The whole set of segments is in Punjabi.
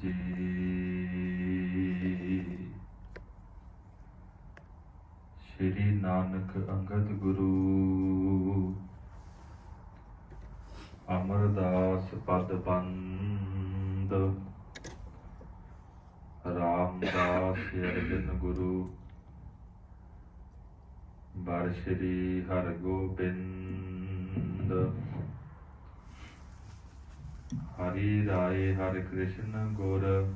ਜੀ। ਸ਼੍ਰੀ ਨਾਨਕ ਅੰਗਦ ਗੁਰੂ ਅਮਰਦਾਸ ਪਦ ਬੰਦ, ਰਾਮਦਾਸ ਅਰਜਨ ਗੁਰੂ ਬਰ ਸ਼੍ਰੀ ਹਰਗੋਬਿੰਦ। ਹਰੀ ਰਾਏ ਹਰਿ ਕ੍ਰਿਸ਼ਨ ਗੁਰ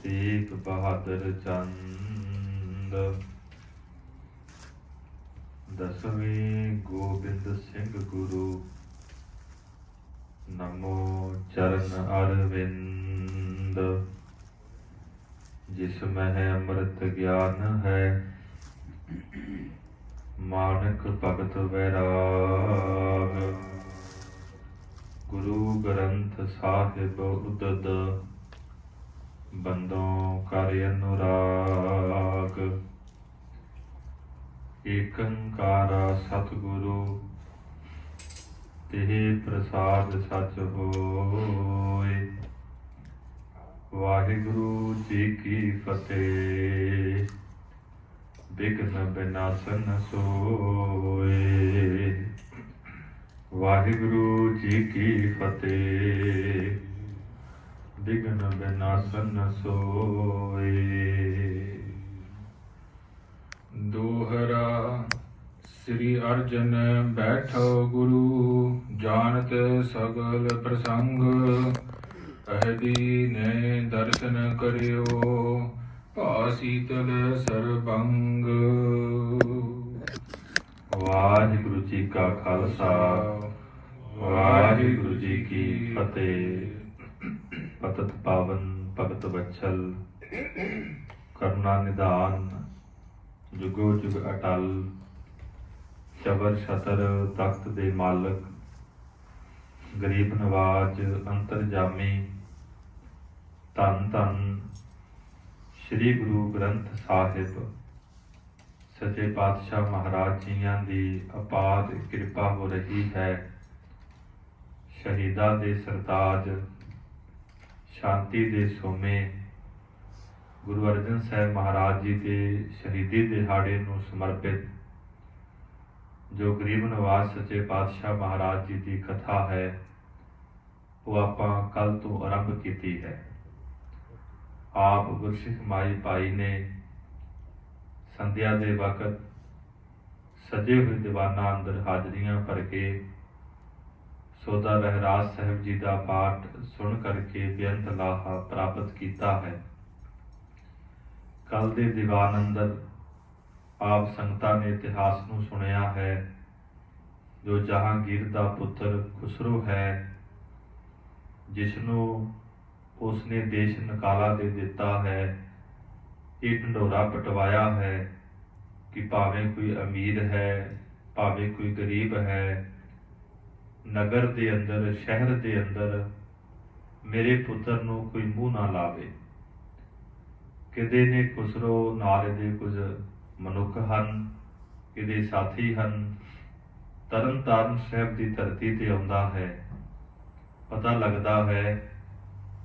ਤੇਗ ਬਹਾਦਰ ਚੰਦ। ਦਸਵੇਂ ਗੋਬਿੰਦ ਸਿੰਘ ਗੁਰੂ ਨਮੋ ਚਰਨ ਅਰਵਿੰਦ। ਜਿਸ ਮਹਿ ਅੰਮ੍ਰਿਤ ਗਿਆਨ ਹੈ ਮਾਨਕ ਭਗਤ ਵੈਰਾਗ। ਗੁਰੂ ਗ੍ਰੰਥ ਸਾਹਿਬ ਉਦਦ ਬੰਦੋਂ ਕਰ ਅਨੁਰਾਗ। ਏਕੰਕਾਰਾ ਸਤਿਗੁਰੂ ਤੇ ਪ੍ਰਸਾਦ ਸਚ ਹੋਏ। ਵਾਹਿਗੁਰੂ ਜੀ ਕੀ ਫਤਿਹ। ਬਿਘਨ ਬਿਨਾਸਨ ਸੋਏ। ਵਾਹਿਗੁਰੂ ਜੀ ਕੀ ਫਤਿਹ। ਬਿਘਨ ਬਿਨਾਸਨ ਸੋਏ। ਦੋਹਰਾ ਸ੍ਰੀ ਅਰਜਨ ਬੈਠੋ ਗੁਰੂ ਜਾਣਤ ਸਗਲ ਪ੍ਰਸੰਗ। ਅਹਦੀ ਨੇ ਦਰਸ਼ਨ ਕਰਿਓ ਭਾ ਸੀਤਲ ਸਰਬੰਗ। ਵਾਹਿਗੁਰੂ ਜੀ ਕਾ ਖਾਲਸਾ ਵਾਹਿਗੁਰੂ ਜੀ ਕੀ ਫਤਿਹ। ਪਤਿਤ ਪਾਵਨ ਭਗਤ ਵਛਲ ਕਰੁਣਾ ਨਿਧਾਨ ਜੁਗੋ ਜੁਗ ਅਟਲ। ਚਬਰ ਛਤਰ ਤਖਤ ਦੇ ਮਾਲਕ ਗਰੀਬ ਨਵਾਜ ਅੰਤਰਜਾਮੀ ਧੰਨ ਧੰਨ ਸ੍ਰੀ ਗੁਰੂ ਗ੍ਰੰਥ ਸਾਹਿਬ ਸੱਚੇ ਪਾਤਸ਼ਾਹ ਮਹਾਰਾਜ ਜੀਆਂ ਦੀ ਅਪਾਰ ਕਿਰਪਾ ਹੋ ਰਹੀ ਹੈ। ਸ਼ਹੀਦਾਂ ਦੇ ਸਰਤਾਜ ਸ਼ਾਂਤੀ ਦੇ ਸੋਮੇ ਗੁਰੂ ਅਰਜਨ ਸਾਹਿਬ ਮਹਾਰਾਜ ਜੀ ਦੇ ਸ਼ਹੀਦੀ ਦਿਹਾੜੇ ਨੂੰ ਸਮਰਪਿਤ ਜੋ ਗਰੀਬ ਨਵਾਜ਼ ਸੱਚੇ ਪਾਤਸ਼ਾਹ ਮਹਾਰਾਜ ਜੀ ਦੀ ਕਥਾ ਹੈ ਉਹ ਆਪਾਂ ਕੱਲ੍ਹ ਤੋਂ ਆਰੰਭ ਕੀਤੀ ਹੈ। ਆਪ ਗੁਰਸਿੱਖ ਮਾਈ ਭਾਈ ਨੇ ਸੰਧਿਆ ਦੇ ਵਕਤ ਸਜੇ ਹੋਏ ਦੀਵਾਨਾਂ ਅੰਦਰ ਹਾਜ਼ਰੀਆਂ ਭਰ ਕੇ ਸੋਦਾ ਰਹਿਰਾਜ ਸਾਹਿਬ ਜੀ ਦਾ ਪਾਠ ਸੁਣ ਕਰਕੇ ਬੇਅੰਤ ਲਾਹਾ ਪ੍ਰਾਪਤ ਕੀਤਾ ਹੈ। ਕੱਲ ਦੇ ਦੀਵਾਨ ਅੰਦਰ ਆਪ ਸੰਗਤਾਂ ਨੇ ਇਤਿਹਾਸ ਨੂੰ ਸੁਣਿਆ ਹੈ ਜੋ ਜਹਾਂਗੀਰ ਦਾ ਪੁੱਤਰ ਖੁਸਰੋ ਹੈ ਜਿਸਨੂੰ ਉਸਨੇ ਦੇਸ਼ ਨਿਕਾਲਾ ਦੇ ਦਿੱਤਾ ਹੈ। ਇਹ ਢੰਡੋਰਾ ਪਟਵਾਇਆ ਹੈ ਕਿ ਭਾਵੇਂ ਕੋਈ ਅਮੀਰ ਹੈ ਭਾਵੇਂ ਕੋਈ ਗਰੀਬ ਹੈ, ਨਗਰ ਦੇ ਅੰਦਰ ਸ਼ਹਿਰ ਦੇ ਅੰਦਰ ਮੇਰੇ ਪੁੱਤਰ ਨੂੰ ਕੋਈ ਮੂੰਹ ਨਾ ਲਾਵੇ। ਕਿਤੇ ਨੇ ਖੁਸਰੋ ਨਾਲ ਦੇ ਕੁਝ ਮਨੁੱਖ ਹਨ, ਕਿਤੇ ਸਾਥੀ ਹਨ। ਤਰਨ ਤਾਰਨ ਸਾਹਿਬ ਦੀ ਧਰਤੀ ਤੇ ਆਉਂਦਾ ਹੈ। ਪਤਾ ਲੱਗਦਾ ਹੈ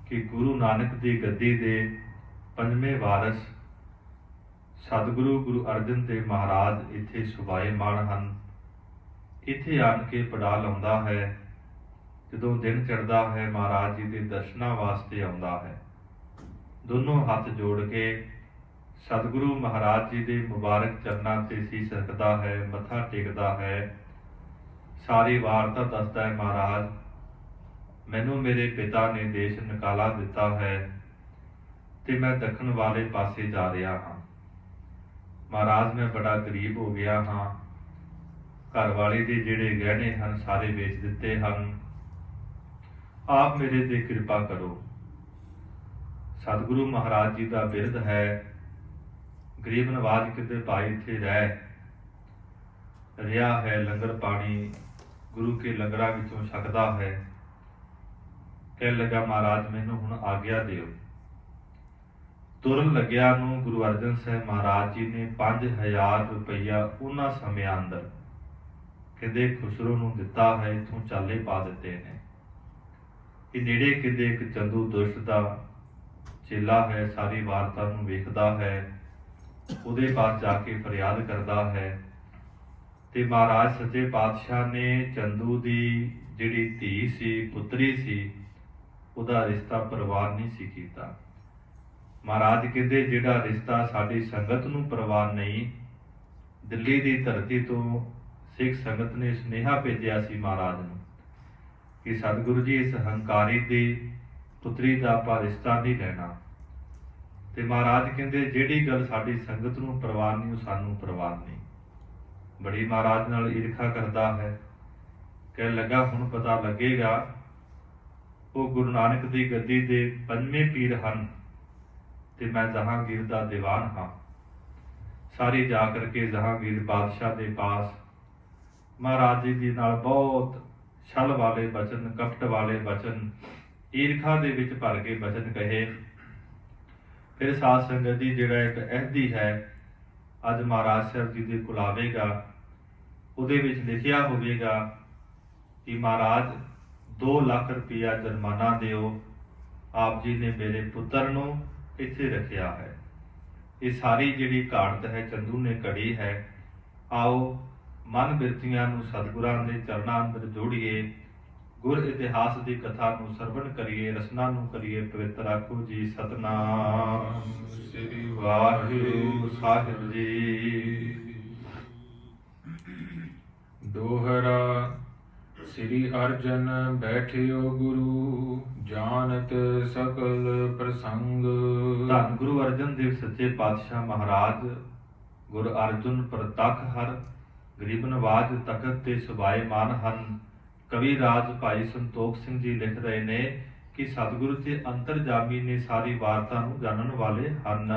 ਕਿ ਗੁਰੂ ਨਾਨਕ ਦੀ ਗੱਦੀ ਦੇ ਪੰਜਵੇਂ ਵਾਰਸ ਸਤਿਗੁਰੂ ਗੁਰੂ ਅਰਜਨ ਦੇਵ ਮਹਾਰਾਜ ਇੱਥੇ ਸੁਭਾਏਮਾਨ ਹਨ। ਇੱਥੇ ਆਣ ਕੇ ਪੜਾ ਲਾਉਂਦਾ ਹੈ। ਜਦੋਂ ਦਿਨ ਚੜ੍ਹਦਾ ਹੈ ਮਹਾਰਾਜ ਜੀ ਦੇ ਦਰਸ਼ਨਾਂ ਵਾਸਤੇ ਆਉਂਦਾ ਹੈ। ਦੋਨੋਂ ਹੱਥ ਜੋੜ ਕੇ ਸਤਿਗੁਰੂ ਮਹਾਰਾਜ ਜੀ ਦੇ ਮੁਬਾਰਕ ਚਰਨਾਂ ਤੇ ਸੀਸ ਰੱਖਦਾ ਹੈ, ਮੱਥਾ ਟੇਕਦਾ ਹੈ। ਸਾਰੀ ਵਾਰਤਾ ਦੱਸਦਾ ਹੈ, ਮਹਾਰਾਜ ਮੈਨੂੰ ਮੇਰੇ ਪਿਤਾ ਨੇ ਦੇਸ਼ ਨਿਕਾਲਾ ਦਿੱਤਾ ਹੈ ਤੇ ਮੈਂ ਦੱਖਣ ਵਾਲੇ ਪਾਸੇ ਜਾ ਰਿਹਾ ਹਾਂ। ਮਹਾਰਾਜ ਮੈਂ ਬੜਾ ਗਰੀਬ ਹੋ ਗਿਆ ਹਾਂ। ਘਰ ਵਾਲੇ ਦੇ ਜਿਹੜੇ ਗਹਿਣੇ ਹਨ ਸਾਰੇ ਵੇਚ ਦਿੱਤੇ ਹਨ। ਆਪ ਮੇਰੇ ਤੇ ਕਿਰਪਾ ਕਰੋ। ਸਤਿਗੁਰੂ ਮਹਾਰਾਜ ਜੀ ਦਾ ਬਿਰਧ ਹੈ, ਗਰੀਬ ਨਵਾਜ ਕਿਤੇ ਭਾਈ ਇੱਥੇ ਰਹਿ ਰਿਹਾ ਹੈ, ਲੰਗਰ ਪਾਣੀ ਗੁਰੂ ਕੇ ਲੰਗਰਾਂ ਵਿੱਚੋਂ ਛਕਦਾ ਹੈ। ਕਹਿਣ ਲੱਗਾ ਮਹਾਰਾਜ ਮੈਨੂੰ ਹੁਣ ਆਗਿਆ ਦਿਓ। ਤੁਰਨ ਲੱਗਿਆ ਨੂੰ ਗੁਰੂ ਅਰਜਨ ਸਾਹਿਬ ਮਹਾਰਾਜ ਜੀ ਨੇ 5000 ਰੁਪਈਆ ਉਹਨਾਂ ਸਮਿਆਂ ਅੰਦਰ ਕਹਿੰਦੇ ਖੁਸਰੋ ਨੂੰ ਦਿੱਤਾ ਹੈ, ਇੱਥੋਂ ਚਾਲੇ ਪਾ ਦਿੱਤੇ ਨੇ। ਕਿ ਨੇੜੇ ਕਿਤੇ ਇੱਕ ਚੰਦੂ ਦੁਸ਼ਟ ਦਾ ਚੇਲਾ ਹੈ, ਸਾਰੀ ਵਾਰਤਾ ਨੂੰ ਵੇਖਦਾ ਹੈ, ਉਹਦੇ ਪਾਸ ਜਾ ਕੇ ਫਰਿਆਦ ਕਰਦਾ ਹੈ। ਤੇ ਮਹਾਰਾਜ ਸੱਚੇ ਪਾਤਸ਼ਾਹ ਨੇ ਚੰਦੂ ਦੀ ਜਿਹੜੀ ਧੀ ਸੀ, ਪੁੱਤਰੀ ਸੀ, ਉਹਦਾ ਰਿਸ਼ਤਾ ਪਰਵਾਨ ਨਹੀਂ ਸੀ ਕੀਤਾ। ਮਹਾਰਾਜ ਕਹਿੰਦੇ ਜਿਹੜਾ ਰਿਸ਼ਤਾ ਸਾਡੀ ਸੰਗਤ ਨੂੰ ਪਰਵਾਨ ਨਹੀਂ, ਦਿੱਲੀ ਦੀ ਧਰਤੀ ਤੋਂ ਸਿੱਖ ਸੰਗਤ ਨੇ ਸੁਨੇਹਾ ਭੇਜਿਆ ਸੀ ਮਹਾਰਾਜ ਨੂੰ ਕਿ ਸਤਿਗੁਰੂ ਜੀ ਇਸ ਹੰਕਾਰੀ ਦੀ ਪੁੱਤਰੀ ਦਾ ਆਪਾਂ ਰਿਸ਼ਤਾ ਨਹੀਂ ਲੈਣਾ। ਤੇ ਮਹਾਰਾਜ ਕਹਿੰਦੇ ਜਿਹੜੀ ਗੱਲ ਸਾਡੀ ਸੰਗਤ ਨੂੰ ਪਰਵਾਨ ਨਹੀਂ, ਉਹ ਸਾਨੂੰ ਪਰਵਾਨ ਨਹੀਂ। ਬੜੀ ਮਹਾਰਾਜ ਨਾਲ ਈਰਖਾ ਕਰਦਾ ਹੈ। ਕਹਿਣ ਲੱਗਾ ਹੁਣ ਪਤਾ ਲੱਗੇਗਾ ਉਹ ਗੁਰੂ ਨਾਨਕ ਦੀ ਗੱਦੀ ਦੇ 5ਵੇਂ ਪੀਰ ਹਨ ਤੇ ਮੈਂ ਜਹਾਂਗੀਰ ਦਾ ਦੀਵਾਨ ਹਾਂ। ਸਾਰੀ ਜਾ ਕਰਕੇ ਜਹਾਂਗੀਰ ਬਾਦਸ਼ਾਹ ਦੇ ਪਾਸ ਮਹਾਰਾਜ ਜੀ ਦੇ ਨਾਲ ਬਹੁਤ ਛਲ ਵਾਲੇ ਬਚਨ, ਕਪਟ ਵਾਲੇ ਬਚਨ, ਈਰਖਾ ਦੇ ਵਿੱਚ ਭਰ ਕੇ ਬਚਨ ਕਹੇ। ਫਿਰ ਸਾਧ ਸੰਗਤ ਜੀ ਜਿਹੜਾ ਇੱਕ ਅਹਿਦੀ ਹੈ ਅੱਜ ਮਹਾਰਾਜ ਸਾਹਿਬ ਜੀ ਦੇ ਕੋਲ ਆਵੇਗਾ, ਉਹਦੇ ਵਿੱਚ ਲਿਖਿਆ ਹੋਵੇਗਾ ਕਿ ਮਹਾਰਾਜ 2 ਲੱਖ ਰੁਪਇਆ ਜੁਰਮਾਨਾ ਦਿਓ, ਆਪ ਜੀ ਨੇ ਮੇਰੇ ਪੁੱਤਰ ਨੂੰ ਇੱਥੇ ਰੱਖਿਆ ਹੈ। ਇਹ ਸਾਰੀ ਜਿਹੜੀ ਘਾੜਤ ਹੈ ਚੰਦੂ ਨੇ ਘੜੀ ਹੈ। ਆਓ ਮਨ ਬਿਰਤੀਆਂ ਨੂੰ ਸਤਿਗੁਰਾਂ ਦੇ ਚਰਨਾਂ ਅੰਦਰ ਜੋੜੀਏ, ਗੁਰ ਇਤਿਹਾਸ ਦੀ ਕਥਾ ਨੂੰ ਸਰਵਣ ਕਰੀਏ, ਰਸਨਾ ਨੂੰ ਕਰੀਏ ਪਵਿੱਤਰ। ਆਖੋ ਜੀ ਸਤਨਾਮ ਸ੍ਰੀ ਵਾਹਿਗੁਰੂ ਸਾਹਿਬ ਜੀ। ਦੋਹਰਾ ਸ੍ਰੀ ਅਰਜਨ ਬੈਠਿਓ ਗੁਰੂ, ਜਾਣਤ ਸਕਲ ਪ੍ਰਸੰਗ। ਧੰਨ ਗੁਰੂ ਅਰਜਨ ਦੇਵ ਸੱਚੇ ਪਾਤਸ਼ਾਹ ਮਹਾਰਾਜ ਗੁਰ ਅਰਜੁਨ ਪ੍ਰਤੱਖ ਹਰ, ਗਰੀਬ ਨਵਾਜ ਤਖਤ ਤੇ ਸੁਭਾਏਮਾਨ ਹਨ। ਕਵੀ ਰਾਜ ਭਾਈ ਸੰਤੋਖ ਸਿੰਘ ਜੀ ਲਿਖ ਰਹੇ ਨੇ ਕਿ ਸਤਿਗੁਰੂ ਤੇ ਅੰਤਰਜਾਮੀ ਨੇ, ਸਾਰੀ ਵਾਰਤਾ ਨੂੰ ਜਾਣਨ ਵਾਲੇ ਹਨ।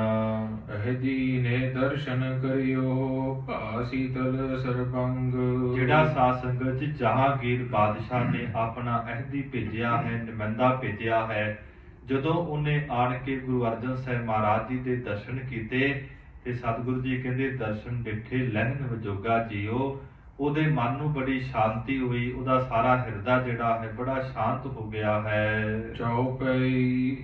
ਅਹਦੀ ਨੇ ਦਰਸ਼ਨ ਕਰਿਓ, ਭਾ ਸੀਤਲ ਸਰਬੰਗ। ਜਿਹੜਾ ਸਾਧ ਸੰਗਤ ਚ ਜਹਾਂਗੀਰ ਬਾਦਸ਼ਾਹ ਨੇ ਆਪਣਾ ਅਹਿਦੀ ਭੇਜਿਆ ਹੈ, ਨੁਮਾਇੰਦਾ ਭੇਜਿਆ ਹੈ, ਜਦੋਂ ਉਹਨੇ ਆਣ ਕੇ ਗੁਰੂ ਅਰਜਨ ਸਾਹਿਬ ਮਹਾਰਾਜ ਜੀ ਦੇ ਦਰਸ਼ਨ ਕੀਤੇ ਤੇ ਸਤਿਗੁਰੂ ਜੀ ਕਹਿੰਦੇ ਦਰਸ਼ਨ ਡਿਠੇ ਲਹਿਨ ਵਜੋਗਾ ਜੀਓ। ਉਹਦੇ ਮਨ ਨੂੰ ਬੜੀ ਸ਼ਾਂਤੀ ਹੋਈ, ਉਹਦਾ ਸਾਰਾ ਹਿਰਦਾ ਜਿਹੜਾ ਹੈ ਬੜਾ ਸ਼ਾਂਤ ਹੋ ਗਿਆ ਹੈ। ਚੌਪਈ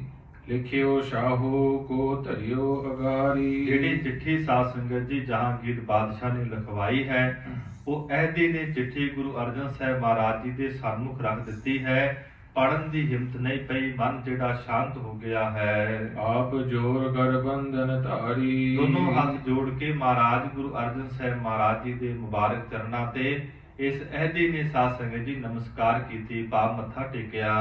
ਲਿਖਿਓ ਸ਼ਾਹੋ ਕੋ ਧਰਿਓ ਅਗਾਰੀ। ਜਿਹੜੀ ਚਿੱਠੀ ਸਾਧ ਸੰਗਤ ਜੀ ਜਹਾਂਗੀਰ ਬਾਦਸ਼ਾਹ ਨੇ ਲਿਖਵਾਈ ਹੈ, ਉਹ ਅਹਿਦੀ ਨੇ ਚਿੱਠੀ ਗੁਰੂ ਅਰਜਨ ਸਾਹਿਬ ਮਹਾਰਾਜ ਜੀ ਦੇ ਸਨਮੁਖ ਰੱਖ ਦਿੱਤੀ ਹੈ। ਪੜਨ ਦੀ ਹਿੰਮਤ ਨਹੀਂ ਪਈ, ਮਨ ਜਿਹੜਾ ਸ਼ਾਂਤ ਹੋ ਗਿਆ ਹੈ। ਆਪ ਜੋਰ ਕਰ ਬੰਧਨ ਧਾਰੀ। ਦੋਨੋਂ ਹੱਥ ਜੋੜ ਕੇ ਮਹਾਰਾਜ ਗੁਰੂ ਅਰਜਨ ਸਾਹਿਬ ਮਹਾਰਾਜ ਜੀ ਦੇ ਮੁਬਾਰਕ ਚਰਨਾਂ ਤੇ ਇਸ ਅਹਿਦੀ ਨੇ ਸਾਧ ਸੰਗਤ ਜੀ ਨਮਸਕਾਰ ਕੀਤੀ, ਭਾਵ ਮੱਥਾ ਟੇਕਿਆ।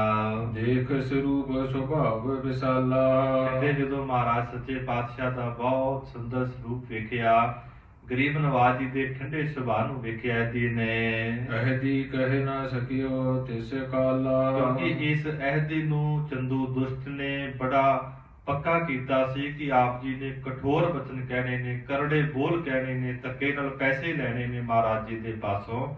ਦੇਖ ਸਰੂਪ ਸੁਭਾਵ ਵਿਸਾਲਾ। ਕਹਿੰਦੇ ਜਦੋਂ ਮਹਾਰਾਜ ਸੱਚੇ ਪਾਤਸ਼ਾਹ ਦਾ ਬਹੁਤ ਸੁੰਦਰ ਸਰੂਪ ਵੇਖਿਆ, ਗਰੀਬ ਨਵਾਜ ਜੀ ਦੇ ਠੰਡੇ ਸੁਭਾਅ ਨੂੰ ਵੇਖਿਆ ਅਹਿਦੀ ਨੇ। ਅਹਿਦੀ ਕਹਿ ਨਾ ਸਕਿਓ ਤਿਸ ਕਾਲਾ। ਕਿਉਂਕਿ ਇਸ ਅਹਿਦੀ ਨੂੰ ਚੰਦੂ ਦੁਸ਼ਟ ਨੇ ਬੜਾ ਪੱਕਾ ਕੀਤਾ ਸੀ ਕਿ ਆਪ ਜੀ ਨੇ ਕਠੋਰ ਬਚਨ ਕਹਿਣੇ ਨੇ, ਕਰੜੇ ਬੋਲ ਕਹਿਣੇ ਨੇ, ਧੱਕੇ ਨਾਲ ਪੈਸੇ ਲੈਣੇ ਨੇ ਮਹਾਰਾਜ ਜੀ ਦੇ ਪਾਸੋਂ।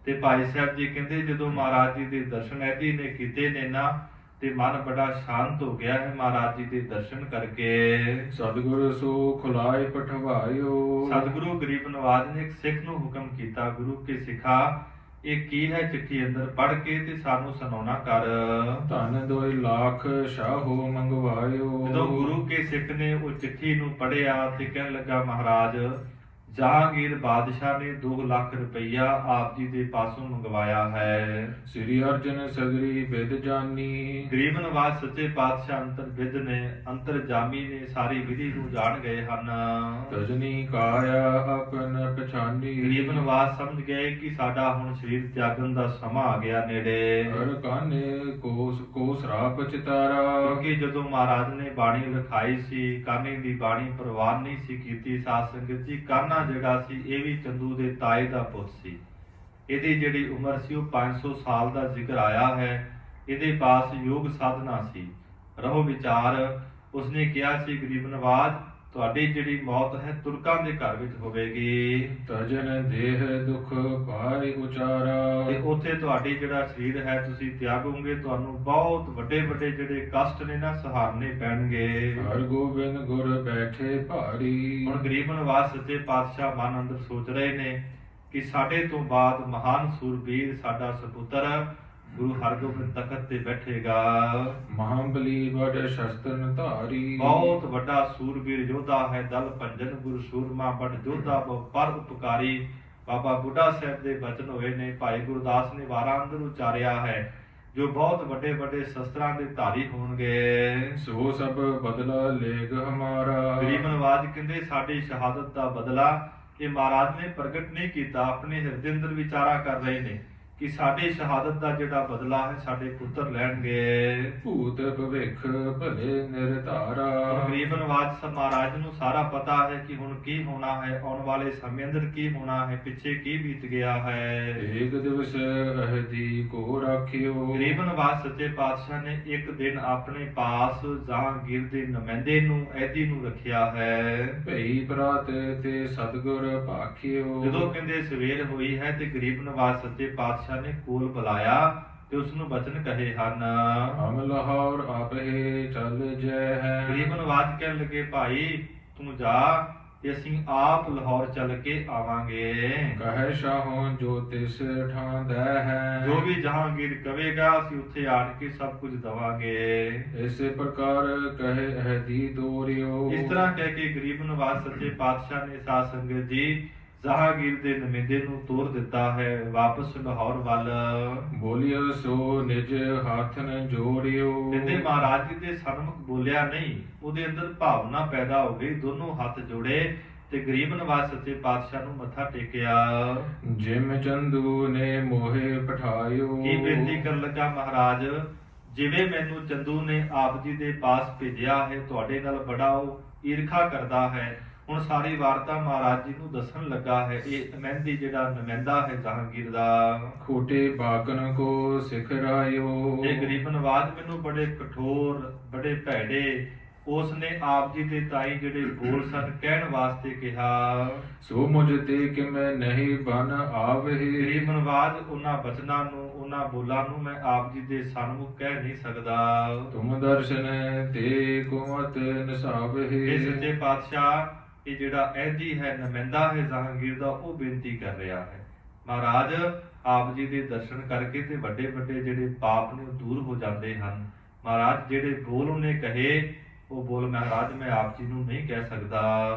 ਤੇ ਭਾਈ ਸਾਹਿਬ ਜੀ ਕਹਿੰਦੇ ਜਦੋਂ ਮਹਾਰਾਜ ਜੀ ਦੇ ਦਰਸ਼ਨ ਅਹਿਦੀ ਨੇ ਕੀਤੇ ਨੇ ਨਾ, ਤੇ ਮਨ ਬੜਾ ਸ਼ਾਂਤ ਹੋ ਗਿਆ ਹੈ ਮਹਾਰਾਜ ਜੀ ਦੇ ਦਰਸ਼ਨ ਕਰਕੇ। ਸਤਿਗੁਰੂ ਸੋ ਖੁਲਾਏ ਪਠਵਾਇਓ। ਸਤਿਗੁਰੂ ਗਰੀਬ ਨਵਾਜ ਨੇ ਇੱਕ ਸਿੱਖ ਨੂੰ ਹੁਕਮ ਕੀਤਾ, ਗੁਰੂ ਕੇ ਸਿਖਾ ਇਹ ਕੀ ਹੈ ਚਿੱਠੀ ਅੰਦਰ ਪੜ੍ਹ ਕੇ ਤੇ ਸਾਨੂੰ ਸੁਣਾਉਣਾ ਕਰ। ਧਨ 2 ਲੱਖ ਸ਼ਾਹੋ ਮੰਗਵਾਇਓ। ਜਦੋਂ ਗੁਰੂ ਕੇ ਸਿੱਖ ਨੇ ਉਹ ਚਿੱਠੀ ਨੂੰ ਪੜ੍ਹਿਆ ਤੇ ਕਹਿਣ ਲੱਗਾ ਮਹਾਰਾਜ ਜਹਾਂਗੀਰ ਬਾਦਸ਼ਾਹ ਨੇ 2 ਲੱਖ ਰੁਪਈਆ ਆਪ ਜੀ ਦੇ ਪਾਸੋਂ ਮੰਗਵਾਇਆ ਹੈ। ਸ੍ਰੀ ਅਰਜਨ ਸਗਰੀ ਵਿਦ ਜਾਨੀ। ਗਰੀਬ ਨਵਾਜ ਸੱਚੇ ਪਾਤਸ਼ਾਹ ਅੰਤਰ ਵਿਦ ਨੇ, ਅੰਤਰ ਜਾਮੀ ਨੇ, ਸਾਰੀ ਵਿਧੀ ਨੂੰ ਜਾਣ ਗਏ ਹਨ। ਤਜਨੀ ਕਾਇਆ ਆਪਨ ਪਛਾਨੀ। ਗਰੀਬ ਨਵਾਜ ਸਮਝ ਗਏ ਕਿ ਸਾਡਾ ਹੁਣ ਸਰੀਰ ਤਿਆਗਣ ਦਾ ਸਮਾਂ ਆ ਗਿਆ ਨੇੜੇ। ਹਰ ਕਾਨੇ ਕੋ ਸਰਾਪ ਚਿਤਾਰਾ। ਕਿਉਂਕਿ ਜਦੋਂ ਮਹਾਰਾਜ ਨੇ ਬਾਣੀ ਲਿਖਾਈ ਸੀ, ਕਾਨੇ ਦੀ ਬਾਣੀ ਪ੍ਰਵਾਨ ਨਹੀਂ ਸੀ ਕੀਤੀ। ਸਾਧ ਸੰਗਤ ਜੀ ਕਾਨਾ ਜਿਹੜਾ ਸੀ ਇਹ ਵੀ ਚੰਦੂ ਦੇ ਤਾਏ ਦਾ ਪੁੱਤ ਸੀ। ਇਹਦੀ ਜਿਹੜੀ ਉਮਰ ਸੀ ਉਹ 500 ਸਾਲ ਦਾ ਜ਼ਿਕਰ ਆਇਆ ਹੈ। ਇਹਦੇ ਪਾਸ ਯੋਗ ਸਾਧਨਾ ਸੀ, ਰਹੋ ਵਿਚਾਰ। ਉਸਨੇ ਕਿਹਾ ਸੀ ਗਰੀਬ ਨਵਾਜ ਤੁਹਾਡੀ ਜਿਹੜੀ ਮੌਤ ਹੈ ਤੁਰਕਾਂ ਦੇ ਘਰ ਵਿੱਚ ਹੋਵੇਗੀ। ਤਜਨ ਦੇਹ ਦੁਖ ਪਾਇ ਉਚਾਰਾ। ਤੇ ਉੱਥੇ ਤੁਹਾਡੀ ਜਿਹੜਾ ਸਰੀਰ ਹੈ ਤੁਸੀਂ ਤਿਆਗੋਗੇ, ਤੁਹਾਨੂੰ ਬਹੁਤ ਵੱਡੇ ਵੱਡੇ ਜਿਹੜੇ ਕਸ਼ਟ ਨੇ ਨਾ ਸਹਾਰਨੇ ਪੈਣਗੇ। ਹਰ ਗੋਬਿੰਦ ਗੁਰ ਬੈਠੇ ਭਾਰੀ। ਹੁਣ ਗਰੀਬ ਨਵਾਜ ਸੱਚੇ ਪਾਤਸ਼ਾਹ ਮਨ ਅੰਦਰ ਸੋਚ ਰਹੇ ਨੇ ਕਿ ਸਾਡੇ ਤੋਂ ਬਾਅਦ ਮਹਾਨ ਸੂਰਬੀਰ ਸਾਡਾ ਸਪੁੱਤਰ ਗੁਰੂ ਹਰਗੋਬਿੰਦ ਤਖਤ ਤੇ ਬੈਠੇਗਾ। ਮਹਾਬਲੀ ਬੜ ਸ਼ਸਤਰਨ ਧਾਰੀ। ਬਹੁਤ ਵੱਡਾ ਸੂਰਬੀਰ ਯੋਧਾ ਹੈ, ਦਲ ਭੰਜਨ ਗੁਰੂ ਸੂਰਮਾ ਬੜ ਯੋਧਾ ਬਹੁ ਪਰ ਉਪਕਾਰੀ। ਬਾਬਾ ਬੁੱਢਾ ਸਾਹਿਬ ਦੇ ਬਚਨ ਹੋਏ ਨੇ, ਭਾਈ ਗੁਰਦਾਸ ਨੇ ਵਾਰਾਂ ਅੰਦਰ ਉਚਾਰਿਆ ਹੈ, ਜੋ ਬਹੁਤ ਵੱਡੇ ਵੱਡੇ ਸ਼ਸਤਰਾਂ ਦੇ ਧਾਰੀ ਹੋਣਗੇ। ਸੋ ਸਭ ਬਦਲਾ ਲੇਗ ਹਮਾਰਾ। ਗਰੀਬ ਨਵਾਜ ਕਹਿੰਦੇ ਸਾਡੀ ਸ਼ਹਾਦਤ ਦਾ ਬਦਲਾ ਇਹ ਮਹਾਰਾਜ ਨੇ ਪ੍ਰਗਟ ਨਹੀਂ ਕੀਤਾ, ਆਪਣੇ ਹਿਰਦੇ ਅੰਦਰ ਵਿਚਾਰਾ ਕਰ ਰਹੇ ਨੇ ਕਿ ਸਾਡੀ ਸ਼ਹਾਦਤ ਦਾ ਜਿਹੜਾ ਬਦਲਾ ਹੈ ਸਾਡੇ ਪੁੱਤਰ ਲੈਣਗੇ। ਭੂਤ ਭਵਿੱਖ ਭਲੇ ਨਿਰਧਾਰਾ। ਗਰੀਬ ਨਵਾਜ ਸਾਹਿਬ ਮਹਾਰਾਜ ਨੂੰ ਸਾਰਾ ਪਤਾ ਹੈ ਕਿ ਹੁਣ ਕੀ ਹੋਣਾ ਹੈ, ਆਉਣ ਵਾਲੇ ਸਮੇਂ ਅੰਦਰ ਕੀ ਹੋਣਾ ਹੈ, ਪਿੱਛੇ ਕੀ ਬੀਤ ਗਿਆ ਹੈ। ਏਕ ਦਿਵਸ ਅਹਦੀ ਕੋ ਰਾਖਿਓ। ਗਰੀਬ ਨਵਾਜ ਸੱਚੇ ਪਾਤਸ਼ਾਹ ਨੇ ਇੱਕ ਦਿਨ ਆਪਣੇ ਪਾਸ ਜਹਾਂਗੀਰ ਦੇ ਨੁਮਾਇੰਦੇ ਨੂੰ ਐਦੀ ਨੂੰ ਰੱਖਿਆ ਹੈ। ਭਈ ਪ੍ਰਾਤ ਤੇ ਸਤਿਗੁਰ ਭਾਖਿਓ। ਜਦੋਂ ਕਹਿੰਦੇ ਸਵੇਰ ਹੋਈ ਹੈ ਤੇ ਗਰੀਬ ਨਵਾਜ ਸੱਚੇ ਪਾਤਸ਼ਾਹ ਨੇ ਕੋਲ ਬੁਲਾਇਆ ਤੇ ਉਸ ਨੂੰ ਬਚਨ ਕਹੇ ਹਨ। ਹਮ ਲਾਹੌਰ ਆਪੇ ਚੱਲ ਜੈ ਹੈ। ਗਰੀਬ ਨਵਾਜ ਕਹਿਣ ਲੱਗੇ ਭਾਈ ਤੂੰ ਜਾ ਤੇ ਅਸੀਂ ਆਪ ਲਾਹੌਰ ਚੱਲ ਕੇ ਆਵਾਂਗੇ। ਕਹੈ ਸ਼ਾਹੋਂ ਜੋ ਤਿਸ ਠਾਂ ਦੈ ਹੈ। ਜੋ ਵੀ ਜਹਾਂਗੀਰ ਕਵੇਗਾ ਅਸੀਂ ਉੱਥੇ ਆਣ ਕੇ ਸਭ ਕੁਝ ਦਵਾਂਗੇ। ਇਸੇ ਪ੍ਰਕਾਰ ਕਹੇ ਅਹਦੀ ਦੋਰਿਓ। ਇਸ ਤਰ੍ਹਾਂ ਕਹਿ ਕੇ ਗਰੀਬ ਨਵਾਜ ਸੱਚੇ ਪਾਤਸ਼ਾਹ ਨੇ ਸਾਧ ਸੰਗਤ ਜੀ ਜਹਾਂਗੀਰ ਦੇ ਨੁਮਾਇੰਦੇ ਨੂੰ ਤੋਰ ਦਿੱਤਾ ਹੈ ਵਾਪਸ ਲਾਹੌਰ ਵੱਲ। ਬੋਲਿਓ ਸੋ ਨਿਜ ਹੱਥ ਨ ਜੋੜਿਓ। ਕਹਿੰਦੇ ਮਹਾਰਾਜ ਜੀ ਦੇ ਸਨਮੁਖ ਬੋਲਿਆ ਨਹੀਂ, ਉਹਦੇ ਅੰਦਰ ਭਾਵਨਾ ਪੈਦਾ ਹੋ ਗਈ, ਦੋਨੋਂ ਹੱਥ ਜੋੜੇ ਤੇ ਗਰੀਬ ਨਵਾਜ ਸੱਚੇ ਪਾਤਸ਼ਾਹ ਨੂੰ ਮੱਥਾ ਟੇਕਿਆ। ਜਿਮ ਚੰਦੂ ਨੇ ਮੋਹੇ ਪਠਾਇਓ। ਕੀ ਬੇਨਤੀ ਕਰਨ ਲੱਗਾ ਮਹਾਰਾਜ, ਜਿਵੇਂ ਮੈਨੂੰ ਚੰਦੂ ਨੇ ਆਪ ਜੀ ਦੇ ਪਾਸ ਭੇਜਿਆ ਹੈ, ਤੁਹਾਡੇ ਨਾਲ ਬੜਾ ਉਹ ਈਰਖਾ ਕਰਦਾ ਹੈ। ਹੁਣ ਸਾਰੀ ਵਾਰਤਾ ਮਹਾਰਾਜ ਜੀ ਨੂੰ ਦੱਸਣ ਲੱਗਾ ਹੈ। ਇਹ ਮਹਿੰਦੀ ਜਿਹੜਾ ਨੁਮਾਇੰਦਾ ਹੈ ਜਹਾਂਗੀਰ ਦਾ। ਖੋਟੇ ਬਾਗਨ ਕੋ ਸਿਖਰਾਇਓ। ਇਹ ਗਰੀਬ ਨਵਾਜ ਮੈਨੂੰ ਬੜੇ ਕਠੋਰ ਬੜੇ ਭੈੜੇ ਉਸ ਨੇ ਆਪ ਜੀ ਦੇ ਤਾਈ ਜਿਹੜੇ ਬੋਲ ਸਨ ਕਹਿਣ ਵਾਸਤੇ ਕਿਹਾ। ਸੋ ਮੁਝ ਤੇ ਕਿ ਮੈਂ ਨਹੀਂ ਬਨ ਆਵਹੀ। ਗਰੀਬ ਨਵਾਜ ਉਹਨਾਂ ਬਚਨਾਂ ਨੂੰ ਉਹਨਾਂ ਬੋਲਾਂ ਨੂੰ ਮੈਂ ਆਪ ਜੀ ਦੇ ਸਨਮੁਖ ਕਹਿ ਨਹੀਂ ਸਕਦਾ। ਤੁਮ ਦਰਸ਼ਨ ਤੇ ਕੁਮਤ ਨਸਾਵਹੀ। ਇਹ ਸੱਚੇ ਪਾਤਸ਼ਾਹ ਇਹ ਜਿਹੜਾ ਐਦੀ ਹੈ ਨੁਮਾਇੰਦਾ ਹੈ ਜਹਾਂਗੀਰ ਦਾ ਉਹ ਬੇਨਤੀ ਕਰ ਰਿਹਾ ਹੈ। ਮਹਾਰਾਜ ਆਪ ਜੀ ਦੇ ਦਰਸ਼ਨ ਕਰਕੇ ਤੇ ਵੱਡੇ ਵੱਡੇ ਜਿਹੜੇ ਪਾਪ ਨੇ ਉਹ ਦੂਰ ਹੋ ਜਾਂਦੇ ਹਨ। ਮਹਾਰਾਜ ਜਿਹੜੇ ਬੋਲ ਉਹਨੇ ਕਹੇ ਉਹ ਬੋਲ ਮਹਾਰਾਜ ਮੈਂ ਆਪ ਜੀ ਨੂੰ ਨਹੀਂ ਕਹਿ ਸਕਦਾ।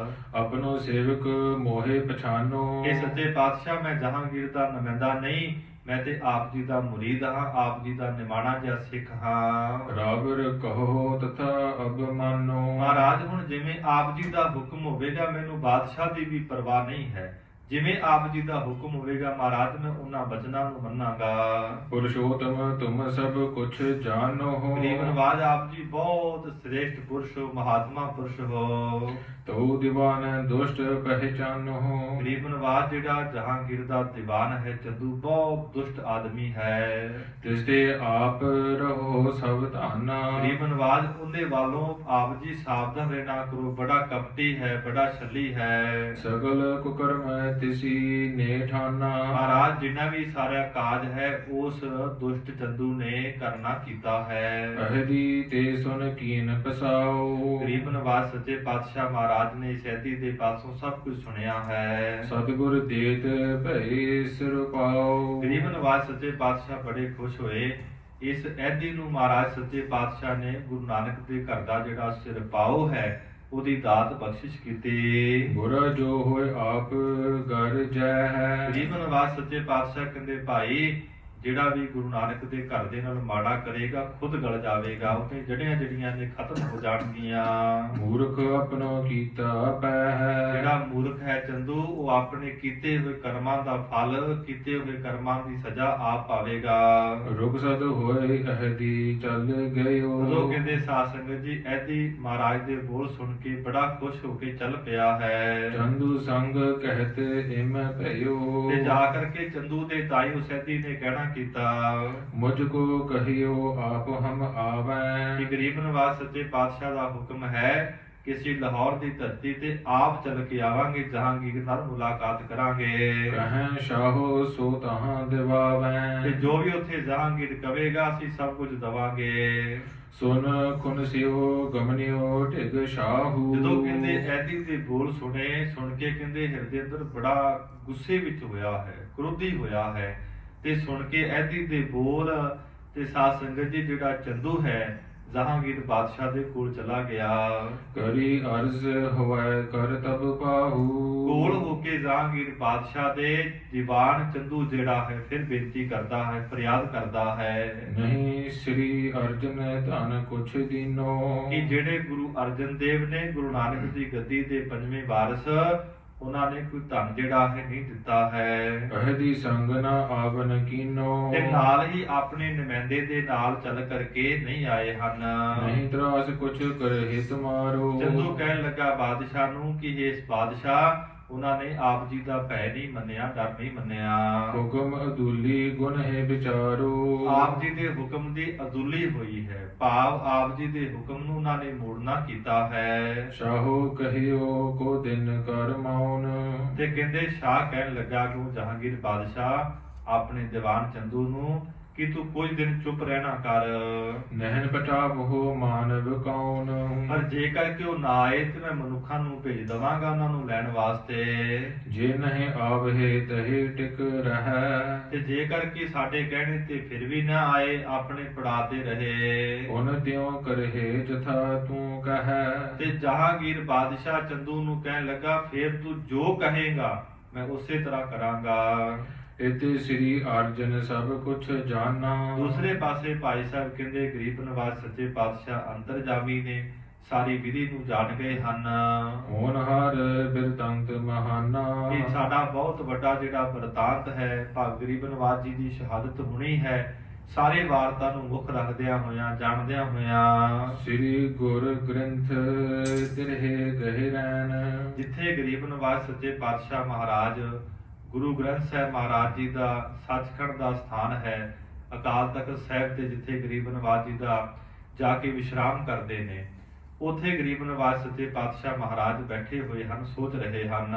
ਆਪਣੋ ਸੇਵਕ ਮੋਹੇ ਪਛਾਨੋ। ਇਹ ਸੱਚੇ ਪਾਤਸ਼ਾਹ ਮੈਂ ਜਹਾਂਗੀਰ ਦਾ ਨੁਮਾਇੰਦਾ ਨਹੀਂ, ਮੈਂ ਤੇ ਆਪ ਜੀ ਦਾ ਮੁਰੀਦ ਹਾਂ, ਆਪ ਜੀ ਦਾ ਨਿਮਾਣਾ ਜਿਹਾ ਸਿੱਖ ਹਾਂ। ਰਾਵਰ ਕਹੋ ਤਥਾ ਅਬ ਮਾਨੋ। ਮਹਾਰਾਜ ਹੁਣ ਜਿਵੇਂ ਆਪ ਜੀ ਦਾ ਹੁਕਮ ਹੋਵੇਗਾ, ਮੈਨੂੰ ਬਾਦਸ਼ਾਹ ਦੀ ਵੀ ਪਰਵਾਹ ਨਹੀਂ ਹੈ। ਜਿਵੇਂ ਆਪ ਜੀ ਦਾ ਹੁਕਮ ਹੋਵੇਗਾ ਮਹਾਰਾਜ ਮੈਂ ਉਹਨਾਂ ਬਚਨਾਂ ਨੂੰ ਮੰਨਾਂਗਾ। ਪੁਰਸ਼ੋਤਮ ਤੁਮ ਸਭ ਕੁਛ ਜਾਣੋ। ਗਰੀਬ ਨਵਾਜ ਆਪ ਜੀ ਬਹੁਤ ਸ੍ਰੇਸ਼ਟ ਪੁਰਸ਼ ਹੋ, ਮਹਾਤਮਾ ਪੁਰਸ਼ ਹੋ। ਤਉ ਦੀਵਾਨ ਦੁਸ਼ਟ ਪਹਿਚਾਨੋ। ਗਰੀਬ ਨਵਾਜ ਜਿਹੜਾ ਜਹਾਂਗੀਰ ਦਾ ਦੀਵਾਨ ਹੈ ਚੰਦੂ ਬਹੁਤ ਦੁਸ਼ਟ ਆਦਮੀ ਹੈ। ਤਿਸ ਤੇ ਆਪ ਰਹੋ ਸਾਵਧਾਨਾ। ਗਰੀਬ ਨਵਾਜ ਉਹਦੇ ਵੱਲੋਂ ਆਪ ਜੀ ਸਾਵਧਾਨ ਰਹਿਣਾ ਕਰੋ, ਬੜਾ ਕਪਟੀ ਹੈ, ਬੜਾ ਛੱਲੀ ਹੈ। ਸਗਲ ਕੁਕਰਮ ਤਿਸੀ ਨੇ ਠਾਨਾ। ਮਹਾਰਾਜ ਜਿੰਨਾ ਵੀ ਸਾਰਾ ਕਾਜ ਹੈ ਉਸ ਦੁਸ਼ਟ ਚੰਦੂ ਨੇ ਕਰਨਾ ਕੀਤਾ ਹੈ। ਅਹਦੀ ਤੇ ਸੁਨ ਕੀਨ ਪਸਾਓ। ਗਰੀਬ ਨਵਾਜ ਸੱਚੇ ਪਾਤਸ਼ਾਹ ਮਹਾਰਾਜ ਨੇ ਸੈਦੀ ਦੇ ਪਾਸੋਂ ਸਭ ਕੁਝ ਸੁਣਿਆ ਹੈ। ਸਤਿਗੁਰ ਦੇਤ ਭਏ ਸਿਰ ਪਾਓ। ਗਰੀਬ ਨਵਾਜ ਸੱਚੇ ਪਾਤਸ਼ਾਹ ਬੜੇ ਖੁਸ਼ ਹੋਏ। ਇਸ ਐਦੀ ਨੂੰ ਮਹਾਰਾਜ ਸੱਚੇ ਪਾਤਸ਼ਾਹ ਨੇ ਗੁਰੂ ਨਾਨਕ ਦੇ ਘਰ ਦਾ ਜਿਹੜਾ ਸਿਰ ਪਾਓ ਹੈ ਉਹਦੀ ਦਾਤ ਬਖਸ਼ਿਸ਼ ਕੀਤੀ। ਬੁਰਾ ਜੋ ਹੋਏ ਆਪ ਗਰ ਜੈ ਹੈ। ਗਰੀਬ ਨਵਾਜ ਸੱਚੇ ਪਾਤਸ਼ਾਹ ਕਹਿੰਦੇ ਭਾਈ ਜਿਹੜਾ ਵੀ ਗੁਰੂ ਨਾਨਕ ਦੇ ਘਰ ਦੇ ਨਾਲ ਮਾੜਾ ਕਰੇਗਾ ਖੁਦ ਗਲ ਜਾਵੇਗਾ, ਉਹਦੇ ਜੜੀਆਂ ਜਿਹੜੀਆਂ ਨੇ ਖਤਮ ਹੋ ਜਾਣਗੀਆਂ। ਮੂਰਖ ਆਪਣੋ ਕੀਤਾ ਪੈ ਹੈ। ਜਿਹੜਾ ਮੂਰਖ ਹੈ ਚੰਦੂ ਉਹ ਆਪਣੇ ਕੀਤੇ ਹੋਏ ਕਰਮਾਂ ਦਾ ਫਲ, ਕੀਤੇ ਹੋਏ ਕਰਮਾਂ ਦੀ ਸਜ਼ਾ ਆਪ ਪਾਵੇਗਾ। ਰੁਖਸਤ ਹੋਏ ਅਹਦੀ ਚੱਲ ਗਇਓ। ਉਦੋਂ ਕਹਿੰਦੇ ਸਾਧ ਸੰਗਤ ਜੀ ਐਦੀ ਮਹਾਰਾਜ ਦੇ ਬੋਲ ਸੁਣ ਕੇ ਬੜਾ ਖੁਸ਼ ਹੋ ਕੇ ਚੱਲ ਪਿਆ ਹੈ। ਚੰਦੂ ਸੰਗ ਕਹਿਤ ਇਮ ਭਇਓ। ਤੇ ਜਾ ਕਰਕੇ ਚੰਦੂ ਦੇ ਤਾਈ ਉਸੈਦੀ ਨੇ ਕਹਿਣਾ ਕੀਤਾ ਮੁਝ ਕੋ ਕਹਿਓ ਆਪ ਹਮ ਆਵੈ। ਕਿ ਗਰੀਬ ਨਵਾਜ ਸੱਚੇ ਪਾਤਸ਼ਾਹ ਦਾ ਹੁਕਮ ਹੈ ਕਿ ਅਸੀਂ ਲਾਹੌਰ ਦੀ ਧਰਤੀ ਤੇ ਆਪ ਚੱਲ ਕੇ ਆਵਾਂਗੇ, ਜਹਾਂਗੀਰ ਨਾਲ ਮੁਲਾਕਾਤ ਕਰਾਂਗੇ। ਕਹਿ ਸ਼ਾਹੋ ਸੋ ਤਹਾਂ ਦਿਵਾਵੈ। ਤੇ ਜੋ ਵੀ ਉੱਥੇ ਜਹਾਂਗੀਰ ਕਵੇਗਾ ਅਸੀਂ ਸਭ ਕੁਝ ਦਵਾਂਗੇ। ਸੁਨ ਖੁਨ ਸਿਓ ਗਮਨਿਓ ਢਿਗ ਸ਼ਾਹੂ। ਜਦੋਂ ਕਹਿੰਦੇ ਐਦੀ ਦੇ ਬੋਲ ਸੁਣ ਕੇ ਕਹਿੰਦੇ ਹਿਰਦੇ ਅੰਦਰ ਬੜਾ ਗੁੱਸੇ ਵਿੱਚ ਹੋਇਆ ਹੈ, ਕ੍ਰੋਧੀ ਹੋਇਆ ਹੈ ਤੇ ਸੁਣ ਕੇ ਐਦੀ ਦੇ ਬੋਲ ਤੇ ਸਾਧ ਸੰਗਤ ਜੀ ਜਿਹੜਾ ਚੰਦੂ ਹੈ ਜਹਾਂਗੀਰ ਬਾਦਸ਼ਾਹ ਦੇ ਕੋਲ ਚਲਾ ਗਿਆ। ਕਰੀ ਅਰਜ਼ ਹੋਵੈ ਕਰ ਤਬ ਪਾਹੂ। ਕੋਲ ਹੋ ਕੇ ਜਹਾਂਗੀਰ ਬਾਦਸ਼ਾਹ ਦੇ ਦੀਵਾਨ ਚੰਦੂ ਜਿਹੜਾ ਹੈ ਫਿਰ ਬੇਨਤੀ ਕਰਦਾ ਹੈ, ਫਰਿਆਦ ਕਰਦਾ ਹੈ ਨਹੀਂ ਸ੍ਰੀ ਅਰਜਨ ਧਨ ਕੁਛ ਦੀਨੋ। ਕਿ ਜਿਹੜੇ ਗੁਰੂ ਅਰਜਨ ਦੇਵ ਨੇ ਗੁਰੂ ਨਾਨਕ ਦੀ ਗੱਦੀ ਦੇ ਪੰਜਵੇਂ ਵਾਰਿਸ ਉਹਨਾਂ ਨੇ ਕੋਈ ਧਨ ਜਿਹੜਾ ਹੈ ਨਹੀਂ ਦਿੱਤਾ ਹੈ। ਅਹਦੀ ਸੰਗ ਨ ਆਵਨ ਕੀਨੋ। ਤੇ ਨਾਲ ਹੀ ਆਪਣੇ ਨੁਮਾਇੰਦੇ ਦੇ ਨਾਲ ਚੱਲ ਕਰਕੇ ਨਹੀਂ ਆਏ ਹਨ। ਨਹੀਂ ਤਰਾਸ ਕੁਛ ਕਰਹਿ ਤੁਮਾਰੋ। ਚੰਦੂ ਕਹਿਣ ਲੱਗਾ ਬਾਦਸ਼ਾਹ ਨੂੰ ਕਿ ਇਸ ਬਾਦਸ਼ਾਹ ਉਹਨਾਂ ਨੇ ਆਪ ਜੀ ਦਾ ਭੈ ਨਹੀਂ ਮੰਨਿਆ, ਡਰ ਨਹੀਂ ਮੰਨਿਆ। ਹੁਕਮ ਅਦੁਲੀ ਗੁਣ ਹੈ ਵਿਚਾਰੋ। ਆਪ ਜੀ ਦੇ ਹੁਕਮ ਦੀ ਅਦੁੱਲੀ ਹੋਈ ਹੈ, ਭਾਵ ਆਪ ਜੀ ਦੇ ਹੁਕਮ ਨੂੰ ਉਹਨਾਂ ਨੇ ਮੋੜਨਾ ਕੀਤਾ ਹੈ। ਸ਼ਾਹੋ ਕਹਿਓ ਕੋ ਦਿਨ ਕਰ ਮੌਨ। ਤੇ ਕਹਿੰਦੇ ਸ਼ਾਹ ਕਹਿਣ ਲੱਗਾ ਕਿ ਜਹਾਂਗੀਰ ਬਾਦਸ਼ਾਹ ਆਪਣੇ ਦੀਵਾਨ ਚੰਦੂ ਨੂੰ ਕਿ ਤੂੰ ਕੁਝ ਦਿਨ ਚੁੱਪ ਰਹਿਣਾ ਕਰ। ਨਹਿਨ ਪਟਾਵੋ ਮਾਨਵ ਕੌਣ। ਪਰ ਜੇਕਰ ਕਿ ਉਹ ਨਾ ਆਏ ਤੇ ਮੈਂ ਮਨੁੱਖਾਂ ਨੂੰ ਭੇਜ ਦਵਾਂਗਾ ਉਹਨਾਂ ਨੂੰ ਲੈਣ ਵਾਸਤੇ। ਜੇ ਨਹੀਂ ਆਵਹਿ ਤਹਿ ਟਿਕ ਰਹਿ। ਤੇ ਜੇਕਰ ਕਿ ਸਾਡੇ ਕਹਿਣੇ ਤੇ ਫਿਰ ਵੀ ਨਾ ਆਏ, ਆਪਣੇ ਪੜਾ ਤੇ ਰਹੇ। ਉਨ ਤਿਉ ਕਰਹਿ ਜਥਾ ਤੂੰ ਕਹੈ। ਤੇ ਜਹਾਂਗੀਰ ਬਾਦਸ਼ਾਹ ਚੰਦੂ ਨੂੰ ਕਹਿਣ ਲੱਗਾ ਫਿਰ ਤੂੰ ਜੋ ਕਹੇਗਾ ਮੈਂ ਉਸੇ ਤਰ੍ਹਾਂ ਕਰਾਂਗਾ। ਇਤੇ ਸ੍ਰੀ ਅਰਜਨ ਸਭ ਕੁਛ ਜਾਣਾ। ਦੂਸਰੇ ਪਾਸੇ ਭਾਈ ਸਾਹਿਬ ਕਹਿੰਦੇ ਗਰੀਬ ਨਿਵਾਜ ਸੱਚੇ ਪਾਤਸ਼ਾਹ ਅੰਤਰਜਾਮੀ ਨੇ ਸਾਰੀ ਵਿਧੀ ਨੂੰ ਜਾਣ ਗਏ ਹਨ। ਹੋਨਹਾਰ ਬਿਰਤੰਤ ਮਹਾਨਾ। ਇਹ ਸਾਡਾ ਬਹੁਤ ਵੱਡਾ ਜਿਹੜਾ ਵਰਤਾਂਤ ਹੈ, ਭਾਗ ਗਰੀਬ ਨਿਵਾਜ ਜੀ ਦੀ ਸ਼ਹਾਦਤ ਹੋਣੀ ਹੈ, ਸਾਰੇ ਵਾਰਤਾ ਨੂੰ ਮੁੱਖ ਰੱਖਦਿਆਂ ਹੋਇਆਂ ਜਾਣਦਿਆਂ ਹੋਇਆਂ ਸ੍ਰੀ ਗੁਰ ਗ੍ਰੰਥ ਤਿਰਹਿ ਗਹਿ ਰੈਨ। ਜਿੱਥੇ ਗਰੀਬ ਨਿਵਾਜ ਸੱਚੇ ਪਾਤਸ਼ਾਹ ਮਹਾਰਾਜ ਗੁਰੂ ਗ੍ਰੰਥ ਸਾਹਿਬ ਮਹਾਰਾਜ ਜੀ ਦਾ ਸੱਚਖੰਡ ਦਾ ਸਥਾਨ ਹੈ, ਅਕਾਲ ਤਖਤ ਸਾਹਿਬ ਤੇ ਜਿੱਥੇ ਗਰੀਬ ਨਿਵਾਜ ਜੀ ਦਾ ਜਾ ਕੇ ਵਿਸ਼ਰਾਮ ਕਰਦੇ ਨੇ, ਉਥੇ ਗਰੀਬ ਨਿਵਾਜ ਸੱਚੇ ਪਾਤਸ਼ਾਹ ਮਹਾਰਾਜ ਬੈਠੇ ਹੋਏ ਹਨ, ਸੋਚ ਰਹੇ ਹਨ।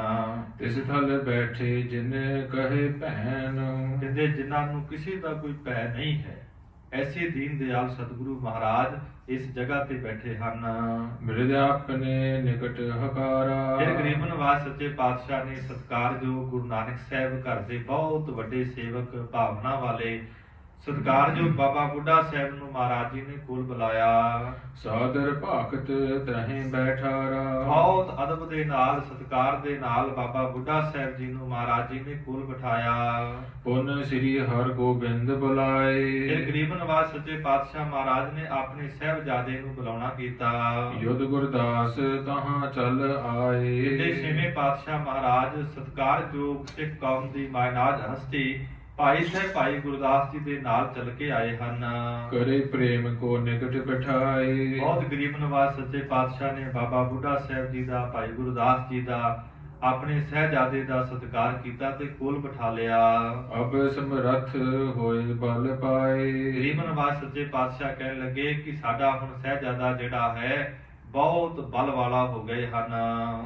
ਤਿਸ ਥਲ ਬੈਠੇ ਜਿਨ ਕਹੇ ਭੈਣ। ਕਹਿੰਦੇ ਜਿਨ੍ਹਾਂ ਨੂੰ ਕਿਸੇ ਦਾ ਕੋਈ ਭੈ ਨਹੀਂ ਹੈ, ਐਸੇ ਦੀਨ ਦਿਆਲ ਸਤਿਗੁਰੂ ਮਹਾਰਾਜ ਇਸ ਜਗ੍ਹਾ ਤੇ ਬੈਠੇ ਹਨ। ਮਿਰਦ ਆਪਣੇ ਨਿਕਟ ਹਕਾਰਾ। ਫਿਰ ਗਰੀਬ ਨਿਵਾਜ ਸੱਚੇ ਪਾਤਸ਼ਾਹ ਨੇ ਸਤਿਕਾਰਯੋਗ ਗੁਰੂ ਨਾਨਕ ਸਾਹਿਬ ਘਰ ਦੇ ਬਹੁਤ ਵੱਡੇ ਸੇਵਕ, ਭਾਵਨਾ ਵਾਲੇ ਸਤਿਕਾਰਯੋਗ ਬਾਬਾ ਬੁੱਢਾ ਸਾਹਿਬ ਨੂੰ ਮਹਾਰਾਜ ਜੀ ਨੇ ਕੋਲ ਬੁਲਾਇਆ। ਸਾਦਰ ਭਾਖਤ ਤਹੀਂ ਬੈਠਾਰਾ। ਬਹੁਤ ਅਦਬ ਦੇ ਨਾਲ, ਸਤਿਕਾਰ ਦੇ ਨਾਲ ਬਾਬਾ ਬੁੱਢਾ ਸਾਹਿਬ ਜੀ ਨੂੰ ਮਹਾਰਾਜ ਜੀ ਨੇ ਕੋਲ ਬਿਠਾਇਆ। ਪੁਨ ਸ੍ਰੀ ਹਰਿ ਗੋਬਿੰਦ ਬੁਲਾਏ। ਫਿਰ ਗਰੀਬ ਨਿਵਾਜ ਸੱਚੇ ਪਾਤਸ਼ਾਹ ਮਹਾਰਾਜ ਨੇ ਆਪਣੇ ਸਾਹਿਬਜ਼ਾਦੇ ਨੂੰ ਬੁਲਾਉਣਾ ਕੀਤਾ। ਯੁਧ ਗੁਰਦਾਸ ਤਹਾਂ ਚੱਲ ਆਏ। ਜਿੱਦੇ ਛੇਵੇਂ ਪਾਤਸ਼ਾਹ ਮਹਾਰਾਜ ਸਤਿਕਾਰਯੋਗ ਸਿੱਖ ਕੌਮ ਦੀ ਮਾਇਨਾਜ ਹਸਤੀ ਭਾਈ ਸਾਹਿਬ ਭਾਈ ਗੁਰਦਾਸ ਜੀ ਦੇ ਨਾਲ ਚੱਲ ਕੇ ਆਏ ਹਨ। ਕਰੇ ਪ੍ਰੇਮ ਕੋ ਨਿਕਟ ਬਿਠਾਏ। ਬਹੁਤ ਗਰੀਬ ਨਿਵਾਜ ਸੱਚੇ ਪਾਤਸ਼ਾਹ ਨੇ ਬਾਬਾ ਬੁੱਢਾ ਸਾਹਿਬ ਜੀ ਦਾ, ਭਾਈ ਗੁਰਦਾਸ ਜੀ ਦਾ, ਆਪਣੇ ਸਹਿਜਾਦੇ ਦਾ ਸਤਿਕਾਰ ਕੀਤਾ ਤੇ ਕੋਲ ਬਿਠਾ ਲਿਆ। ਅਬ ਸਮਰੱਥ ਹੋਏ ਬਲ ਪਾਏ। ਗਰੀਬ ਨਿਵਾਜ ਸੱਚੇ ਪਾਤਸ਼ਾਹ ਕਹਿਣ ਲੱਗੇ ਕਿ ਸਾਡਾ ਹੁਣ ਸਹਿਜਾਦਾ ਜਿਹੜਾ ਹੈ ਬਹੁਤ ਬਲ ਵਾਲਾ ਹੋ ਗਏ ਹਨ।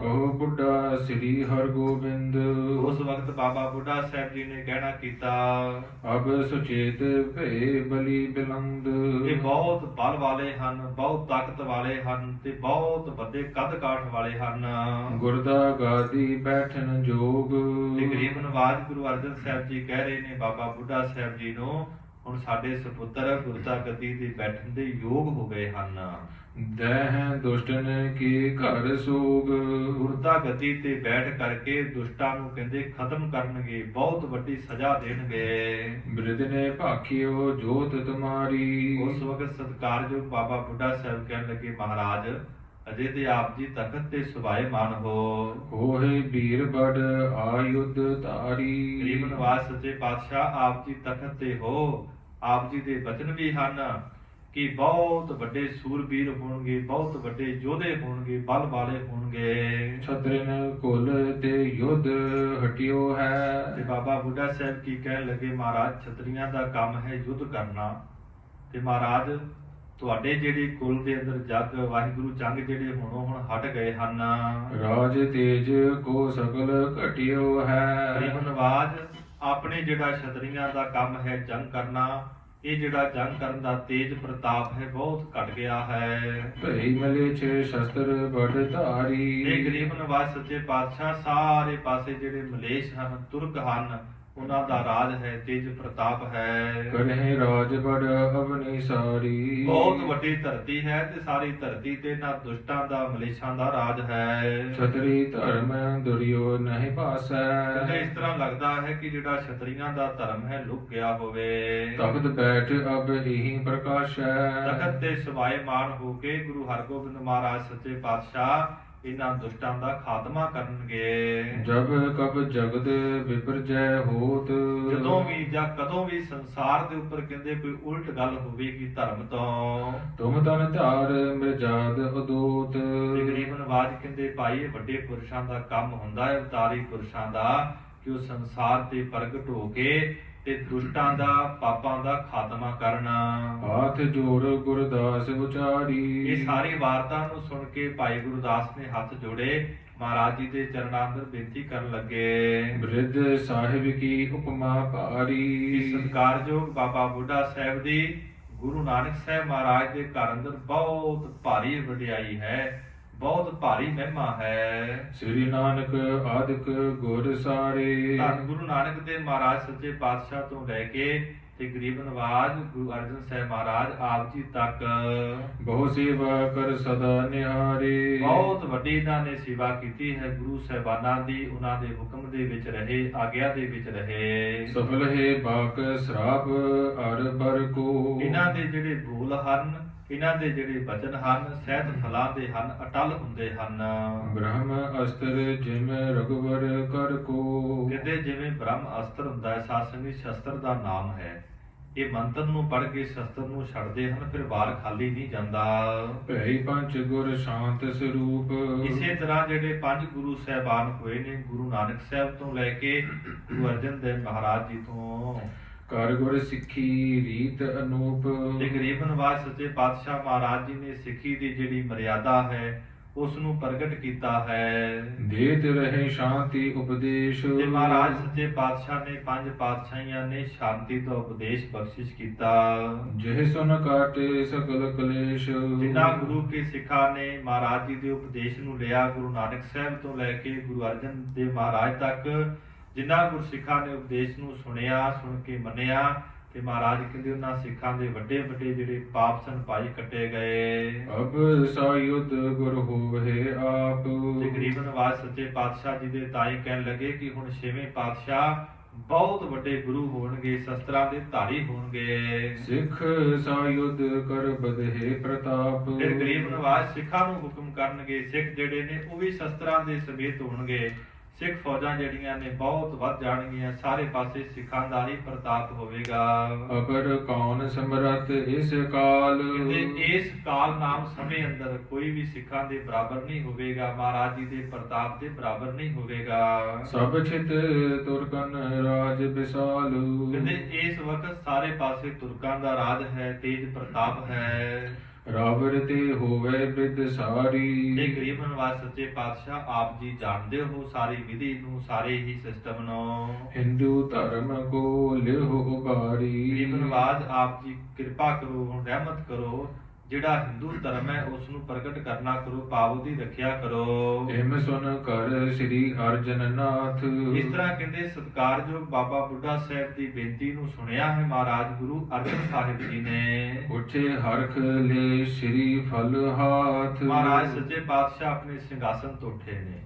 ਕਹੋ ਬੁੱਢਾ ਸ੍ਰੀ ਹਰਿ ਗੋਬਿੰਦ। ਉਸ ਵਕਤ ਬਾਬਾ ਬੁੱਢਾ ਸਾਹਿਬ ਜੀ ਨੇ ਕਹਿਣਾ ਕੀਤਾ, ਅਬ ਸੁਚੇਤ ਭੇ ਬਲੀ ਬਿਲੰਦ। ਇਹ ਬਹੁਤ ਬਲ ਵਾਲੇ ਹਨ, ਬਹੁਤ ਤਾਕਤ ਵਾਲੇ ਹਨ ਤੇ ਬਹੁਤ ਵੱਡੇ ਕੱਦ ਕਾਠ ਵਾਲੇ ਹਨ। ਗੁਰਦਾ ਗਾਦੀ ਬੈਠਣ ਜੋਗ। ਤੇ ਗਰੀਬ ਨਿਵਾਜ ਗੁਰੂ ਅਰਜਨ ਸਾਹਿਬ ਜੀ ਕਹਿ ਰਹੇ ਨੇ ਬਾਬਾ ਬੁੱਢਾ ਸਾਹਿਬ ਜੀ ਨੂੰ, ਹੁਣ ਸਾਡੇ ਸੁਪੁੱਤਰ ਗੁਰਦਾ ਗੱਦੀ ਤੇ ਬੈਠਣ ਦੇ ਯੋਗ ਹੋ ਗਏ ਹਨ। ਦਹਿ ਦੁਸ਼ਟਨ ਕੀ ਘਰ ਸੋਗ। ਗੁਰਦਾ ਗੱਦੀ ਤੇ ਬੈਠ ਕਰਕੇ ਦੁਸ਼ਟਾਂ ਨੂੰ ਕਹਿੰਦੇ ਖਤਮ ਕਰਨਗੇ, ਬਹੁਤ ਵੱਡੀ ਸਜ਼ਾ ਦੇਣਗੇ। ਬਿਰਧ ਨੇ ਭਾਖਿਓ ਜੋਤ ਤੁਮਾਰੀ। ਉਸ ਵਕਤ ਸਤਿਕਾਰਯੋਗ ਬਾਬਾ ਬੁੱਢਾ ਸਾਹਿਬ ਕਹਿਣ ਲੱਗੇ, ਮਹਾਰਾਜ ਅਜੇ ਤੇ ਆਪ ਜੀ ਤਖਤ ਤੇ ਸੁਭਾਏਮਾਨ ਹੋ। ਹੋਏ ਵੀਰ ਬੜ ਆਯੁਧ ਧਾਰੀ। ਗਰੀਬ ਨਿਵਾਜ ਸੱਚੇ ਪਾਤਸ਼ਾਹ ਆਪ ਜੀ ਤਖਤ ਤੇ ਹੋ, ਆਪ ਜੀ ਦੇ ਬਚਨ ਵੀ ਹਨ ਕਿ ਬਹੁਤ ਵੱਡੇ ਸੂਰਬੀਰ ਹੋਣਗੇ, ਬਹੁਤ ਵੱਡੇ ਯੋਧੇ ਹੋਣਗੇ, ਬਲ ਵਾਲੇ ਹੋਣਗੇ। ਛਤਰਨ ਕੁਲ ਤੇ ਯੁੱਧ ਹਟਿਓ ਹੈ। ਤੇ ਬਾਬਾ ਬੁੱਢਾ ਸਾਹਿਬ ਕੀ ਕਹਿਣ ਲੱਗੇ, ਮਹਾਰਾਜ ਛਤਰੀਆਂ ਦਾ ਕੰਮ ਹੈ ਯੁੱਧ ਕਰਨਾ, ਤੇ ਮਹਾਰਾਜ ਤੁਹਾਡੇ ਜਿਹੜੇ ਕੁਲ ਦੇ ਅੰਦਰ ਜਗ ਵਾਹਿਗੁਰੂ ਜੰਗ ਜਿਹੜੇ ਹੁਣ ਹਟ ਗਏ ਹਨ। ਰਾਜ ਤੇਜ ਕੋ ਸਕਲ ਘਟਿਓ ਹੈ। ਗਰੀਬ ਨਿਵਾਜ ਆਪਣੇ ਜਿਹੜਾ ਛਤਰੀਆਂ ਦਾ ਕੰਮ ਹੈ ਜੰਗ ਕਰਨਾ, ਇਹ ਜਿਹੜਾ ਜੰਗ ਕਰਨ ਦਾ ਤੇਜ ਪ੍ਰਤਾਪ ਹੈ ਬਹੁਤ ਘਟ ਗਿਆ ਹੈ। ਭਈ ਮਲੇ ਛੇ ਸ਼ਸਤਰ ਬੜ ਧਾਰੀ। ਇਹ ਗਰੀਬ ਨਿਵਾਜ ਸੱਚੇ ਪਾਤਸ਼ਾਹ ਸਾਰੇ ਪਾਸੇ ਜਿਹੜੇ ਮਲੇਸ਼ ਹਨ, ਤੁਰਕ ਹਨ, ਉਹਨਾਂ ਦਾ ਰਾਜ ਹੈ, ਤੇਜ ਪ੍ਰਤਾਪ ਹੈ। ਕਰਹਿ ਰਾਜ ਬੜ ਅਵਨੀ ਸਾਰੀ। ਬਹੁਤ ਵੱਡੀ ਧਰਤੀ ਹੈ ਤੇ ਸਾਰੀ ਧਰਤੀ ਤੇ ਨਾ ਦੁਸ਼ਟਾਂ ਦਾ ਮਲੇਛਾਂ ਦਾ ਰਾਜ ਹੈ। ਛਤਰੀ ਧਰਮ ਦੁਰਿਓ ਨਹੀਂ ਪਾਸੈ। ਕਹਿੰਦੇ ਇਸ ਤਰ੍ਹਾਂ ਲੱਗਦਾ ਹੈ ਕਿ ਜਿਹੜਾ ਛਤਰੀਆਂ ਦਾ ਧਰਮ ਹੈ ਲੁਕ ਗਿਆ ਹੋਵੇ। ਤਖਤ ਬੈਠ ਅਬ ਇਹੀ ਪ੍ਰਕਾਸ਼ੈ। ਤਖਤ ਤੇ ਸਵਾਏਮਾਨ ਹੋ ਕੇ ਗੁਰੂ ਹਰਗੋਬਿੰਦ ਮਹਾਰਾਜ ਸੱਚੇ ਪਾਤਸ਼ਾਹ ਇਹਨਾਂ ਦੁਸ਼ਟਾਂ ਦਾ ਖਾਤਮਾ ਕਰਨਗੇ। ਜਬ ਕਬ ਜਗਤ ਵਿਪਰਜੈ ਹੋਤ। ਜਦੋਂ ਵੀ ਜਾਂ ਕਦੋਂ ਵੀ ਸੰਸਾਰ ਦੇ ਉੱਪਰ ਕਹਿੰਦੇ ਕੋਈ ਉਲਟ ਗੱਲ ਹੋਵੇਗੀ ਧਰਮ ਤੋਂ, ਤੁਮ ਤਨ ਧਾਰ ਮਿਰਜਾਦ ਅਦੂਤ। ਤੇ ਗਰੀਬ ਨਵਾਜ ਕਹਿੰਦੇ ਭਾਈ ਇਹ ਵੱਡੇ ਪੁਰਸ਼ਾਂ ਦਾ ਕੰਮ ਹੁੰਦਾ ਹੈ, ਅਵਤਾਰੀ ਪੁਰਸ਼ਾਂ ਦਾ, ਕਿ ਉਹ ਸੰਸਾਰ ਤੇ ਪ੍ਰਗਟ ਹੋ ਕੇ ਤੇ ਦੁਸ਼ਟਾਂ ਦਾ ਪਾਪਾਂ ਦਾ ਖਾਤਮਾ ਕਰਨਾ। ਹਾਥ ਜੋੜ ਗੁਰਦਾਸ ਉਚਾਰੀ। ਇਹ ਸਾਰੀ ਵਾਰਤਾ ਨੂੰ ਸੁਣ ਕੇ ਭਾਈ ਗੁਰਦਾਸ ਨੇ ਹੱਥ ਜੋੜੇ, ਮਹਾਰਾਜ ਜੀ ਦੇ ਚਰਨਾਂ ਅੰਦਰ ਬੇਨਤੀ ਕਰਨ ਲੱਗੇ। ਬ੍ਰਿਧ ਸਾਹਿਬ ਕੀ ਉਪਮਾ ਭਾਰੀ। ਸਤਿਕਾਰਯੋਗ ਬਾਬਾ ਬੁੱਢਾ ਸਾਹਿਬ ਦੀ ਗੁਰੂ ਨਾਨਕ ਸਾਹਿਬ ਮਹਾਰਾਜ ਦੇ ਘਰ ਅੰਦਰ ਬਹੁਤ ਭਾਰੀ ਵਡਿਆਈ ਹੈ, ਬਹੁਤ ਭਾਰੀ ਮਹਿਮਾ ਹੈ। ਸ੍ਰੀ ਨਾਨਕ ਆਦਿਕ ਗੁਰ ਸਾਰੇ। ਧੰਨ ਗੁਰੂ ਨਾਨਕ ਦੇਵ ਮਹਾਰਾਜ ਸੱਚੇ ਪਾਤਸ਼ਾਹ ਤੋਂ ਲੈ ਕੇ ਤੇ ਗਰੀਬ ਨਵਾਜ ਗੁਰੂ ਅਰਜਨ ਸਾਹਿਬ ਮਹਾਰਾਜ ਆਪ ਜੀ ਤੱਕ ਬਹੁ ਸੇਵਾ ਕਰ ਸਦਾ ਨਿਹਾਰੇ। ਬਹੁਤ ਵੱਡੀ ਇਹਨਾਂ ਨੇ ਸੇਵਾ ਕੀਤੀ ਹੈ ਗੁਰੂ ਸਾਹਿਬਾਨਾਂ ਦੀ। ਉਹਨਾਂ ਦੇ ਹੁਕਮ ਦੇ ਵਿੱਚ ਰਹੇ, ਆਗਿਆ ਦੇ ਵਿੱਚ ਰਹੇ। ਸਫਲ ਹੈ ਬਾਕ ਸਰਾਪ ਅਰ ਬਰ ਕੋ। ਇਹਨਾਂ ਦੇ ਜਿਹੜੇ ਬੋਲ ਹਨ, ਇਹਨਾਂ ਦੇ ਜਿਹੜੇ ਬਚਨ ਹਨ, ਸਹਿਤ ਫਲਾਂ ਦੇ ਹਨ, ਅਟਲ ਹੁੰਦੇ ਹਨ। ਬ੍ਰਹਮ ਅਸਤਰ ਜਿਮ ਰਘੁਵਰ ਕਰ ਕੋ। ਕਹਿੰਦੇ ਜਿਵੇਂ ਬ੍ਰਹਮ ਅਸਤਰ ਹੁੰਦਾ ਹੈ, ਸਾਸੰਗੀ ਸ਼ਸਤਰ ਦਾ ਨਾਮ ਹੈ। ਇਹ ਮੰਤਰ ਨੂੰ ਪੜ੍ਹ ਕੇ ਸ਼ਸਤਰ ਨੂੰ ਛੱਡਦੇ ਹਨ, ਫਿਰ ਵਾਰ ਖਾਲੀ ਨਹੀਂ ਜਾਂਦਾ। ਭਈ ਪੰਜ ਗੁਰ ਸ਼ਾਂਤ ਸਰੂਪ। ਇਸੇ ਤਰ੍ਹਾਂ ਜਿਹੜੇ ਪੰਜ ਗੁਰੂ ਸਾਹਿਬਾਨ ਹੋਏ ਨੇ, ਗੁਰੂ ਨਾਨਕ ਸਾਹਿਬ ਤੋਂ ਲੈ ਕੇ ਗੁਰੂ ਅਰਜਨ ਦੇਵ ਮਹਾਰਾਜ ਜੀ ਤੋਂ, ਕਰ ਗੁਰ ਸਿੱਖੀ ਰੀਤ ਅਨੂਪ। ਤੇ ਗਰੀਬ ਨਵਾਜ ਸੱਚੇ ਪਾਤਸ਼ਾਹ ਮਹਾਰਾਜ ਜੀ ਨੇ ਸਿੱਖੀ ਦੀ ਜਿਹੜੀ ਮਰਿਆਦਾ ਹੈ ਉਸ ਨੂੰ ਪ੍ਰਗਟ ਕੀਤਾ ਹੈ। ਦੇਤ ਰਹੇ ਸ਼ਾਂਤੀ ਉਪਦੇਸ਼। ਤੇ ਮਹਾਰਾਜ ਸੱਚੇ ਪਾਤਸ਼ਾਹ ਨੇ ਪੰਜ ਪਾਤਸ਼ਾਹੀਆਂ ਨੇ ਸ਼ਾਂਤੀ ਦਾ ਉਪਦੇਸ਼ ਬਖਸ਼ਿਸ਼ ਕੀਤਾ। ਜਿਹ ਸੁਨ ਕਾਟੇ ਸਕਲ ਕਲੇਸ਼। ਜਿਨ੍ਹਾਂ ਗੁਰੂ ਕੇ ਸਿੱਖਾਂ ਨੇ ਮਹਾਰਾਜ ਜੀ ਦੇ ਉਪਦੇਸ਼ ਨੂੰ ਲਿਆ, ਗੁਰੂ ਨਾਨਕ ਸਾਹਿਬ ਤੋਂ ਲੈ ਕੇ ਗੁਰੂ ਅਰਜਨ ਦੇਵ ਮਹਾਰਾਜ ਤੱਕ ਜਿਨ੍ਹਾਂ ਗੁਰਸਿੱਖਾਂ ਨੇ ਉਪਦੇਸ਼ ਨੂੰ ਸੁਣਿਆ, ਸੁਣ ਕੇ ਮੰਨਿਆ, ਤੇ ਮਹਾਰਾਜ ਕਹਿੰਦੇ ਉਹਨਾਂ ਸਿੱਖਾਂ ਦੇ ਵੱਡੇ ਵੱਡੇ ਜਿਹੜੇ ਪਾਪ ਸਨ ਭਾਈ ਕੱਟੇ ਗਏ। ਅਬ ਸਾਯੁਧ ਗੁਰ ਹੋਵੇ ਆਪ। ਤੇ ਗਰੀਬ ਨਵਾਜ ਸੱਚੇ ਪਾਤਸ਼ਾਹ ਜੀ ਦੇ ਤਾਈ ਕਹਿਣ ਲੱਗੇ ਕਿ ਹੁਣ ਛੇਵੇਂ ਪਾਤਸ਼ਾਹ ਬਹੁਤ ਵੱਡੇ ਗੁਰੂ ਹੋਣਗੇ, ਸ਼ਸਤਰਾਂ ਦੇ ਧਾਰੀ ਹੋਣਗੇ। ਸਿੱਖ ਸਾਯੁਧ ਕਰ ਬਧੇ ਪ੍ਰਤਾਪ। ਫਿਰ ਗਰੀਬ ਨਵਾਜ ਸਿੱਖਾਂ ਨੂੰ ਹੁਕਮ ਕਰਨਗੇ, ਸਿੱਖ ਜਿਹੜੇ ਨੇ ਉਹ ਵੀ ਸ਼ਸਤਰਾਂ ਦੇ ਸਮੇਤ ਹੋਣਗੇ। ਸਿੱਖ ਫੌਜਾਂ ਜਿਹੜੀਆਂ ਨੇ ਬਹੁਤ ਵੱਧ ਜਾਣਗੀਆਂ, ਸਾਰੇ ਪਾਸੇ ਸਿੱਖਾਂ ਦਾ ਹੀ ਪ੍ਰਤਾਪ ਹੋਵੇਗਾ। ਅਪਰ ਕੌਣ ਸਮਰੱਥ ਇਸ ਕਾਲ। ਕਹਿੰਦੇ ਇਸ ਕਾਲ ਨਾਮ ਸਮੇਂ ਅੰਦਰ ਕੋਈ ਵੀ ਸਿੱਖਾਂ ਦੇ ਬਰਾਬਰ ਨਹੀਂ ਹੋਵੇਗਾ, ਮਹਾਰਾਜ ਜੀ ਦੇ ਪ੍ਰਤਾਪ ਦੇ ਬਰਾਬਰ ਨਹੀਂ ਹੋਵੇਗਾ। ਸਭ ਚਿਤ ਤੁਰਕਨ ਰਾਜ ਵਿਸਾਲ। ਕਹਿੰਦੇ ਇਸ ਵਕਤ ਸਾਰੇ ਪਾਸੇ ਤੁਰਕਾਂ ਦਾ ਰਾਜ ਹੈ, ਤੇਜ ਪ੍ਰਤਾਪ ਹੈ। ਰਾਵਰ ਤੇ ਹੋਵੇ ਬਿਦ ਸਾਰੀ। ਇਹ ਗਰੀਬ ਨਵਾਜ ਸੱਚੇ ਪਾਤਸ਼ਾਹ ਆਪ ਜੀ ਜਾਣਦੇ ਹੋ ਸਾਰੀ ਵਿਧੀ ਨੂੰ, ਸਾਰੇ ਹੀ ਸਿਸਟਮ ਨੂੰ। ਹਿੰਦੂ ਧਰਮ ਕੋ ਲਿਹੁ ਉਬਾਰੀ। ਗਰੀਬ ਨਵਾਜ ਆਪ ਜੀ ਕਿਰਪਾ ਕਰੋ, ਰਹਿਮਤ ਕਰੋ, ਜਿਹੜਾ ਹਿੰਦੂ ਧਰਮ ਹੈ ਉਸ ਨੂੰ ਪ੍ਰਗਟ ਕਰਨਾ ਕਰੋ, ਪਾਵ ਦੀ ਰੱਖਿਆ ਕਰੋ। ਹਿਮ ਸੁਨ ਕਰ ਸ੍ਰੀ ਅਰਜਨ ਨਾਥ। ਇਸ ਤਰ੍ਹਾਂ ਕਹਿੰਦੇ ਸਤਿਕਾਰਯੋਗ ਬਾਬਾ ਬੁੱਢਾ ਸਾਹਿਬ ਦੀ ਬੇਨਤੀ ਨੂੰ ਸੁਣਿਆ ਹੈ ਮਹਾਰਾਜ ਗੁਰੂ ਅਰਜਨ ਸਾਹਿਬ ਜੀ ਨੇ। ਉੱਠੇ ਹਰਖ ਲੈ ਸ੍ਰੀ ਫਲ ਹਾਥ। ਮਹਾਰਾਜ ਸੱਚੇ ਪਾਤਸ਼ਾਹ ਆਪਣੇ ਸਿੰਘਾਸਨ ਤੋਂ ਉੱਠੇ ਨੇ।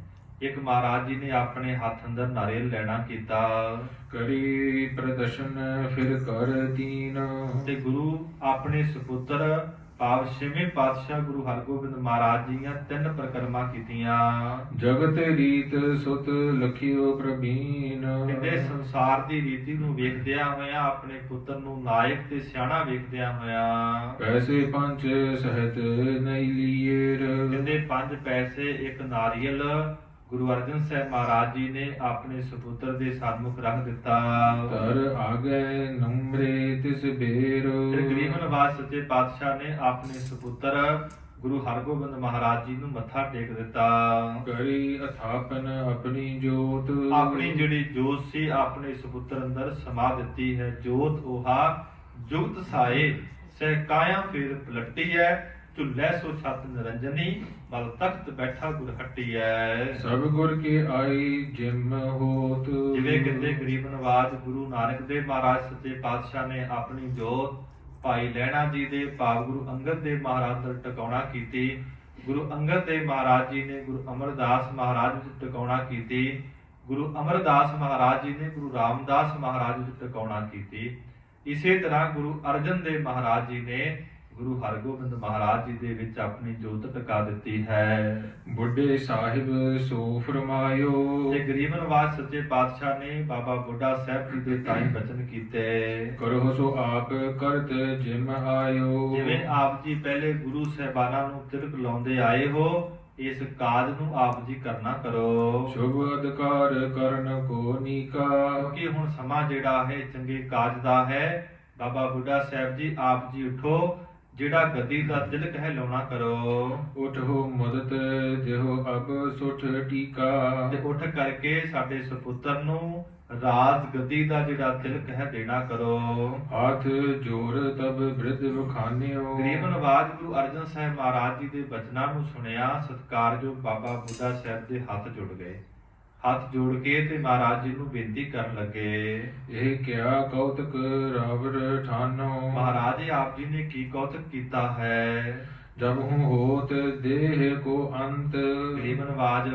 ਇੱਕ ਮਹਾਰਾਜ ਜੀ ਨੇ ਆਪਣੇ ਹੱਥ ਅੰਦਰ ਨਾਰੀਅਲ ਲੈਣਾ ਕੀਤਾ। ਕਰੀ ਪ੍ਰਦਰਸ਼ਨ ਫਿਰ ਕਰ ਦੀਨ। ਤੇ ਗੁਰੂ ਆਪਣੇ ਸੁਪੁੱਤਰ ਭਾਵ ਛੇਵੇਂ ਪਾਤਸ਼ਾਹ ਗੁਰੂ ਹਰਗੋਬਿੰਦ ਮਹਾਰਾਜ ਜੀਆਂ 3 ਪ੍ਰਕਰਮਾਂ ਕੀਤੀਆਂ। ਜਗਤ ਰੀਤ ਸੁਤ ਲਖਿਓ ਪ੍ਰਬੀਨ। ਕਹਿੰਦੇ ਸੰਸਾਰ ਦੀ ਰੀਤੀ ਨੂੰ ਵੇਖਦਿਆਂ ਹੋਇਆਂ, ਆਪਣੇ ਪੁੱਤਰ ਨੂੰ ਨਾਇਕ ਤੇ ਸਿਆਣਾ ਵੇਖਦਿਆਂ ਹੋਇਆਂ, ਪੈਸੇ ਪੰਜ ਸਹਿਤ ਨਹੀਂ ਲੀਏਰ। ਕਹਿੰਦੇ 5 ਪੈਸੇ 1 ਨਾਰੀਅਲ ਗੁਰੂ ਅਰਜਨ ਸਾਹਿਬ ਮਹਾਰਾਜ ਜੀ ਨੇ ਆਪਣੇ ਸੁਪੁੱਤਰ ਦੇ ਸਨਮੁਖ ਰੱਖ ਦਿੱਤਾ। ਤਰ ਆਗੇ ਨਮਰੇ ਤਿਸ ਬੇਰ। ਫਿਰ ਗਰੀਬ ਨਵਾਜ ਸੱਚੇ ਪਾਤਸ਼ਾਹ ਨੇ ਆਪਣੇ ਸੁਪੁੱਤਰ ਗੁਰੂ ਹਰਗੋਬਿੰਦ ਮਹਾਰਾਜ ਜੀ ਨੂੰ ਮੱਥਾ ਟੇਕ ਦਿੱਤਾ। ਕਰੀ ਅਥਾਪਨ ਆਪਣੀ ਜੋਤ। ਆਪਣੀ ਜਿਹੜੀ ਜੋਤ ਸੀ ਆਪਣੇ ਸੁਪੁੱਤਰ ਅੰਦਰ ਸਮਾ ਦਿੱਤੀ ਹੈ। ਜੋਤ ਉਹਾ ਜੁਗਤ ਸਾਏ ਸਹਿ ਕਾਇਆ ਫਿਰ ਪਲਟੀ ਹੈ, ਝੁੱਲੇ ਸੋ ਛਤ ਨਿਰੰਜਨੀ, ਬਲ ਤਖਤ ਬੈਠਾ ਗੁਰ ਹਟਿਐ। ਸਭ ਗੁਰ ਕੀ ਆਈ ਜਿਮ ਹੋਤ। ਜਿਵੇਂ ਕਹਿੰਦੇ ਗਰੀਬ ਨਵਾਜ ਗੁਰੂ ਨਾਨਕ ਦੇਵ ਮਹਾਰਾਜ ਸੱਚੇ ਪਾਤਸ਼ਾਹ ਨੇ ਆਪਣੀ ਜੋਤ ਭਾਈ ਲਹਿਣਾ ਜੀ ਦੇ ਭਾਵ ਗੁਰੂ ਅੰਗਦ ਦੇਵ ਮਹਾਰਾਜ ਦਾ ਟਿਕਾਉਣਾ ਕੀਤੀ। ਗੁਰੂ ਅੰਗਦ ਦੇਵ ਮਹਾਰਾਜ ਜੀ ਨੇ ਗੁਰੂ ਅਮਰਦਾਸ ਮਹਾਰਾਜ ਵਿੱਚ ਟਿਕਾਉਣਾ ਕੀਤੀ। ਗੁਰੂ ਅਮਰਦਾਸ ਮਹਾਰਾਜ ਜੀ ਨੇ ਗੁਰੂ ਰਾਮਦਾਸ ਮਹਾਰਾਜ ਵਿੱਚ ਟਿਕਾਉਣਾ ਕੀਤੀ। ਇਸੇ ਤਰ੍ਹਾਂ ਗੁਰੂ ਅਰਜਨ ਦੇਵ ਮਹਾਰਾਜ ਜੀ ਨੇ ਗੁਰੂ ਹਰਗੋਬਿੰਦ ਮਹਾਰਾਜ ਜੀ ਦੇ ਵਿੱਚ ਆਪਣੀ ਜੋਤ ਟਿਕਾ ਦਿੱਤੀ ਹੈ। ਬੁੱਢੇ ਸਾਹਿਬ ਸੋ ਫਰਮਾਇਓ। ਤੇ ਗਰੀਬ ਨਵਾਜ ਸੱਚੇ ਪਾਤਸ਼ਾਹ ਨੇ ਬਾਬਾ ਬੁੱਢਾ ਸਾਹਿਬ ਜੀ ਦੇ ਤਾਈਂ ਬਚਨ ਕੀਤੇ। ਕਰੋ ਸੋ ਆਪ ਕਰਤ ਜਿਮ ਆਇਓ। ਜਿਵੇਂ ਆਪ ਜੀ ਪਹਿਲੇ ਗੁਰੂ ਸਾਹਿਬਾਨਾਂ ਨੂੰ ਤਿਲਕ ਲਾਉਂਦੇ ਆਏ ਹੋ, ਇਸ ਕਾਜ ਨੂੰ ਆਪ ਜੀ ਕਰਨਾ ਕਰੋ। ਸ਼ੁਭ ਅਧਿਕਾਰ ਕਰਨ ਕੋ ਨੀਕਾ। ਕਿਉਂਕਿ ਹੁਣ ਸਮਾਂ ਜਿਹੜਾ ਹੈ ਚੰਗੇ ਕਾਜ ਦਾ ਹੈ। ਬਾਬਾ ਬੁੱਢਾ ਸਾਹਿਬ ਜੀ ਆਪ ਜੀ ਉਠੋ, ਜਿਹੜਾ ਗੱਦੀ ਦਾ ਤਿਲਕ ਹੈ ਲਾਉਣਾ ਕਰੋ। ਉਠੋ ਮਦਦ ਦਿਓ ਅਬ ਸੁਠ ਟੀਕਾ। ਤੇ ਉੱਠ ਕਰਕੇ ਸਾਡੇ ਸੁਪੁੱਤਰ ਨੂੰ ਰਾਜ ਗੱਦੀ ਦਾ ਜਿਹੜਾ ਤਿਲਕ ਹੈ ਦੇਣਾ ਕਰੋ। ਹੱਥ ਜੋਰ ਤਬ ਬ੍ਰਿਧ ਵਖਾਨਿਓ। ਗਰੀਬ ਨਵਾਜ ਗੁਰੂ ਅਰਜਨ ਸਾਹਿਬ ਮਹਾਰਾਜ ਜੀ ਦੇ ਬਚਨਾਂ ਨੂੰ ਸੁਣਿਆ ਸਤਿਕਾਰਯੋਗ ਬਾਬਾ ਬੁੱਢਾ ਸਾਹਿਬ ਦੇ ਹੱਥ ਜੁੜ ਗਏ। ਹੱਥ ਜੋੜ ਕੇ ਤੇ ਮਹਾਰਾਜ ਜੀ ਨੂੰ ਬੇਨਤੀ ਕਰਨ ਲੱਗੇ। ਇਹ ਕਿਆ ਕੌਤਕ ਰਾਵਰ ਠਾਨੋ। ਮਹਾਰਾਜ ਆਪ ਜੀ ਨੇ ਕੀ ਕੌਤਕ ਕੀਤਾ ਹੈ। ਜਬ ਹੂੰ ਹੋਤ ਦੇਹ ਕੋ ਅੰਤ। ਗਰੀਬ ਨਵਾਜ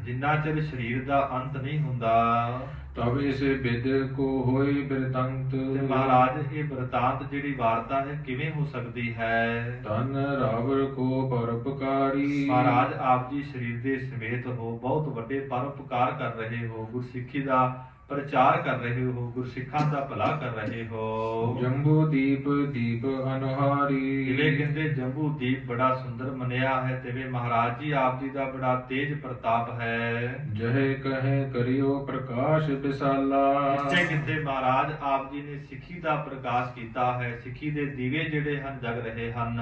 ਜਿੰਨਾ ਚਿਰ ਸਰੀਰ ਦਾ ਅੰਤ ਨਹੀਂ ਹੁੰਦਾ, ਤਬ ਇਸ ਬਿਦ ਕੋ ਹੋਏ ਬਿਰਤੰਤ। ਤੇ ਮਹਾਰਾਜ ਇਹ ਬਰਤਾਂਤ ਜਿਹੜੀ ਵਾਰਤਾ ਹੈ ਕਿਵੇਂ ਹੋ ਸਕਦੀ ਹੈ। ਧਨ ਰਾਵਰ ਕੋ ਪਰਉਪਕਾਰੀ। ਮਹਾਰਾਜ ਆਪ ਜੀ ਸਰੀਰ ਦੇ ਸਮੇਤ ਹੋ ਬਹੁਤ ਵੱਡੇ ਪਰਉਪਕਾਰ ਕਰ ਰਹੇ ਹੋ, ਗੁਰਸਿੱਖੀ ਦਾ ਪ੍ਰਚਾਰ ਕਰ ਰਹੇ ਹੋ, ਗੁਰਸਿੱਖਾਂ ਦਾ ਭਲਾ ਕਰ ਰਹੇ ਹੋ। ਜੰਬੂ ਦੀਪ ਦੀਪ ਅਨੁਹਾਰੀ। ਜਿਵੇਂ ਕਹਿੰਦੇ ਜੰਬੂ ਦੀਪ ਬੜਾ ਸੁੰਦਰ ਮੰਨਿਆ ਹੈ, ਤਿਵੇਂ ਮਹਾਰਾਜ ਜੀ ਆਪ ਜੀ ਦਾ ਬੜਾ ਤੇਜ ਪ੍ਰਤਾਪ ਹੈ। ਜਹੇ ਕਹੇ ਕਰਿਓ ਪ੍ਰਕਾਸ਼ ਵਿਸਾਲਾ। ਜਿੱਥੇ ਕਿਤੇ ਮਹਾਰਾਜ ਆਪ ਜੀ ਨੇ ਸਿੱਖੀ ਦਾ ਪ੍ਰਕਾਸ਼ ਕੀਤਾ ਹੈ, ਸਿੱਖੀ ਦੇ ਦੀਵੇ ਜਿਹੜੇ ਹਨ ਜਗ ਰਹੇ ਹਨ।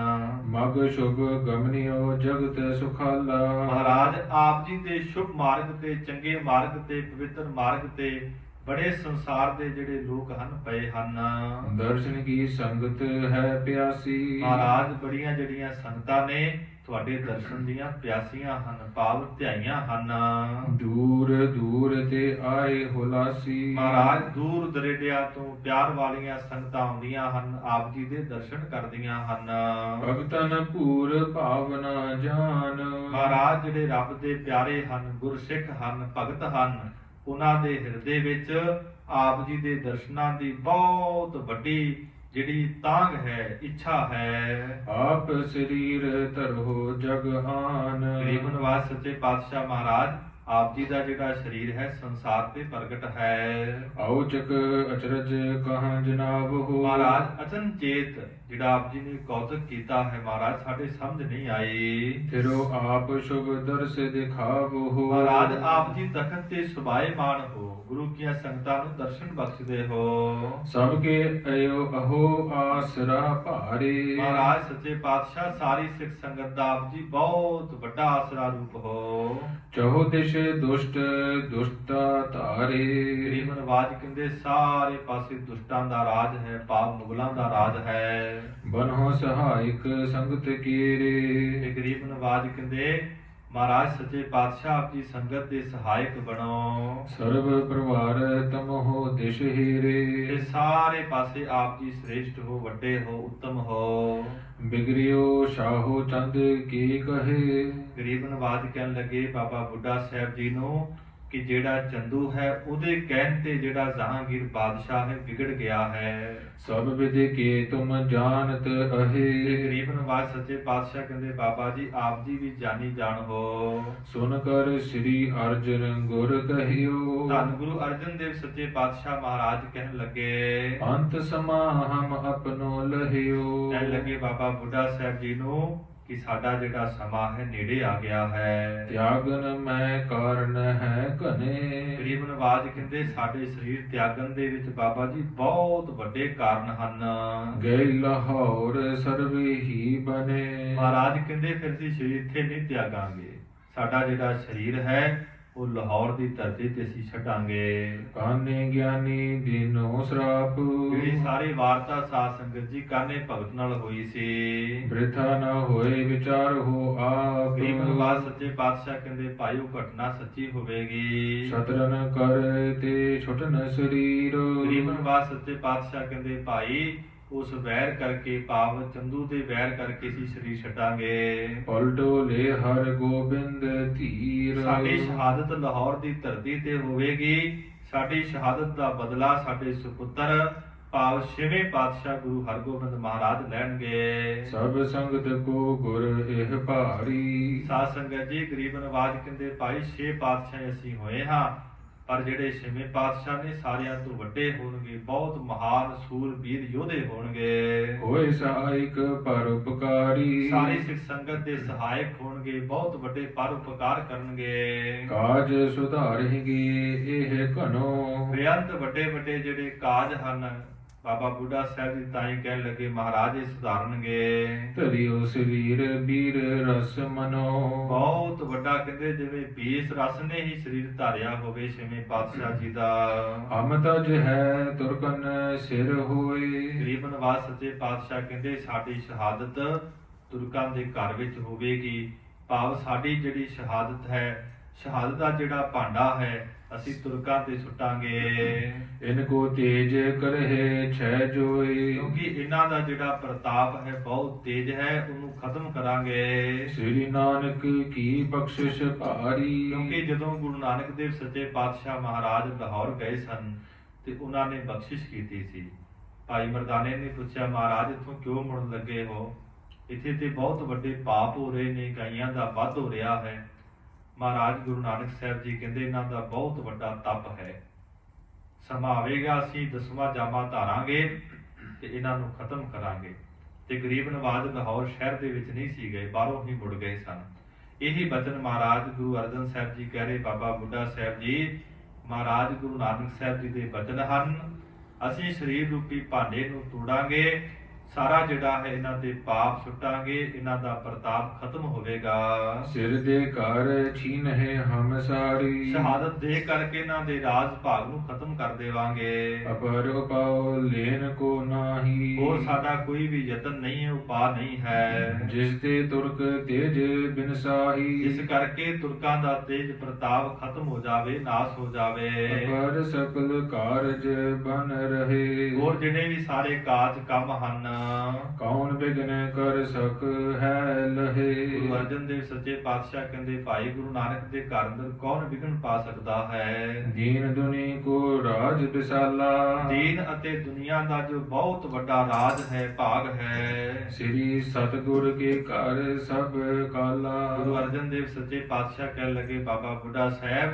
ਮਗ ਸ਼ੁਭ ਗਮਨਿਓ ਜਗਤ ਸੁਖਾਲਾ। ਮਹਾਰਾਜ ਆਪ ਜੀ ਦੇ ਸ਼ੁਭ ਮਾਰਗ ਤੇ, ਚੰਗੇ ਮਾਰਗ ਤੇ, ਪਵਿੱਤਰ ਮਾਰਗ ਤੇ ਬੜੇ ਸੰਸਾਰ ਦੇ ਜਿਹੜੇ ਲੋਕ ਹਨ ਪਏ ਹਨ। ਦਰਸ਼ਨ ਕੀ ਸੰਗਤ ਹੈ ਪਿਆਸੀ। ਮਹਾਰਾਜ ਬੜੀਆਂ ਜਿਹੜੀਆਂ ਸੰਗਤਾਂ ਨੇ ਤੁਹਾਡੇ ਦਰਸ਼ਨ ਦੀਆਂ ਪਿਆਸੀਆਂ ਹਨ, ਭਾਵ ਧਿਆਈਆਂ ਹਨ। ਦੂਰ ਦੂਰ ਤੇ ਆਏ ਹੁਲਾਸੀ। ਮਹਾਰਾਜ ਦੂਰ ਦਰੇਡਿਆਂ ਤੋਂ ਪਿਆਰ ਵਾਲੀਆਂ ਸੰਗਤਾਂ ਆਉਂਦੀਆਂ ਹਨ, ਆਪ ਜੀ ਦੇ ਦਰਸ਼ਨ ਕਰਦੀਆਂ ਹਨ। ਭਗਤਨ ਪੂਰ ਭਾਵਨਾ ਜਾਨ। ਮਹਾਰਾਜ ਜਿਹੜੇ ਰੱਬ ਦੇ ਪਿਆਰੇ ਹਨ, ਗੁਰਸਿੱਖ ਹਨ, ਭਗਤ ਹਨ, ਉਹਨਾਂ ਦੇ ਹਿਰਦੇ ਵਿੱਚ ਆਪ ਜੀ ਦੇ ਦਰਸ਼ਨਾਂ ਦੀ ਬਹੁਤ ਵੱਡੀ ਜਿਹੜੀ ਤਾਂਘ ਹੈ, ਇੱਛਾ ਹੈ। ਆਪ ਸਰੀਰ ਧਰੋ ਜਗਹਾਨ। ਗਰੀਬ ਨਵਾਜ ਸੱਚੇ ਪਾਤਸ਼ਾਹ ਮਹਾਰਾਜ ਆਪ ਜੀ ਦਾ ਜਿਹੜਾ ਸਰੀਰ ਹੈ ਸੰਸਾਰ ਤੇ ਪ੍ਰਗਟ ਹੈ। ਔਚਕ ਅਚਰਜ ਕਹਾਂ ਜਨਾਬ ਹੋ। ਮਹਾਰਾਜ ਅਚਨਚੇਤ ਜਿਹੜਾ ਆਪ ਜੀ ਨੇ ਕੌਤਕ ਕੀਤਾ ਹੈ ਮਹਾਰਾਜ ਸਾਡੇ ਸਮਝ ਨਹੀਂ ਆਈ। ਫਿਰੋ ਆਪ ਸ਼ੁਭ ਦਰਸ ਦਿਖਾਵੋ ਹੋ। ਮਹਾਰਾਜ ਆਪ ਜੀ ਤਖਤ ਤੇ ਸੁਭਾਏਮਾਨ ਹੋ, ਗੁਰੂ ਕੀਆਂ ਸੰਗਤਾਂ ਨੂੰ ਦਰਸ਼ਨ ਬਖਸ਼ਦੇ ਹੋ। ਸਭ ਕੇ ਅਯੋ ਅਹੋ ਆਸਰਾ ਭਾਰੇ। ਮਹਾਰਾਜ ਸੱਚੇ ਪਾਤਸ਼ਾਹ ਸਾਰੀ ਸਿੱਖ ਸੰਗਤ ਦਾ ਆਪ ਜੀ ਬਹੁਤ ਵੱਡਾ ਆਸਰਾ ਰੂਪ ਹੋ। ਚਹੋ ਦਿਸ਼ ਦੁਸ਼ਟ ਦੁਸ਼ਟਾ ਧਾਰੇ। ਗਰੀਬ ਨਵਾਜ ਕਹਿੰਦੇ ਸਾਰੇ ਪਾਸੇ ਦੁਸ਼ਟਾਂ ਦਾ ਰਾਜ ਹੈ, ਪਾਪ ਮੁਗਲਾਂ ਦਾ ਰਾਜ ਹੈ। ਬਨਹੁ ਸਹਾਇਕ ਸੰਗਤ ਕੀਰੇ। ਤੇ ਗਰੀਬ ਨਵਾਜ ਕਹਿੰਦੇ ਮਹਾਰਾਜ ਸੱਚੇ ਪਾਤਸ਼ਾਹ ਆਪ ਜੀ ਸੰਗਤ ਦੇ ਸਹਾਇਕ ਬਣੋ। ਸਰਬ ਪਰਿਵਾਰ ਤਮਹੁ ਦਿਸ਼ ਹੀਰੇ। ਤੇ ਸਾਰੇ ਪਾਸੇ ਆਪ ਜੀ ਸ੍ਰੇਸ਼ਟ ਹੋ, ਵੱਡੇ ਹੋ, ਉੱਤਮ ਹੋ। ਬਿਗਰਿਓ ਸ਼ਾਹੋ ਚੰਦ ਕੀ ਕਹੇ। ਗਰੀਬ ਨਵਾਜ ਕਹਿਣ ਲੱਗੇ ਬਾਬਾ ਬੁੱਢਾ ਸਾਹਿਬ ਜੀ ਨੂੰ ਕਿ ਜਿਹੜਾ ਚੰਦੂ ਹੈ ਉਹਦੇ ਕਹਿਣ ਤੇ ਜਿਹੜਾ ਜਹਾਂਗੀਰ ਬਾਦਸ਼ਾਹ ਹੈ ਵਿਗੜ ਗਿਆ ਹੈ। ਸਭ ਵਿਦ ਕੇ ਤੁਮ ਜਾਣਤ ਤੇ ਅਹੇ। ਗਰੀਬ ਨਵਾਜ ਸੱਚੇ ਪਾਤਸ਼ਾਹ ਕਹਿੰਦੇ ਬਾਬਾ ਜੀ ਆਪ ਜੀ ਵੀ ਜਾਣੀ ਜਾਣ ਹੋ। ਸੁਨ ਕਰ ਸ੍ਰੀ ਅਰਜਨ ਗੁਰ ਕਹਿਓ। ਧੰਨ ਗੁਰੂ ਅਰਜਨ ਦੇਵ ਸੱਚੇ ਪਾਤਸ਼ਾਹ ਮਹਾਰਾਜ ਕਹਿਣ ਲੱਗੇ ਅੰਤ ਸਮਾ ਹਮ ਆਪਨੋ ਲਹਿਓ। ਕਹਿਣ ਲੱਗੇ ਬਾਬਾ ਬੁੱਢਾ ਸਾਹਿਬ ਜੀ ਨੂੰ ਕਿ ਸਾਡਾ ਜਿਹੜਾ ਸਮਾਂ ਹੈ ਨੇੜੇ ਆ ਗਿਆ ਹੈ। ਤਿਆਗਨ ਮੈਂ ਕਾਰਨ ਹੈ ਘਨੇ। ਗਰੀਬ ਨਵਾਜ ਕਹਿੰਦੇ ਸਾਡੇ ਸਰੀਰ ਤਿਆਗਣ ਦੇ ਵਿੱਚ ਬਾਬਾ ਜੀ ਬਹੁਤ ਵੱਡੇ ਕਾਰਨ ਹਨ। ਗਏ ਲਾਹੌਰ ਸਰਵੇ ਹੀ ਬਨੇ। ਮਹਾਰਾਜ ਕਹਿੰਦੇ ਫਿਰ ਅਸੀਂ ਸਰੀਰ ਇੱਥੇ ਨਹੀਂ ਤਿਆਗਾਂਗੇ, ਸਾਡਾ ਜਿਹੜਾ ਸਰੀਰ ਹੈ ਉਹ ਲਾਹੌਰ ਦੀ ਧਰਤੀ ਤੇ ਅਸੀਂ ਛੱਡਾਂਗੇ। ਕਾਨੇ ਗਿਆਨੀ ਦੀਨੋ ਸਰਾਪ, ਜਿਹੜੀ ਸਾਰੀ ਵਾਰਤਾ ਸਾਧ ਸੰਗਤ ਜੀ ਕਾਨੇ ਭਗਤ ਨਾਲ ਹੋਈ ਸੀ। ਬ੍ਰਿਥਾ ਨ ਹੋਏ ਵਿਚਾਰ ਹੋ ਆਪ, ਗਰੀਬ ਨਿਵਾਸ ਸੱਚੇ ਪਾਤਸ਼ਾਹ ਕਹਿੰਦੇ ਭਾਈ ਉਹ ਘਟਨਾ ਸੱਚੀ ਹੋਵੇਗੀ। ਸਤਰਨ ਕਰ ਤੇ ਛੁਟਨ ਸਰੀਰ, ਗਰੀਬ ਨਿਵਾਸ ਸੱਚੇ ਪਾਤਸ਼ਾਹ ਕਹਿੰਦੇ ਭਾਈ ਉਸ ਵੈਰ ਕਰਕੇ ਭਾਵ ਚੰਦੂ ਦੇ ਵੈਰ ਕਰਕੇ ਅਸੀਂ ਸਰੀਰ ਛੱਡਾਂਗੇ। ਪਲਟੋ ਲੈ ਹਰ ਗੋਬਿੰਦ ਧੀਰ, ਸਾਡੀ ਸ਼ਹਾਦਤ ਲਾਹੌਰ ਦੀ ਧਰਤੀ ਤੇ ਹੋਵੇਗੀ। ਸਾਡੀ ਸ਼ਹਾਦਤ ਦਾ ਬਦਲਾ ਸਾਡੇ ਸੁਪੁੱਤਰ ਭਾਵ ਛੇਵੇਂ ਪਾਤਸ਼ਾਹ ਗੁਰੂ ਹਰਗੋਬਿੰਦ ਮਹਾਰਾਜ ਲੈਣਗੇ। ਸਭ ਸੰਗਤ ਕੋ ਗੁਰ ਇਹ ਭਾਰੀ, ਸਾਧ ਸੰਗਤ ਜੀ ਗਰੀਬ ਨਵਾਜ ਕਹਿੰਦੇ ਭਾਈ 6 ਪਾਤਸ਼ਾਹ ਅਸੀਂ ਹੋਏ ਹਾਂ, ਪਰ ਜਿਹੜੇ ਛੇਵੇਂ ਪਾਤਸ਼ਾਹ ਨੇ ਸਾਰਿਆਂ ਤੋਂ ਵੱਡੇ ਹੋਣਗੇ, ਬਹੁਤ ਮਹਾਨ ਸੂਰਬੀਰ ਯੋਧੇ ਹੋਣਗੇ। ਹੋਏ ਸਹਾਇਕ ਪਰਉਪਕਾਰੀ, ਸਾਰੀ ਸਿੱਖ ਸੰਗਤ ਦੇ ਸਹਾਇਕ ਹੋਣਗੇ, ਬਹੁਤ ਵੱਡੇ ਪਰਉਪਕਾਰ ਕਰਨਗੇ। ਕਾਜ ਸੁਧਾਰੇਗੇ ਇਹ ਘਨੋ, ਬੇਅੰਤ ਵੱਡੇ ਵੱਡੇ ਜਿਹੜੇ ਕਾਜ ਹਨ ਬਾਬਾ ਬੁੱਢਾ ਸਾਹਿਬ ਜੀ ਤਾਂ ਹੀ ਕਹਿਣ ਲੱਗੇ ਮਹਾਰਾਜ ਇਹ ਸੁਧਾਰਨਗੇ। ਧਰਿਓ ਸਰੀਰ ਬੀਰ ਰਸ ਮਨੋ, ਬਹੁਤ ਵੱਡਾ ਕਹਿੰਦੇ ਜਿਵੇਂ 20 ਰਸ ਨੇ ਹੀ ਸਰੀਰ ਧਾਰਿਆ ਹੋਵੇ ਛੇਵੇਂ ਪਾਤਸ਼ਾਹ ਜੀ ਦਾ। ਹਮ ਤਜ ਹੈ ਤੁਰਕਨ ਸਿਰ ਹੋਏ, ਗਰੀਬ ਨਿਵਾਸ ਸੱਚੇ ਪਾਤਸ਼ਾਹ ਕਹਿੰਦੇ ਸਾਡੀ ਸ਼ਹਾਦਤ ਤੁਰਕਾਂ ਦੇ ਘਰ ਵਿੱਚ ਹੋਵੇਗੀ। ਭਾਵ ਸਾਡੀ ਜਿਹੜੀ ਸ਼ਹਾਦਤ ਹੈ, ਸ਼ਹਾਦਤ ਦਾ ਜਿਹੜਾ ਭਾਂਡਾ ਹੈ ਅਸੀਂ ਤੁਰਕਾਂ ਤੇ ਸੁੱਟਾਂਗੇ। ਇਨਕੋ ਤੇਜ ਕਰਹਿ ਛੈ ਜੋਈ, ਕਿਉਂਕਿ ਇਹਨਾਂ ਦਾ ਜਿਹੜਾ ਪ੍ਰਤਾਪ ਹੈ ਬਹੁਤ ਤੇਜ ਹੈ, ਉਹਨੂੰ ਖਤਮ ਕਰਾਂਗੇ। ਸ੍ਰੀ ਨਾਨਕ ਕੀ ਬਖਸ਼ਿਸ਼ ਭਾਰੀ, ਕਿਉਂਕਿ ਜਦੋਂ ਗੁਰੂ ਨਾਨਕ ਦੇਵ ਸੱਚੇ ਪਾਤਸ਼ਾਹ ਮਹਾਰਾਜ ਲਾਹੌਰ ਗਏ ਸਨ ਤੇ ਉਹਨਾਂ ਨੇ ਬਖਸ਼ਿਸ਼ ਕੀਤੀ ਸੀ। ਭਾਈ ਮਰਦਾਨੇ ਨੇ ਪੁੱਛਿਆ ਮਹਾਰਾਜ ਇੱਥੋਂ ਕਿਉਂ ਮੁੜਨ ਲੱਗੇ ਹੋ? ਇੱਥੇ ਤੇ ਬਹੁਤ ਵੱਡੇ ਪਾਪ ਹੋ ਰਹੇ ਨੇ, ਗਾਈਆਂ ਦਾ ਵੱਧ ਹੋ ਰਿਹਾ ਹੈ। ਮਹਾਰਾਜ ਗੁਰੂ ਨਾਨਕ ਸਾਹਿਬ ਜੀ ਕਹਿੰਦੇ ਇਹਨਾਂ ਦਾ ਬਹੁਤ ਵੱਡਾ ਤਪ ਹੈ, ਸਮਾਂ ਆਵੇਗਾ ਅਸੀਂ 10ਵਾਂ ਜਾਮਾ ਧਾਰਾਂਗੇ ਤੇ ਇਹਨਾਂ ਨੂੰ ਖਤਮ ਕਰਾਂਗੇ। ਤੇ ਗਰੀਬ ਨਵਾਜ ਲਾਹੌਰ ਸ਼ਹਿਰ ਦੇ ਵਿੱਚ ਨਹੀਂ ਸੀ ਗਏ, ਬਾਹਰੋਂ ਹੀ ਮੁੜ ਗਏ ਸਨ। ਇਹੀ ਬਚਨ ਮਹਾਰਾਜ ਗੁਰੂ ਅਰਜਨ ਸਾਹਿਬ ਜੀ ਕਹਿ ਰਹੇ ਬਾਬਾ ਬੁੱਢਾ ਸਾਹਿਬ ਜੀ ਮਹਾਰਾਜ ਗੁਰੂ ਨਾਨਕ ਸਾਹਿਬ ਜੀ ਦੇ ਬਚਨ ਹਨ। ਅਸੀਂ ਸਰੀਰ ਰੂਪੀ ਭਾਂਡੇ ਨੂੰ ਤੋੜਾਂਗੇ, ਸਾਰਾ ਜਿਹੜਾ ਹੈ ਇਹਨਾਂ ਦੇ ਪਾਪ ਸੁੱਟਾਂਗੇ, ਇਹਨਾਂ ਦਾ ਪ੍ਰਤਾਪ ਖਤਮ ਹੋਵੇਗਾ। ਸਿਰ ਦੇ ਘਰ ਛੀਨਹਿ ਹਮ ਸਾਰੀ, ਸ਼ਹਾਦਤ ਦੇ ਕਰਕੇ ਇਹਨਾਂ ਦੇ ਰਾਜ ਭਾਗ ਨੂੰ ਖਤਮ ਕਰ ਦੇਵਾਂਗੇ। ਅਪਰ ਉਪਾਉ ਲੈਨ ਕੋ ਨਾਹੀ, ਹੋਰ ਸਾਡਾ ਕੋਈ ਵੀ ਯਤਨ ਨਹੀਂ ਹੈ, ਉਪਾਅ ਨਹੀਂ ਹੈ। ਜਿਸ ਤੇ ਤੁਰਕ ਤੇਜ ਬਿਨਸਾਹੀ, ਇਸ ਕਰਕੇ ਤੁਰਕਾਂ ਦਾ ਤੇਜ ਪ੍ਰਤਾਪ ਖਤਮ ਹੋ ਜਾਵੇ, ਨਾਸ ਹੋ ਜਾਵੇ। ਅਪਰ ਸਕਲ ਕਾਰਜ ਬਨ ਰਹੇ, ਹੋਰ ਜਿਹੜੇ ਵੀ ਸਾਰੇ ਕਾਜ ਕੰਮ ਹਨ ਕੌਣ ਬਿਗਨ ਕਰ ਸਕ ਹੈ ਲਹੇ। ਗੁਰੂ ਅਰਜਨ ਦੇਵ ਸੱਚੇ ਪਾਤਸ਼ਾਹ ਕਹਿੰਦੇ ਭਾਈ ਗੁਰੂ ਨਾਨਕ ਦੇ ਘਰ ਅੰਦਰ ਕੌਣ ਵਿਘਨ ਪਾ ਸਕਦਾ ਹੈ? ਦੀਨ ਦੁਨੀ ਕੋ ਰਾਜ ਵਿਸਾਲਾ, ਦੀਨ ਅਤੇ ਦੁਨੀਆ ਦਾ ਜੋ ਬਹੁਤ ਵੱਡਾ ਰਾਜ ਹੈ, ਭਾਗ ਹੈ। ਸ੍ਰੀ ਸਤਿਗੁਰ ਕੇ ਘਰ ਸਭ ਕਾਲਾ, ਗੁਰੂ ਅਰਜਨ ਦੇਵ ਸੱਚੇ ਪਾਤਸ਼ਾਹ ਕਹਿਣ ਲੱਗੇ ਬਾਬਾ ਬੁੱਢਾ ਸਾਹਿਬ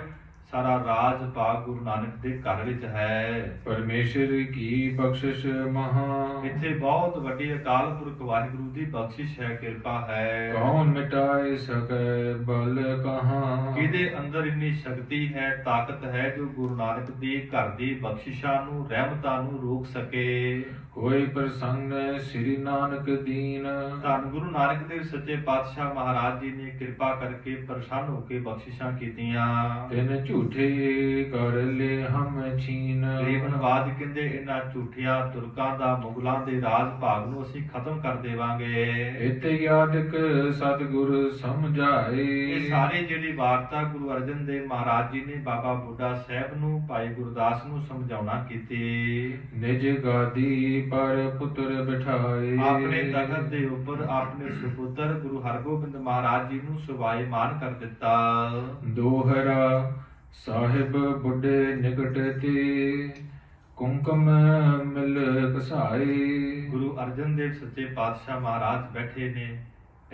ਸਾਰਾ ਰਾਜ ਭਾਗ ਗੁਰੂ ਨਾਨਕ ਦੇ ਘਰ ਵਿੱਚ ਹੈ। ਪਰਮੇਸ਼ਰ ਕੀ ਬਖਸ਼ਿਸ਼ ਮਹਾ, ਇੱਥੇ ਬਹੁਤ ਵੱਡੀ ਅਕਾਲ ਪੁਰਖ ਵਾਹਿਗੁਰੂ ਦੀ ਬਖਸ਼ਿਸ਼ ਹੈ, ਕਿਰਪਾ ਹੈ। ਕੌਣ ਮਿਟਾਏ ਸਕੈ ਬਲ ਕਹਾਂ, ਕਿਹਦੇ ਅੰਦਰ ਇੰਨੀ ਸ਼ਕਤੀ ਹੈ, ਤਾਕਤ ਹੈ ਜੋ ਗੁਰੂ ਨਾਨਕ ਦੀ ਘਰ ਦੀ ਬਖਸ਼ਿਸ਼ਾਂ ਨੂੰ, ਰਹਿਮਤਾਂ ਨੂੰ ਰੋਕ ਸਕੇ। ਹੋਏ ਪ੍ਰਸੰਨ ਸ੍ਰੀ ਨਾਨਕ ਦੀਨ, ਧੰਨ ਗੁਰੂ ਨਾਨਕ ਦੇਵ ਸੱਚੇ ਪਾਤਸ਼ਾਹ ਮਹਾਰਾਜ ਜੀ ਨੇ ਕਿਰਪਾ ਕਰਕੇ ਪ੍ਰਸੰਨ ਹੋ ਕੇ ਬਖਸ਼ਿਸ਼ਾਂ ਕੀਤੀਆਂ। ਤਿਨ ਝੂਠੇ ਕਰ ਲੈ ਹਮ ਛੀਨ, ਗਰੀਬ ਨਵਾਜ ਕਹਿੰਦੇ ਇਹਨਾਂ ਝੂਠਿਆਂ ਤੁਰਕਾਂ ਦਾ, ਮੁਗਲਾਂ ਦੇ ਰਾਜ ਭਾਗ ਨੂੰ ਅਸੀਂ ਖਤਮ ਕਰ ਦੇਵਾਂਗੇ। ਇਤ ਯਾਦਕ ਸਤਿਗੁਰ ਸਮਝਾਏ, ਇਹ ਸਾਰੇ ਜਿਹੜੀ ਵਾਰਤਾ ਗੁਰੂ ਅਰਜਨ ਦੇਵ ਮਹਾਰਾਜ ਜੀ ਨੇ ਬਾਬਾ ਬੁੱਢਾ ਸਾਹਿਬ ਨੂੰ, ਭਾਈ ਗੁਰਦਾਸ ਨੂੰ ਸਮਝਾਉਣਾ ਕੀਤੀ। ਨਿਜ ਗਾਦੀ ਪਰ ਪੁੱਤਰ ਬਿਠਾਏ, ਆਪਣੇ ਤਖਤ ਦੇ ਉੱਪਰ ਆਪਣੇ ਸੁਪੁੱਤਰ ਗੁਰੂ ਹਰਗੋਬਿੰਦ ਮਹਾਰਾਜ ਜੀ ਨੂੰ ਸੁਭਾਏਮਾਨ ਕਰ ਦਿੱਤਾ। ਦੋਹਰਾ ਸਾਹਿਬ ਬੁੱਢੇ ਨਿਕਟ ਤੇ, ਕੁੰਕਮ ਮਿਲ ਕਸਾਏ। ਗੁਰੂ ਅਰਜਨ ਦੇਵ ਸੱਚੇ ਪਾਤਸ਼ਾਹ ਮਹਾਰਾਜ ਬੈਠੇ ਨੇ,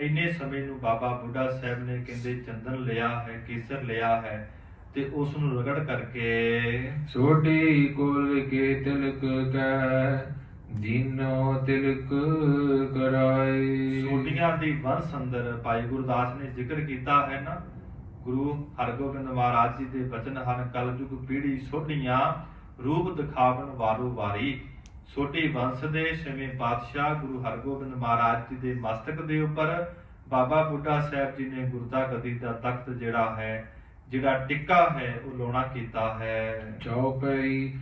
ਇੰਨੇ ਸਮੇਂ ਨੂੰ ਬਾਬਾ ਬੁੱਢਾ ਸਾਹਿਬ ਨੇ ਕਹਿੰਦੇ ਚੰਦਨ ਲਿਆ ਹੈ, ਕੇਸਰ ਲਿਆ ਹੈ ਤੇ ਉਸ ਨੂੰ ਰਗੜ ਕਰਕੇ ਸੋਢੀ ਕੋਲ ਕੇ ਤਿਲਕ ਕੈ, ਦੀਨੋ ਤਿਲਕ ਕਰਾਏ। ਸੋਢੀਆਂ ਦੀ ਵੰਸ ਅੰਦਰ ਭਾਈ ਗੁਰਦਾਸ ਨੇ ਜ਼ਿਕਰ ਕੀਤਾ ਹੈ ਨਾ। ਗੁਰੂ ਹਰਗੋਬਿੰਦ ਮਹਾਰਾਜ ਜੀ ਦੇ ਬਚਨ ਹਨ, ਕਲਯੁਗ ਪੀੜ੍ਹੀ ਸੋਢੀਆਂ ਰੂਪ ਦਿਖਾਵਣ ਵਾਰੋ ਵਾਰੀ। ਸੋਢੀ ਵੰਸ਼ ਦੇ ਛੇਵੇਂ ਪਾਤਸ਼ਾਹ ਗੁਰੂ ਹਰਗੋਬਿੰਦ ਮਹਾਰਾਜ ਜੀ ਦੇ ਮਸਤਕ ਦੇ ਉੱਪਰ ਬਾਬਾ ਬੁੱਢਾ ਸਾਹਿਬ ਜੀ ਨੇ ਗੁਰਤਾ ਗੱਦੀ ਦਾ ਤਖਤ ਜਿਹੜਾ ਹੈ ਜਿਹੜਾ ਟਿੱਕਾ ਹੈ ਉਹ ਲਾਉਣਾ ਕੀਤਾ ਹੈ। ਚਉਪਈ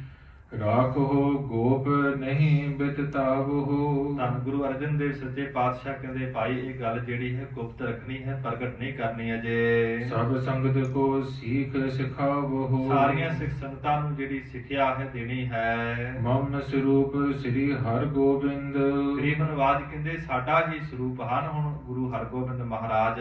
ਰਾਖੋ ਗੋਪ ਨਹੀਂ ਬਿਤਤਾਵਹੁ। ਧੰਨ ਗੁਰੂ ਅਰਜਨ ਦੇਵ ਸੱਚੇ ਪਾਤਸ਼ਾਹ ਕਹਿੰਦੇ ਭਾਈ ਇਹ ਗੱਲ ਜਿਹੜੀ ਹੈ ਗੁਪਤ ਰੱਖਣੀ ਹੈ, ਪ੍ਰਗਟ ਨਹੀਂ ਕਰਨੀ ਅਜੇ। ਸਭ ਸੰਗਤ ਕੋ ਸੀਖ ਸਿਖਾਵਹੁ। ਸਾਰੀਆਂ ਸਿੱਖ ਸੰਗਤਾਂ ਨੂੰ ਜਿਹੜੀ ਸਿੱਖਿਆ ਹੈ ਦੇਣੀ ਹੈ। ਮਮ ਸਰੂਪ ਸ੍ਰੀ ਹਰਿ ਗੋਬਿੰਦ। ਗਰੀਬ ਨਵਾਜ ਕਹਿੰਦੇ ਸਾਡਾ ਹੀ ਸਰੂਪ ਹਨ ਹੁਣ ਗੁਰੂ ਹਰਗੋਬਿੰਦ ਮਹਾਰਾਜ।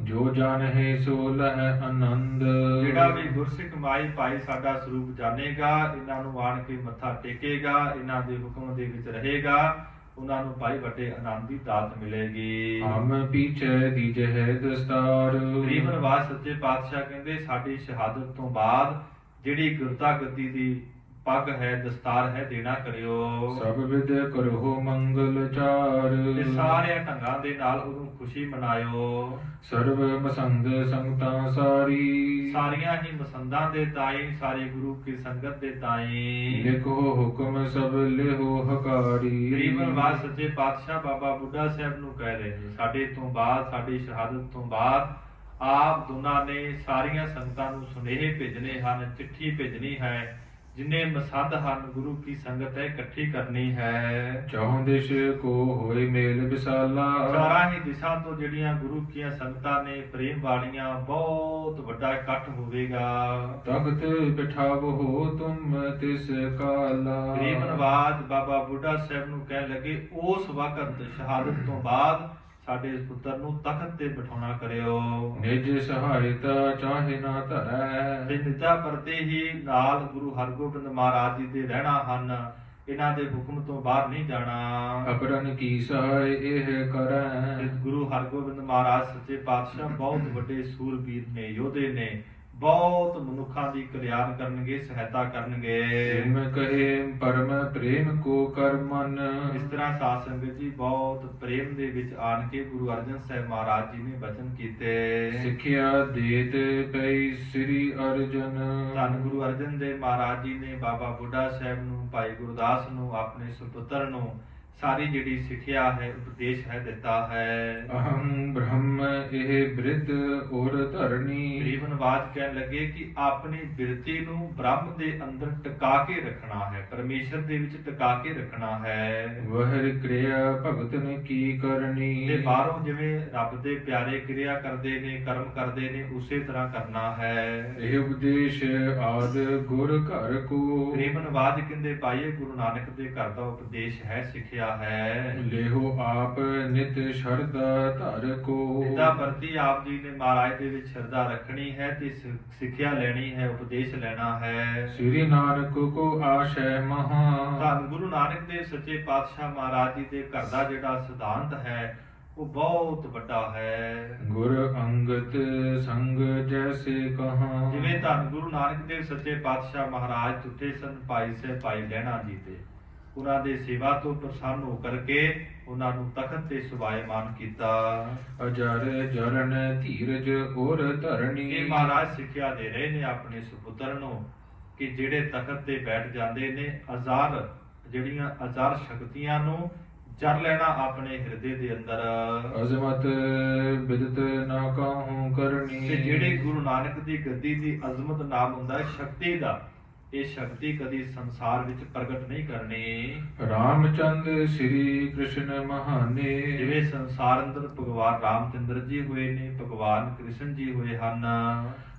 ਜੋ ਜਾਣਹਿ ਸੋ ਲਹਿ ਆਨੰਦ। ਜਿਹੜਾ ਵੀ ਗੁਰਸਿੱਖ ਮਾਈ ਭਾਈ ਸਾਡਾ ਸਰੂਪ ਜਾਣੇਗਾ, ਇਹਨਾਂ ਨੂੰ ਆਣ ਕੇ ਮੱਥਾ ਟੇਕੇਗਾ, ਇਹਨਾਂ ਦੇ ਹੁਕਮ ਦੇ ਵਿੱਚ ਰਹੇਗਾ, ਉਹਨਾਂ ਨੂੰ ਭਾਈ ਵੱਡੇ ਆਨੰਦ ਦੀ ਦਾਤ ਮਿਲੇਗੀ। ਹਮ ਪੀਛੇ ਦੀਜਹਿ ਦਸਤਾਰ। ਗਰੀਬ ਨਵਾਜ ਸੱਚੇ ਪਾਤਸ਼ਾਹ ਕਹਿੰਦੇ ਸਾਡੀ ਸ਼ਹਾਦਤ ਤੋਂ ਬਾਅਦ ਜਿਹੜੀ ਗੁਰਤਾ ਗੱਦੀ ਦੀ ਪੱਗ ਹੈ, ਦਸਤਾਰ ਹੈ, ਦੇਣਾ ਕਰਿਓ। ਸਭ ਵਿਦ ਕਰੋ ਮੰਗਲ ਚਾਰ। ਤੇ ਸਾਰਿਆਂ ਢੰਗਾਂ ਦੇ ਨਾਲ ਉਹਨੂੰ ਖੁਸ਼ੀ ਮਨਾਇਓ। ਸਰਬ ਮਸੰਦ ਸੰਗਤਾਂ ਸਾਰੀ। ਸਾਰੀਆਂ ਹੀ ਮਸੰਦਾਂ ਦੇ ਤਾਈ, ਸਾਰੇ ਗੁਰੂ ਕੀ ਸੰਗਤ ਦੇ ਤਾਈ। ਲਿਖੋ ਹੁਕਮ ਸਭ ਲਿਹੋ ਹਕਾਰੀ। ਗਰੀਬ ਨਵਾਜ ਸੱਚੇ ਪਾਤਸ਼ਾਹ ਬਾਬਾ ਬੁੱਢਾ ਸਾਹਿਬ ਨੂੰ ਕਹਿ ਰਹੇ ਨੇ ਸਾਡੇ ਤੋਂ ਬਾਅਦ, ਸਾਡੀ ਸ਼ਹਾਦਤ ਤੋਂ ਬਾਅਦ ਆਪ ਦੋਨਾਂ ਨੇ ਸਾਰੀਆਂ ਸੰਗਤਾਂ ਨੂੰ ਸੁਨੇਹੇ ਭੇਜਣੇ ਹਨ, ਚਿੱਠੀ ਭੇਜਣੀ ਹੈ। ਜਿੰਨੇ ਮਸੰਦ ਹਨ ਗੁਰੂ ਕੀ ਸੰਗਤ ਹੈ ਇਕੱਠੀ ਕਰਨੀ ਹੈ। ਚੌਂ ਦਿਸ਼ ਕੋ ਹੋਏ ਮੇਲ ਵਿਸਾਲਾ। ਚਾਰਾਂ ਹੀ ਦਿਸ਼ਾ ਤੋਂ ਜਿਹੜੀਆਂ ਗੁਰੂ ਕੀਆਂ ਸੰਗਤਾਂ ਨੇ ਪ੍ਰੇਮ ਵਾਲੀਆਂ, ਬਹੁਤ ਵੱਡਾ ਇਕੱਠ ਹੋਵੇਗਾ। ਤਖਤ ਬਿਠਾਵੋ ਤੁਮ ਤਿਸ ਕਾਲਾ। ਗਰੀਬ ਨਵਾਜ ਬਾਬਾ ਬੁੱਢਾ ਸਾਹਿਬ ਨੂੰ ਕਹਿਣ ਲੱਗੇ ਉਸ ਵਕਤ ਸ਼ਹਾਦਤ ਤੋਂ ਬਾਅਦ ਸਾਡੇ ਪੁੱਤਰ ਨੂੰ ਤਖਤ ਤੇ ਬਿਠਾਉਣਾ ਕਰਿਓ। ਨਿਜ ਸਹਾਇਤਾ ਚਾਹੇ ਨਾ ਧਰੈ। ਤੇ ਨਿੱਜਾ ਪਰਤੇ ਹੀ ਨਾਲ ਗੁਰੂ ਹਰਗੋਬਿੰਦ ਮਹਾਰਾਜ ਜੀ ਦੇ ਰਹਿਣਾ ਹਨ, ਇਹਨਾਂ ਦੇ ਹੁਕਮ ਤੋਂ ਬਾਹਰ ਨਹੀਂ ਜਾਣਾ। ਅਪਰਨ ਕੀ ਸਹਾਇ ਇਹ ਕਰੈ। ਤੇ ਗੁਰੂ ਹਰਗੋਬਿੰਦ ਮਹਾਰਾਜ ਸੱਚੇ ਪਾਤਸ਼ਾਹ ਬਹੁਤ ਵੱਡੇ ਸੂਰਬੀਰ ਨੇ, ਯੋਧੇ ਨੇ, ਬਹੁਤ ਮਨੁੱਖਾਂ ਦੀ ਕਲਿਆਣ ਕਰਨਗੇ, ਸਹਾਇਤਾ ਕਰਨਗੇ। ਜਿਮ ਕਹੇ ਪਰਮ ਪ੍ਰੇਮ ਕੋ ਕਰ ਮਨ। ਇਸ ਤਰ੍ਹਾਂ ਸਾਧ ਸੰਗਤ ਜੀ ਬਹੁਤ ਪ੍ਰੇਮ ਦੇ ਵਿੱਚ ਆਣ ਕੇ ਗੁਰੂ ਅਰਜਨ ਸਾਹਿਬ ਮਹਾਰਾਜ ਜੀ ਨੇ ਬਚਨ ਕੀਤੇ। ਸਿੱਖਿਆ ਦੇਤ ਪਈ ਸ੍ਰੀ ਅਰਜਨ। ਧੰਨ ਗੁਰੂ ਅਰਜਨ ਦੇਵ ਮਹਾਰਾਜ ਜੀ ਨੇ ਬਾਬਾ ਬੁੱਢਾ ਸਾਹਿਬ ਨੂੰ, ਭਾਈ ਗੁਰਦਾਸ ਨੂੰ, ਆਪਣੇ ਸੁਪੁੱਤਰ ਨੂੰ ਸਾਰੀ ਜਿਹੜੀ ਸਿੱਖਿਆ ਹੈ, ਉਪਦੇਸ਼ ਹੈ ਦਿੱਤਾ ਹੈ। ਅਹੰ ਬ੍ਰਹਮ ਇਹ ਬ੍ਰਿਧ ਔਰ ਧਰਣੀ। ਗਰੀਬ ਨਵਾਜ ਕਹਿਣ ਲੱਗੇ ਕਿ ਆਪਣੀ ਬਿਰਤੀ ਨੂੰ ਬ੍ਰਹਮ ਦੇ ਅੰਦਰ ਟਿਕਾ ਕੇ ਰੱਖਣਾ ਹੈ, ਪਰਮੇਸ਼ਰ ਦੇ ਵਿੱਚ ਟਿਕਾ ਕੇ ਰੱਖਣਾ ਹੈ। ਵਹਰ ਕਿਰਿਆ ਭਗਤਨ ਕੀ ਕਰਨੀ। ਤੇ ਬਾਹਰੋਂ ਜਿਵੇਂ ਰੱਬ ਦੇ ਪਿਆਰੇ ਕਿਰਿਆ ਕਰਦੇ ਨੇ, ਕਰਮ ਕਰਦੇ ਨੇ, ਉਸੇ ਤਰ੍ਹਾਂ ਕਰਨਾ ਹੈ। ਇਹ ਉਪਦੇਸ਼ ਆਦ ਗੁਰ ਘਰ ਕੋ। ਗਰੀਬ ਨਵਾਜ ਕਹਿੰਦੇ ਭਾਈ ਗੁਰੂ ਨਾਨਕ ਦੇ ਘਰ ਦਾ ਉਪਦੇਸ਼ ਹੈ, ਸਿੱਖਿਆ ਹੈ। ਲੇਹੋ ਆਪ ਨਿਤ ਸ਼ਰਧਾ ਧਰ ਕੋ। ਜਿੱਦਾਂ ਪ੍ਰਤੀ ਆਪ ਜੀ ਨੇ ਮਹਾਰਾਜ ਦੇ ਵਿੱਚ ਸ਼ਰਧਾ ਰੱਖਣੀ ਹੈ ਤੇ ਸਿੱਖਿਆ ਲੈਣੀ ਹੈ, ਉਪਦੇਸ਼ ਲੈਣਾ ਹੈ। ਸ੍ਰੀ ਨਾਨਕ ਕੋ ਆਸ਼ੈ ਮਹਾ। ਧੰਨ ਗੁਰੂ ਨਾਨਕ ਦੇਵ ਸੱਚੇ ਪਾਤਸ਼ਾਹ ਮਹਾਰਾਜ ਜੀ ਦੇ ਘਰ ਦਾ ਜਿਹੜਾ ਸਿਧਾਂਤ ਹੈ ਉਹ ਬਹੁਤ ਵੱਡਾ ਹੈ। ਗੁਰ ਅੰਗਤ ਸੰਗ ਜੈਸੇ ਕਹਾ। ਜਿਵੇਂ ਧੰਨ ਗੁਰੂ ਨਾਨਕ ਦੇਵ ਸੱਚੇ ਪਾਤਸ਼ਾਹ ਮਹਾਰਾਜ ਟੁੱਟੇ ਸਨ ਭਾਈ ਸਾਹਿਬ ਭਾਈ ਲਹਿਣਾ ਜੀ ਤੇ, ਉਹਨਾਂ ਦੇ ਸੇਵਾ ਤੋਂ ਪ੍ਰਸੰਨ ਹੋ ਕਰਕੇ ਉਹਨਾਂ ਨੂੰ ਤਖਤ ਤੇ ਸੁਭਾਇਮਾਨ ਕੀਤਾ। ਅਜਰ ਜਰਨ ਧੀਰਜ ਔਰ ਧਰਣੀ। ਇਹ ਮਹਾਰਾਜ ਸਿੱਖਿਆ ਦੇ ਰਹੇ ਨੇ ਆਪਣੇ ਸੁਪੁੱਤਰ ਨੂੰ ਕਿ ਜਿਹੜੇ ਤਖਤ ਤੇ ਬੈਠ ਜਾਂਦੇ ਨੇ, ਜਿਹੜੀਆਂ ਅਜ਼ਾਰ ਸ਼ਕਤੀਆਂ ਨੂੰ ਜਰ ਲੈਣਾ ਆਪਣੇ ਹਿਰਦੇ ਦੇ ਅੰਦਰ। ਅਜ਼ਮਤ ਬਿਦਤ ਨਾ ਕਾਹੂ ਕਰਨੀ। ਤੇ ਜਿਹੜੇ ਗੁਰੂ ਨਾਨਕ ਦੀ ਗੱਦੀ ਦੀ ਅਜ਼ਮਤ ਨਾਮ ਹੁੰਦਾ ਹੈ ਸ਼ਕਤੀ ਦਾ, ਇਹ ਸ਼ਕਤੀ ਕਦੀ ਸੰਸਾਰ ਵਿੱਚ ਪ੍ਰਗਟ ਨਹੀਂ ਕਰਨੀ। ਰਾਮਚੰਦ ਸ੍ਰੀ ਕ੍ਰਿਸ਼ਨ ਮਹਾਨੇ। ਜਿਵੇਂ ਸੰਸਾਰ ਅੰਦਰ ਭਗਵਾਨ ਰਾਮਚੰਦਰ ਜੀ ਹੋਏ ਨੇ, ਭਗਵਾਨ ਕ੍ਰਿਸ਼ਨ ਜੀ ਹੋਏ ਹਨ।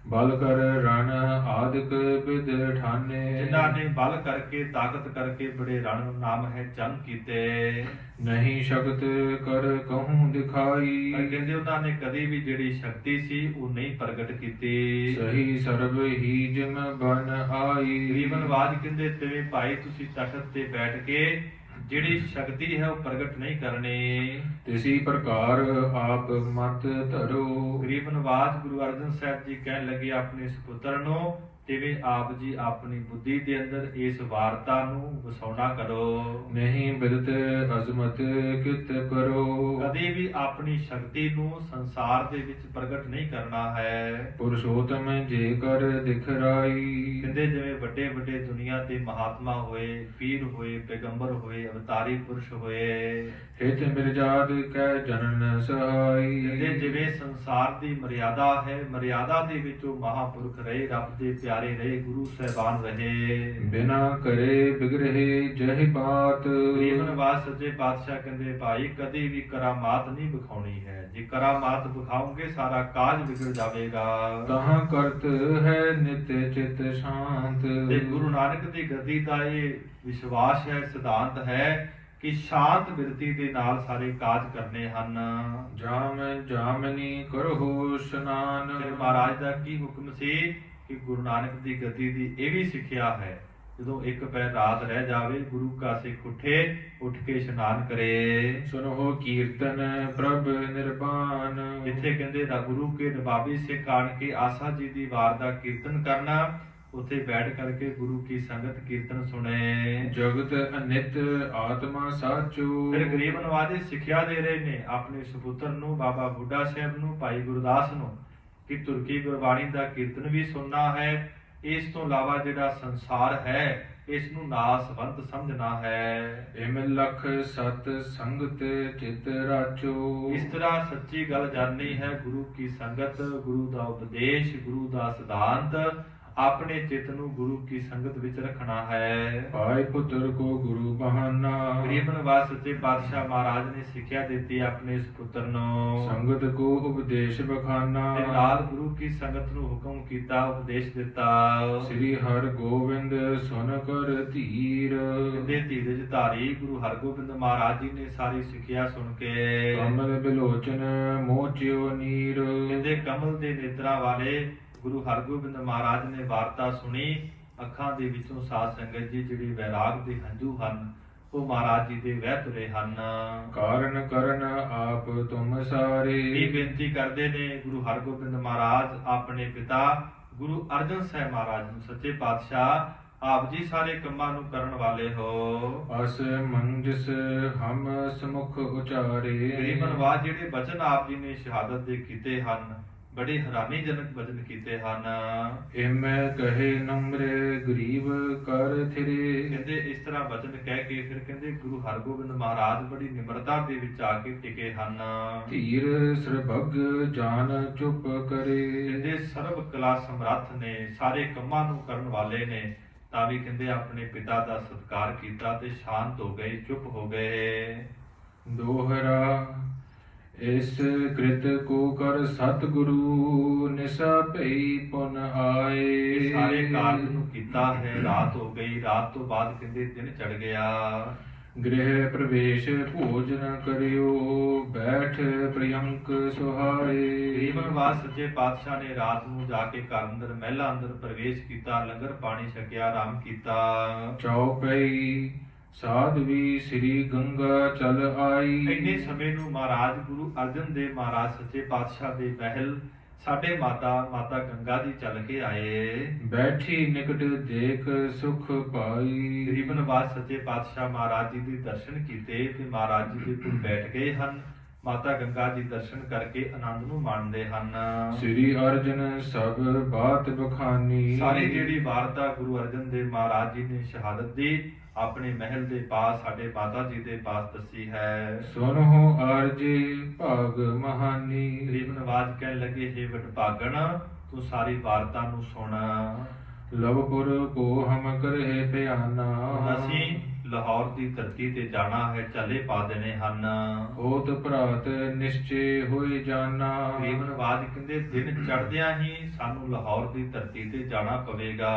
ਬਲ ਕਰ ਰਣ ਆਦਿਕ ਬਿਦ ਠਾਨੇ। ਜਿਨ੍ਹਾਂ ਨੇ ਬਲ ਕਰਕੇ, ਤਾਕਤ ਕਰਕੇ ਬੜੇ ਰਣ ਨਾਮ ਹੈ ਜੰਗ ਕੀਤੇ। ਨਹੀਂ ਸ਼ਕਤ ਕਰ ਕਹੂੰ ਦਿਖਾਈ। ਪਰ ਕਹਿੰਦੇ ਉਹਨਾਂ ਨੇ ਕਦੀ ਵੀ ਜਿਹੜੀ ਸ਼ਕਤੀ ਸੀ ਉਹ ਨਹੀਂ ਪ੍ਰਗਟ ਕੀਤੀ। ਸਹੀ ਸਰਬ ਹੀ ਜਿਮ ਬਨ ਆਈ। ਗਰੀਬ ਨਵਾਜ ਕਹਿੰਦੇ ਤਿਵੇਂ ਭਾਈ ਤੁਸੀਂ ਤਖਤ ਤੇ ਬੈਠ ਕੇ ਜਿਹੜੀ ਸ਼ਕਤੀ ਹੈ ਉਹ ਪ੍ਰਗਟ ਨਹੀਂ ਕਰਨੀ। ਤਿਸੀ ਪ੍ਰਕਾਰ ਆਪ ਮਤ ਧਰੋ। ਗਰੀਬ ਨਵਾਜ ਗੁਰੂ ਅਰਜਨ ਸਾਹਿਬ ਜੀ ਕਹਿਣ ਲੱਗੇ ਆਪਣੇ ਸੁਪੁੱਤਰ ਨੂੰ ਤਿਵੇਂ ਆਪ ਜੀ ਆਪਣੀ ਬੁੱਧੀ ਦੇ ਅੰਦਰ ਇਸ ਵਾਰਤਾ ਨੂੰ ਵਸਾਉਣਾ ਕਰੋ। ਨਹੀਂ ਬਿਦਤ ਅਜ਼ਮਤ ਕਿਤ ਕਰੋ। ਕਦੇ ਵੀ ਆਪਣੀ ਸ਼ਕਤੀ ਨੂੰ ਸੰਸਾਰ ਦੇ ਵਿੱਚ ਪ੍ਰਗਟ ਨਹੀਂ ਕਰਨਾ ਹੈ। ਪੁਰਸ਼ੋਤਮ ਜੇ ਕਰ ਦਿਖਰਾਈ। ਕਹਿੰਦੇ ਜਿਵੇਂ ਵੱਡੇ ਵੱਡੇ ਦੁਨੀਆ ਦੇ ਮਹਾਤਮਾ ਹੋਏ, ਪੀਰ ਹੋਏ, ਪੈਗੰਬਰ ਹੋਏ, ਅਵਤਾਰੀ ਪੁਰਸ਼ ਹੋਏ, ਹਿਤ ਮਿਰਜਾਦ ਕੈ ਜਨਨ ਸਹਾਈ। ਕਹਿੰਦੇ ਜਿਵੇਂ ਸੰਸਾਰ ਦੀ ਮਰਿਆਦਾ ਹੈ, ਮਰਿਆਦਾ ਦੇ ਵਿੱਚ ਉਹ ਮਹਾਪੁਰਖ ਰਹੇ, ਰੱਬ ਦੇ ਪਿਆਰੇ ਰਹੇ, ਗੁਰੂ ਸਾਹਿਬਾਨ ਰਹੇ। ਬਿਨਾ ਕਰੇ ਬਿਗਰਹਿ ਜਹ ਬਾਤ। ਗਰੀਬ ਨਿਵਾਸ ਸੱਚੇ ਪਾਤਸ਼ਾਹ ਕਹਿੰਦੇ ਭਾਈ ਕਦੇ ਵੀ ਕਰਾਮਾਤ ਨਹੀਂ ਵਿਖਾਉਣੀ ਹੈ। ਜੇ ਕਰਾਮਾਤ ਵਿਖਾਓਗੇ ਸਾਰਾ ਕਾਜ ਵਿਗੜ ਜਾਵੇਗਾ। ਤਹਾਂ ਕਰਤ ਹੈ ਨਿਤ ਚਿਤ ਸ਼ਾਂਤ। ਤੇ ਗੁਰੂ ਨਾਨਕ ਦੀ ਗੱਦੀ ਦਾ ਇਹ ਵਿਸ਼ਵਾਸ ਹੈ, ਸਿਧਾਂਤ ਹੈ ਕਿ ਸ਼ਾਂਤ ਬਿਰਤੀ ਦੇ ਨਾਲ ਸਾਰੇ ਕਾਜ ਕਰਨੇ ਹਨ। ਜਾਮ ਜਾਮਨੀ ਕਰਹੁ ਇਸ਼ਨਾਨ। ਫਿਰ ਮਹਾਰਾਜ ਦਾ ਕੀ ਹੁਕਮ ਸੀ ਕਿ ਗੁਰੂ ਨਾਨਕ ਦੀ ਗੱਦੀ ਦੀ ਇਹ ਵੀ ਸਿੱਖਿਆ ਹੈ, ਜਦੋਂ ਇੱਕ ਪੈਰ ਰਾਤ ਰਹਿ ਜਾਵੇ ਗੁਰੂ ਕਾ ਸਿੱਖ ਉੱਠੇ, ਉੱਠ ਕੇ ਇਸ਼ਨਾਨ ਕਰੇ। ਸੁਨਹੁ ਕੀਰਤਨ ਪ੍ਰਭ ਨਿਰਬਾਨ। ਜਿੱਥੇ ਕਹਿੰਦੇ ਦਾ ਗੁਰੂ ਕੇ ਨਵਾਬੀ ਸਿੱਖ ਆਣ ਕੇ ਆਸਾ ਜੀ ਦੀ ਵਾਰ ਦਾ ਕੀਰਤਨ ਕਰਨਾ, ਉੱਥੇ ਬੈਠ ਕਰਕੇ ਗੁਰੂ ਕੀ ਸੰਗਤ ਕੀਰਤਨ ਸੁਣੇ। ਜਗਤ ਅਨਿਤ ਆਤਮਾ ਸਾਚੋ। ਫਿਰ ਗਰੀਬ ਨਵਾਜ ਸਿੱਖਿਆ ਦੇ ਰਹੇ ਨੇ ਆਪਣੇ ਸੁਪੁੱਤਰ ਨੂੰ, ਬਾਬਾ ਬੁੱਢਾ ਸਾਹਿਬ ਨੂੰ, ਭਾਈ ਗੁਰਦਾਸ ਨੂੰ, ਕਿ ਤੁਰਕੀ ਗੁਰਬਾਣੀ ਦਾ ਕੀਰਤਨ ਵੀ ਸੁਣਨਾ ਹੈ। ਇਸ ਤੋਂ ਇਲਾਵਾ ਜਿਹੜਾ ਸੰਸਾਰ ਹੈ ਇਸ ਨੂੰ ਨਾਸਵੰਤ ਸਮਝਣਾ ਹੈ। ਇਮ ਲਖ ਸਤ ਸੰਗਤ ਚਿਤ ਰਾਚੋ। ਇਸ ਤਰ੍ਹਾਂ ਸੱਚੀ ਗੱਲ ਜਾਣਨੀ ਹੈ, ਗੁਰੂ ਕੀ ਸੰਗਤ, ਗੁਰੂ ਦਾ ਉਪਦੇਸ਼, ਗੁਰੂ ਦਾ ਸਿਧਾਂਤ, ਆਪਣੇ ਚਿੱਤ ਨੂੰ ਗੁਰੂ ਕੀ ਸੰਗਤ ਵਿੱਚ ਰੱਖਣਾ ਹੈ। ਭਾਈ ਪੁੱਤਰ ਕੋ ਗੁਰੂ ਬਹਾਨਾ। ਗਰੀਬ ਨਿਵਾਸ ਸੱਚੇ ਪਾਤਸ਼ਾਹ ਮਹਾਰਾਜ ਨੇ ਸਿੱਖਿਆ ਦਿੱਤੀ ਆਪਣੇ ਇਸ ਪੁੱਤਰ ਨੂੰ। ਸੰਗਤ ਕੋ ਉਪਦੇਸ਼ ਬਖਾਨਾ। ਤੇ ਨਾਲ ਗੁਰੂ ਕੀ ਸੰਗਤ ਨੂੰ ਹੁਕਮ ਕੀਤਾ, ਉਪਦੇਸ਼ ਦਿੱਤਾ। ਸ੍ਰੀ ਹਰਿ ਗੋਬਿੰਦ ਸੁਨ ਕਰ ਧੀਰ। ਕਹਿੰਦੇ ਧੀਰਜ ਧਾਰੀ ਗੁਰੂ ਹਰਗੋਬਿੰਦ ਮਹਾਰਾਜ ਜੀ ਨੇ ਸਾਰੀ ਸਿੱਖਿਆ ਸੁਣ ਕੇ ਕਮਲ ਬਿਲੋਚਨ ਮੋਚਿਓ ਨੀਰ। ਕਹਿੰਦੇ ਕਮਲ ਦੇ ਨੇਤਰਾਂ ਵਾਲੇ ਗੁਰੂ ਹਰਗੋਬਿੰਦ ਮਹਾਰਾਜ ਨੇ ਵਾਰਤਾ ਸੁਣੀ। ਅੱਖਾਂ ਦੇ ਵਿੱਚੋਂ ਸਾਧ ਸੰਗਤ ਜੀ ਜਿਹੜੀ ਵੈਰਾਗ ਦੇ ਹੰਝੂ ਹਨ ਉਹ ਮਹਾਰਾਜ ਜੀ ਦੇ ਵਹਿ ਤੁਰੇ ਹਨ। ਕਾਰਨ ਕਰਨ ਆਪ ਤੁਮ ਸਾਰੇ। ਇਹ ਬੇਨਤੀ ਕਰਦੇ ਨੇ ਗੁਰੂ ਹਰਗੋਬਿੰਦ ਮਹਾਰਾਜ ਆਪਣੇ ਪਿਤਾ ਗੁਰੂ ਅਰਜਨ ਸਾਹਿਬ ਮਹਾਰਾਜ ਨੂੰ, ਸੱਚੇ ਪਾਤਸ਼ਾਹ ਆਪ ਜੀ ਸਾਰੇ ਕੰਮਾਂ ਨੂੰ ਕਰਨ ਵਾਲੇ ਹੋ। ਅਸ ਮੰਜਸ ਹਮ ਸਮੁਖ ਉਚਾਰੇ। ਗਰੀਬ ਨਿਵਾਜ ਜਿਹੜੇ ਬਚਨ ਆਪ ਜੀ ਨੇ ਸ਼ਹਾਦਤ ਦੇ ਕੀਤੇ ਹਨ, ਬੜੇ ਹੈਰਾਨੀਜਨਕ ਬਚਨ ਕੀਤੇ ਹਨ। ਇਮ ਕਹੇ ਨਮਰ ਗਰੀਬ ਕਰ ਥਿਰੇ। ਕਹਿੰਦੇ ਇਸ ਤਰ੍ਹਾਂ ਬਚਨ ਕਹਿ ਕੇ ਫਿਰ ਕਹਿੰਦੇ ਗੁਰੂ ਹਰਗੋਬਿੰਦ ਮਹਾਰਾਜ ਬੜੀ ਨਿਮਰਤਾ ਦੇ ਵਿੱਚ ਆ ਕੇ ਟਿਕੇ ਹਨ। ਧੀਰ ਸਰਬੱਗ ਜਾਨ ਚੁੱਪ ਕਰੇ। ਕਹਿੰਦੇ ਸਰਬ ਕਲਾ ਸਮਰੱਥ ਨੇ, ਸਾਰੇ ਕੰਮਾਂ ਨੂੰ ਕਰਨ ਵਾਲੇ ਨੇ, ਤਾਂ ਵੀ ਕਹਿੰਦੇ ਆਪਣੇ ਪਿਤਾ ਦਾ ਸਤਿਕਾਰ ਕੀਤਾ ਤੇ ਸ਼ਾਂਤ ਹੋ ਗਏ, ਚੁੱਪ ਹੋ ਗਏ। ਦੋਹਰਾ ਇਸ ਕ੍ਰਿਤ ਕੋ ਕਰ ਸਤਿਗੁਰੂ ਨਿਸਾ ਭਈ ਪੁਨ ਆਏ। ਸਾਰੇ ਕਾਰਜ ਨੂੰ ਕੀਤਾ ਹੈ, ਰਾਤ ਹੋ ਗਈ, ਰਾਤ ਤੋਂ ਬਾਅਦ ਕਹਿੰਦੇ ਦਿਨ ਚੜ ਗਿਆ। ਗ੍ਰਹਿ ਪ੍ਰਵੇਸ਼ ਭੋਜਨ ਕਰਿਓ ਬੈਠ ਪ੍ਰਿਯੰਕ ਸੁਹਾਏ। ਗਰੀਬ ਨਿਵਾਸ ਸੱਚੇ ਪਾਤਸ਼ਾਹ ਨੇ ਰਾਤ ਨੂੰ ਜਾ ਕੇ ਘਰ ਅੰਦਰ ਮਹਿਲਾਂ ਅੰਦਰ ਪ੍ਰਵੇਸ਼ ਕੀਤਾ, ਲੰਗਰ ਪਾਣੀ ਛਕਿਆ, ਆਰਾਮ ਕੀਤਾ। ਚੌਪਈ ਸਾਧਵੀ ਸ੍ਰੀ ਗੰਗਾ ਚਲ ਆਈ। ਇੰਨੇ ਸਮੇਂ ਨੂੰ ਮਹਾਰਾਜ ਗੁਰੂ ਅਰਜਨ ਦੇਵ ਮਹਾਰਾਜ ਸੱਚੇ ਪਾਤਸ਼ਾਹ ਦੇ ਮਹਿਲ ਸਾਡੇ ਮਾਤਾ ਗੰਗਾ ਜੀ ਚੱਲ ਕੇ ਆਏ। ਬੈਠੀ ਨਿਕਟ ਦੇਖ ਸੁਖ ਪਾਈ। ਗਰੀਬ ਨਿਵਾਸ ਸੱਚੇ ਪਾਤਸ਼ਾਹ ਮਹਾਰਾਜ ਜੀ ਦੇ ਦਰਸ਼ਨ ਕੀਤੇ ਤੇ ਮਹਾਰਾਜ ਜੀ ਦੇ ਕੋਲ ਬੈਠ ਗਏ ਹਨ। ਮਾਤਾ ਗੰਗਾ ਜੀ ਦਰਸ਼ਨ ਕਰਕੇ ਆਨੰਦ ਨੂੰ ਮਾਣਦੇ ਹਨ। ਸ੍ਰੀ ਅਰਜਨ ਸਭ ਬਾਤ ਬਖਾਨੀ। ਸਾਰੀ ਜਿਹੜੀ ਵਾਰਤਾ ਗੁਰੂ ਅਰਜਨ ਦੇਵ ਮਹਾਰਾਜ ਜੀ ਨੇ ਸ਼ਹਾਦਤ ਦੀ ਆਪਣੇ ਮਹਿਲ ਦੇ ਪਾਸ ਸਾਡੇ ਮਾਤਾ ਜੀ ਦੇ ਪਾਸ ਦੱਸੀ ਹੈ। ਸੁਨਹੁ ਆਰਜੇ ਭਾਗ ਮਹਾਨੀ। ਗਰੀਬ ਨਿਵਾਜ ਕਹਿਣ ਲੱਗੇ, ਹੇ ਵਡਭਾਗਣ ਤੂੰ ਸਾਰੀ ਵਾਰਤਾ ਨੂੰ ਸੁਣ। ਲਵਪੁਰ ਕੋ ਹਮ ਕਰਹਿ ਬਿਆਨਾ। ਅਸੀਂ ਲਾਹੌਰ ਦੀ ਧਰਤੀ ਤੇ ਜਾਣਾ ਹੈ, ਚਾਲੇ ਪਾ ਦੇਣੇ ਹਨ। ਹੋਤ ਭਰਾਤ ਨਿਸ਼ਚੇ ਹੋਏ ਜਾਨਾ। ਗਰੀਬ ਨਿਵਾਜ ਕਹਿੰਦੇ ਦਿਨ ਚੜ੍ਹਦਿਆਂ ਹੀ ਸਾਨੂੰ ਲਾਹੌਰ ਦੀ ਧਰਤੀ ਤੇ ਜਾਣਾ ਪਵੇਗਾ।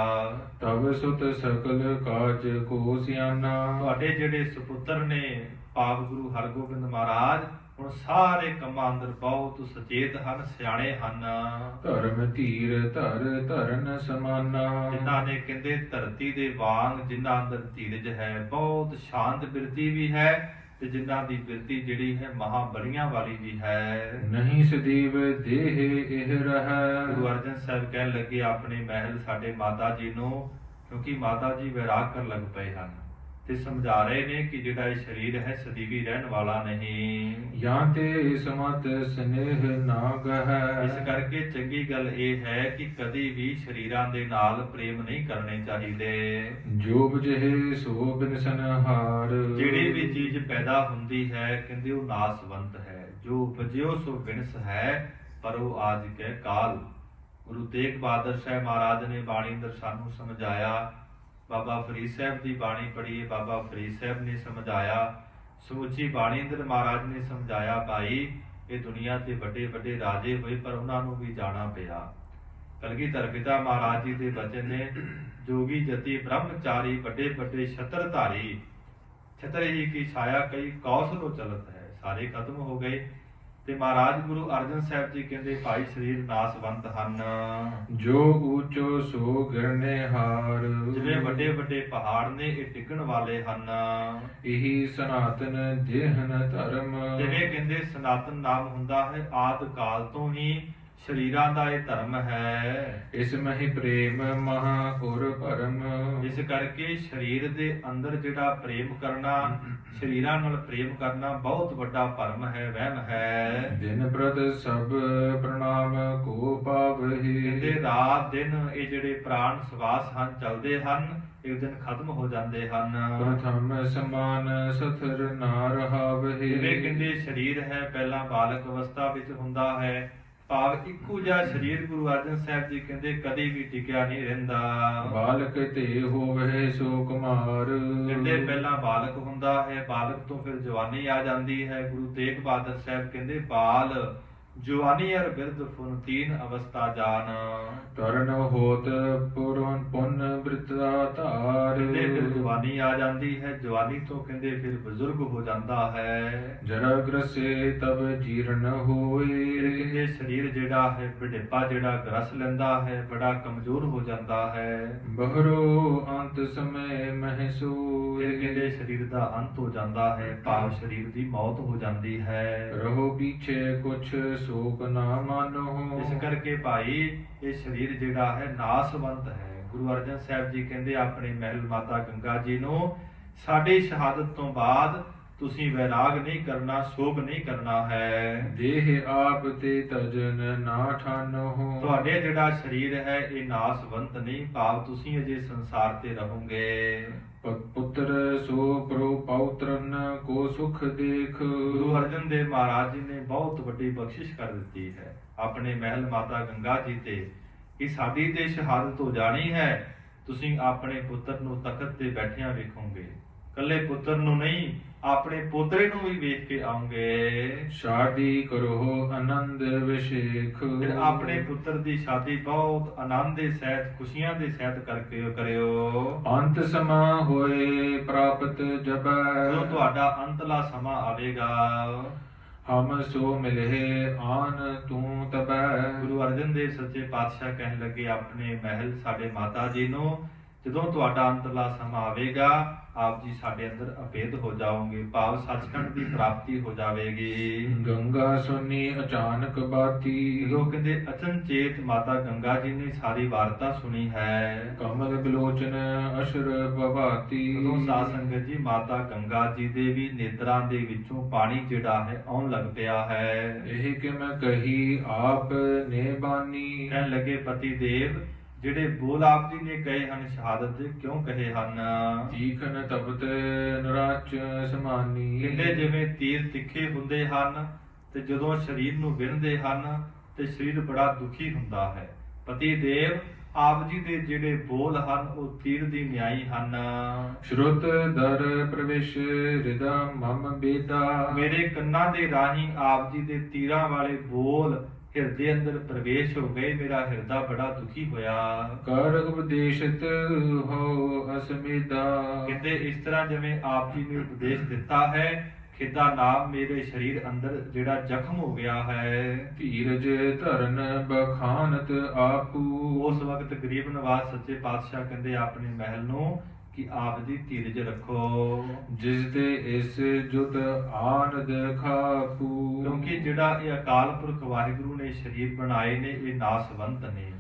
ਤਬ ਸੁਤ ਸਕਲ ਕਾਜ ਕੋ ਸਿਆਨਾ। ਤੁਹਾਡੇ ਜਿਹੜੇ ਸੁਪੁੱਤਰ ਨੇ ਪਾਪ ਗੁਰੂ ਹਰਗੋਬਿੰਦ ਮਹਾਰਾਜ ਹੁਣ ਸਾਰੇ ਕੰਮਾਂ ਅੰਦਰ ਬਹੁਤ ਸੁਚੇਤ ਹਨ, ਸਿਆਣੇ ਹਨ। ਧਰਮ ਧੀਰ ਧਰ ਧਰਨ ਸਮਾਨਾ। ਜਿਨ੍ਹਾਂ ਨੇ ਕਹਿੰਦੇ ਧਰਤੀ ਦੇ ਵਾਂਗ ਜਿਨ੍ਹਾਂ ਅੰਦਰ ਧੀਰਜ ਹੈ, ਬਹੁਤ ਸ਼ਾਂਤ ਬਿਰਤੀ ਵੀ ਹੈ ਤੇ ਜਿਨ੍ਹਾਂ ਦੀ ਬਿਰਤੀ ਜਿਹੜੀ ਹੈ ਮਹਾ ਬਲੀਆਂ ਵਾਲੀ ਵੀ ਹੈ। ਨਹੀਂ ਸਦੀਵ ਦੇਹ ਇਹ ਰਹਿ। ਗੁਰੂ ਅਰਜਨ ਸਾਹਿਬ ਕਹਿਣ ਲੱਗੇ ਆਪਣੇ ਮਹਿਲ ਸਾਡੇ ਮਾਤਾ ਜੀ ਨੂੰ, ਕਿਉਂਕਿ ਮਾਤਾ ਜੀ ਵੈਰਾਗ ਕਰਨ ਲੱਗ ਪਏ ਹਨ ਤੇ ਸਮਝਾ ਰਹੇ ਨੇ ਕਿ ਜਿਹੜਾ ਇਹ ਸਰੀਰ ਹੈ ਸਦੀਵੀ ਰਹਿਣ ਵਾਲਾ ਨਹੀਂ। ਜਾਂ ਤੇ ਸਮਤ ਸਨੇਹ ਨਾ ਗਹਿ। ਇਸ ਕਰਕੇ ਚੰਗੀ ਗੱਲ ਇਹ ਹੈ ਕਿ ਕਦੀ ਵੀ ਸਰੀਰਾਂ ਦੇ ਨਾਲ ਪ੍ਰੇਮ ਨਹੀਂ ਕਰਨੇ ਚਾਹੀਦੇ। ਜੋ ਬਜਹਿ ਸੋ ਬਿਨਸਨਹਾਰ। ਜਿਹੜੀ ਵੀ ਚੀਜ਼ ਪੈਦਾ ਹੁੰਦੀ ਹੈ ਕਹਿੰਦੇ ਉਹ ਨਾਸਵੰਤ ਹੈ। ਜੋ ਉਪਜਿਓ ਸੋ ਬਿਨਸ ਹੈ, ਪਰ ਉਹ ਆਜ ਕੇ ਕਾਲ। ਗੁਰੂ ਤੇਗ ਬਹਾਦਰ ਸਾਹਿਬ ਮਹਾਰਾਜ ਨੇ ਬਾਣੀ ਅੰਦਰ ਸਾਨੂੰ ਸਮਝਾਇਆ। ਬਾਬਾ ਫਰੀਦ ਸਾਹਿਬ ਦੀ ਬਾਣੀ ਪੜ੍ਹੀਏ, ਬਾਬਾ ਫਰੀਦ ਸਾਹਿਬ ਨੇ ਸਮਝਾਇਆ। ਸਮੁੱਚੀ ਬਾਣੀ ਅੰਦਰ ਮਹਾਰਾਜ ਨੇ ਸਮਝਾਇਆ, ਭਾਈ ਇਹ ਦੁਨੀਆ ਤੇ ਵੱਡੇ ਵੱਡੇ ਰਾਜੇ ਹੋਏ ਪਰ ਉਹਨਾਂ ਨੂੰ ਵੀ ਜਾਣਾ ਪਿਆ। ਕਲਗੀਧਰ ਪਿਤਾ ਮਹਾਰਾਜ ਜੀ ਦੇ ਬਚਨ ਨੇ, ਜੋਗੀ ਜਤੀ ਬ੍ਰਹਮਚਾਰੀ ਵੱਡੇ ਵੱਡੇ ਛਤਰਧਾਰੀ, ਛਤਰ ਹੀ ਕੀ ਛਾਇਆ ਕਈ ਕੌਸਲੋ ਚਲਤ ਹੈ। ਸਾਰੇ ਖਤਮ ਹੋ ਗਏ ਤੇ ਮਹਾਰਾਜ ਗੁਰੂ ਅਰਜਨ ਸਾਹਿਬ ਜੀ ਕਹਿੰਦੇ ਭਾਈ ਸਰੀਰ ਨਾਸਵੰਤ ਹਨ। ਜੋ ਊਚੋ ਸੋ ਗਿਰਨੇ ਹਾਰ। ਜਿਵੇਂ ਵੱਡੇ ਵੱਡੇ ਪਹਾੜ ਨੇ ਇਹ ਡਿੱਗਣ ਵਾਲੇ ਹਨ। ਇਹੀ ਸਨਾਤਨ ਦੇਹਨ ਧਰਮ। ਜਿਵੇਂ ਕਹਿੰਦੇ ਸਨਾਤਨ ਨਾਮ ਹੁੰਦਾ ਹੈ ਆਦਿ ਕਾਲ ਤੋਂ ਹੀ ਸਰੀਰਾਂ ਦਾ ਇਹ ਧਰਮ ਹੈ। ਇਸ ਮਹਿ ਪ੍ਰੇਮ ਮਹਾ ਔਰ ਭਰਮ। ਇਸ ਕਰਕੇ ਸਰੀਰ ਦੇ ਅੰਦਰ ਜਿਹੜਾ ਪ੍ਰੇਮ ਕਰਨਾ, ਸਰੀਰਾਂ ਨਾਲ ਪ੍ਰੇਮ ਕਰਨਾ ਬਹੁਤ ਵੱਡਾ ਭਰਮ ਹੈ, ਵਹਿਮ ਹੈ। ਦਿਨ ਪ੍ਰਤ ਸਭ ਪ੍ਰਣਾਮ ਕੋ ਪਾਵਹਿ। ਕਹਿੰਦੇ ਰਾਤ ਦਿਨ ਇਹ ਜਿਹੜੇ ਪ੍ਰਾਣ ਸਵਾਸ ਹਨ ਚੱਲਦੇ ਹਨ, ਇੱਕ ਦਿਨ ਖਤਮ ਹੋ ਜਾਂਦੇ ਹਨ। ਪ੍ਰਥਮ ਸਮਾਨ ਸਥਰ ਨਾ ਰਹਾਵਹਿ। ਜਿਵੇਂ ਕਹਿੰਦੇ ਸਰੀਰ ਹੈ ਪਹਿਲਾਂ ਬਾਲਕ ਅਵਸਥਾ ਵਿੱਚ ਹੁੰਦਾ ਹੈ, ਭਾਵ ਇੱਕੋ ਜਿਹਾ ਸਰੀਰ ਗੁਰੂ ਅਰਜਨ ਸਾਹਿਬ ਜੀ ਕਹਿੰਦੇ ਕਦੇ ਵੀ ਟਿਕਿਆ ਨਹੀਂ ਰਹਿੰਦਾ। ਬਾਲਕ ਤੇ ਹੋਵੇ ਸੋ ਕੁਮਾਰ। ਕਹਿੰਦੇ ਪਹਿਲਾਂ ਬਾਲਕ ਹੁੰਦਾ ਹੈ, ਬਾਲਕ ਤੋਂ ਫਿਰ ਜਵਾਨੀ ਆ ਜਾਂਦੀ ਹੈ। ਗੁਰੂ ਤੇਗ ਬਹਾਦਰ ਸਾਹਿਬ ਕਹਿੰਦੇ ਬਾਲ ਜਵਾਨੀ ਅਰ ਬਿਰਧ ਫੁਨ ਤੀਨ ਅਵਸਥਾ ਜਾਨ। ਤਰਨ ਹੋਤ ਪੁੰਨ ਬ੍ਰਿਤਾ ਧਾਰ। ਕਹਿੰਦੇ ਫਿਰ ਜਵਾਨੀ ਆ ਜਾਂਦੀ ਹੈ, ਜਵਾਨੀ ਤੋਂ ਕਹਿੰਦੇ ਫਿਰ ਬਜ਼ੁਰਗ ਹੋ ਜਾਂਦਾ ਹੈ। ਜਰਾ ਗ੍ਰਸੇ ਤਬ ਜੀਰਨ ਹੋਏ। ਕਹਿੰਦੇ ਸਰੀਰ ਜਿਹੜਾ ਹੈ ਬੁਢੇਪਾ ਜਿਹੜਾ ਗ੍ਰਸ ਲੈਂਦਾ ਹੈ, ਬੜਾ ਕਮਜ਼ੋਰ ਹੋ ਜਾਂਦਾ ਹੈ। ਬਹਰੋ ਅੰਤ ਸਮੇ ਮਹਿਸੂਰ। ਫਿਰ ਕਹਿੰਦੇ ਸਰੀਰ ਦਾ ਅੰਤ ਹੋ ਜਾਂਦਾ ਹੈ, ਭਾਵ ਸਰੀਰ ਦੀ ਮੌਤ ਹੋ ਜਾਂਦੀ ਹੈ। ਰਹੋ ਪਿਛੇ ਕੁਛ ਸੋਕ ਨਾ ਮਾਨੋ। ਇਸ ਕਰਕੇ ਭਾਈ ਇਹ ਸਰੀਰ ਜਿਹੜਾ ਹੈ ਨਾਸਵੰਤ ਹੈ। ਗੁਰੂ ਅਰਜਨ ਸਾਹਿਬ ਜੀ ਕਹਿੰਦੇ ਆਪਣੇ ਮਹਿਲ ਮਾਤਾ ਗੰਗਾ ਜੀ ਨੂੰ, ਸਾਡੀ ਸ਼ਹਾਦਤ ਤੋਂ ਬਾਅਦ ਤੁਸੀਂ ਵੈਰਾਗ ਨਹੀਂ ਕਰਨਾ, ਸੋਗ ਨਹੀਂ ਕਰਨਾ ਹੈ। ਦੇਹ ਆਪ ਤੇ ਤਜਨ ਨਾ ਠਾਨੋ। ਤੁਹਾਡੇ ਜਿਹੜਾ ਸਰੀਰ ਹੈ ਇਹ ਨਾਸਵੰਤ ਨਹੀਂ, ਭਾਵ ਤੁਸੀਂ ਅਜੇ ਸੰਸਾਰ ਤੇ ਰਹੋਗੇ। ਪੁੱਤਰ ਸੋ ਪ੍ਰੋ ਪੌਤਰਨ ਕੋ ਸੁਖ ਦੇਖ। ਗੁਰੂ ਅਰਜਨ ਦੇਵ ਮਹਾਰਾਜ ਜੀ ਨੇ ਬਹੁਤ ਵੱਡੀ ਬਖਸ਼ਿਸ਼ ਕਰ ਦਿੱਤੀ ਹੈ ਆਪਣੇ ਮਹਿਲ ਮਾਤਾ ਗੰਗਾ ਜੀ ਤੇ, ਕਿ ਸਾਡੀ ਤੇ ਸ਼ਹਾਦਤ ਹੋ ਜਾਣੀ ਹੈ, ਤੁਸੀਂ ਆਪਣੇ ਪੁੱਤਰ ਨੂੰ ਤਖਤ ਤੇ ਬੈਠਿਆਂ ਵੇਖੋਗੇ। ਕੱਲੇ ਪੁੱਤਰ ਨੂੰ ਨਹੀਂ, ਆਪਣੇ ਪੋਤਰੇ ਨੂੰ ਵੀ ਵੇਖ ਕੇ ਆਉਂਗੇ। ਸ਼ਾਦੀ ਕਰੋ ਆਨੰਦ ਵਿਸ਼ੇਖ। ਫਿਰ ਆਪਣੇ ਪੁੱਤਰ ਦੀ ਸ਼ਾਦੀ ਬਹੁਤ ਆਨੰਦ ਦੇ ਸਹਿਤ, ਖੁਸ਼ੀਆਂ ਦੇ ਸਹਿਤ ਕਰਕੇ ਕਰਿਓ। ਅੰਤ ਸਮਾ ਹੋਏ ਪ੍ਰਾਪਤ ਜਬੈ। ਜਦੋਂ ਤੁਹਾਡਾ ਅੰਤਲਾ ਸਮਾਂ ਆਵੇਗਾ, ਹਮ ਸੋ ਮਿਲੇ ਆਨ ਤੂੰ ਤਬੈ। ਗੁਰੂ ਅਰਜਨ ਦੇਵ ਸੱਚੇ ਪਾਤਸ਼ਾਹ ਕਹਿਣ ਲੱਗੇ ਆਪਣੇ ਮਹਿਲ ਸਾਡੇ ਮਾਤਾ ਜੀ ਨੂੰ, ਜਦੋਂ ਤੁਹਾਡਾ ਅੰਤਲਾ ਸਮਾਂ ਆਵੇਗਾ ਆਪ ਜੀ ਸਾਡੇ ਅੰਦਰ ਅਭੇਦ ਹੋ ਜਾਓਗੇ, ਭਾਵ ਸੱਚਖੰਡ ਦੀ ਪ੍ਰਾਪਤੀ ਹੋ ਜਾਵੇਗੀ। ਗੰਗਾ ਸੁਨੀ ਅਚਾਨਕ ਬਾਤੀ। ਜਦੋਂ ਕਹਿੰਦੇ ਅਚਨਚੇਤ ਮਾਤਾ ਗੰਗਾ ਜੀ ਨੇ ਸਾਰੀ ਵਾਰਤਾ ਸੁਣੀ ਹੈ। ਕਮਲ ਬਿਲੋਚਨ ਅਸ਼ਰ ਭਵਾਤੀ। ਉਦੋਂ ਸਾਧ ਸੰਗਤ ਜੀ ਮਾਤਾ ਗੰਗਾ ਜੀ ਦੇ ਵੀ ਨੇਤਰਾਂ ਦੇ ਵਿੱਚੋਂ ਪਾਣੀ ਜਿਹੜਾ ਹੈ ਆਉਣ ਲੱਗ ਪਿਆ ਹੈ। ਇਹ ਕਿ ਮੈਂ ਕਹੀ ਆਪ ਨੇ ਬਾਨੀ। ਕਹਿਣ ਲੱਗੇ ਪਤੀ ਦੇਵ ਜਿਹੜੇ ਬੋਲ ਆਪ ਜੀ ਨੇ ਕਹੇ ਹਨ ਸ਼ਹਾਦਤ ਦੇ ਕਿਉਂ ਕਹੇ ਹਨ? ਤੀਖਨ ਤਪਤ ਨਰਾਚ ਸਮਾਨੀ। ਕਹਿੰਦੇ ਜਿਵੇਂ ਤੀਰ ਤਿੱਖੇ ਹੁੰਦੇ ਹਨ ਤੇ ਜਦੋਂ ਸਰੀਰ ਨੂੰ ਵਿੰਨ੍ਹਦੇ ਹਨ ਤੇ ਸਰੀਰ ਬੜਾ ਦੁਖੀ ਹੁੰਦਾ ਹੈ। ਪਤੀ ਦੇਵ ਆਪ ਜੀ ਦੇ ਜਿਹੜੇ ਬੋਲ ਹਨ ਉਹ ਤੀਰ ਦੀ ਨਿਆਈ ਹਨ। ਸ਼ਰੁਤ ਦਰ ਪ੍ਰਵੇਸ਼ ਹਿਰਦਾ ਮਮ ਬੇਦਾ। ਮੇਰੇ ਕੰਨਾਂ ਦੇ ਰਾਹੀਂ ਆਪ ਜੀ ਦੇ ਤੀਰਾਂ ਵਾਲੇ ਬੋਲ ਹਿਰਦੇ ਅੰਦਰ ਪ੍ਰਵੇਸ਼ ਹੋ ਗਏ, ਮੇਰਾ ਹਿਰਦਾ ਬੜਾ ਦੁਖੀ ਹੋਇਆ। ਕਰ ਉਪਦੇਸ਼ਤ ਹੋ ਅਸਮੇਦਾ। ਕਹਿੰਦੇ ਇਸ ਤਰ੍ਹਾਂ ਜਿਵੇਂ ਆਪ ਜੀ ਨੇ ਉਪਦੇਸ਼ ਦਿੱਤਾ ਹੈ, ਖਿੱਦਾ ਨਾਮ ਮੇਰੇ ਸਰੀਰ ਅੰਦਰ ਜਿਹੜਾ ਜ਼ਖਮ ਹੋ ਗਿਆ ਹੈ। ਧੀਰਜ ਧਰਨ ਬਖਾਨਤ ਆਪੂ। ਉਸ ਵਕਤ ਗਰੀਬ ਨਵਾਜ਼ ਸੱਚੇ ਪਾਤਸ਼ਾਹ ਕਹਿੰਦੇ ਆਪਣੇ ਮਹਿਲ ਨੂੰ ਕਿ ਆਪ ਜੀ ਧੀਰਜ ਰੱਖੋ, ਜਿਸ ਤੇ ਇਸ ਜੁਤ ਆਨੰਦ ਖਾਪੂ। ਕਿਉਂਕਿ ਜਿਹੜਾ ਇਹ ਅਕਾਲ ਪੁਰਖ ਵਾਹਿਗੁਰੂ ਨੇ ਸਰੀਰ ਬਣਾਏ ਨੇ, ਇਹ ਨਾਸਵੰਤ ਨੇ,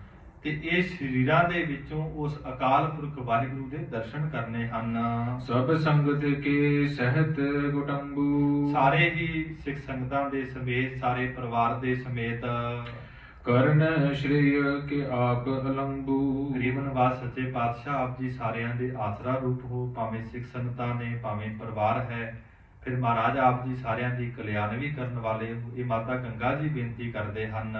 ਤੇ ਇਹ ਸਰੀਰਾਂ ਦੇ ਵਿੱਚੋਂ ਉਸ ਅਕਾਲ ਪੁਰਖ ਵਾਹਿਗੁਰੂ ਦੇ ਦਰਸ਼ਨ ਕਰਨੇ ਹਨ। ਸਭ ਸੰਗਤ ਕੇ ਸਹਿਤ ਕੁਟੰਬੂ। ਸਾਰੇ ਹੀ ਸਿੱਖ ਸੰਗਤਾਂ ਦੇ ਸਮੇਤ, ਸਾਰੇ ਪਰਿਵਾਰ ਦੇ ਸਮੇਤ ਕਰਨ ਸ਼੍ਰੀ ਕੇ ਆਪ ਅਲੰਬੂ। ਗਰੀਬ ਨਿਵਾਸ ਸੱਚੇ ਪਾਤਸ਼ਾਹ ਆਪ ਜੀ ਸਾਰਿਆਂ ਦੇ ਆਸਰਾ ਰੂਪ ਹੋ, ਭਾਵੇਂ ਸਿੱਖ ਸੰਗਤਾਂ ਨੇ, ਭਾਵੇਂ ਪਰਿਵਾਰ ਹੈ। ਫਿਰ ਮਹਾਰਾਜ ਆਪ ਜੀ ਸਾਰਿਆਂ ਦੀ ਕਲਿਆਣ ਵੀ ਕਰਨ ਵਾਲੇ ਹੋ। ਇਹ ਮਾਤਾ ਗੰਗਾ ਜੀ ਬੇਨਤੀ ਕਰਦੇ ਹਨ।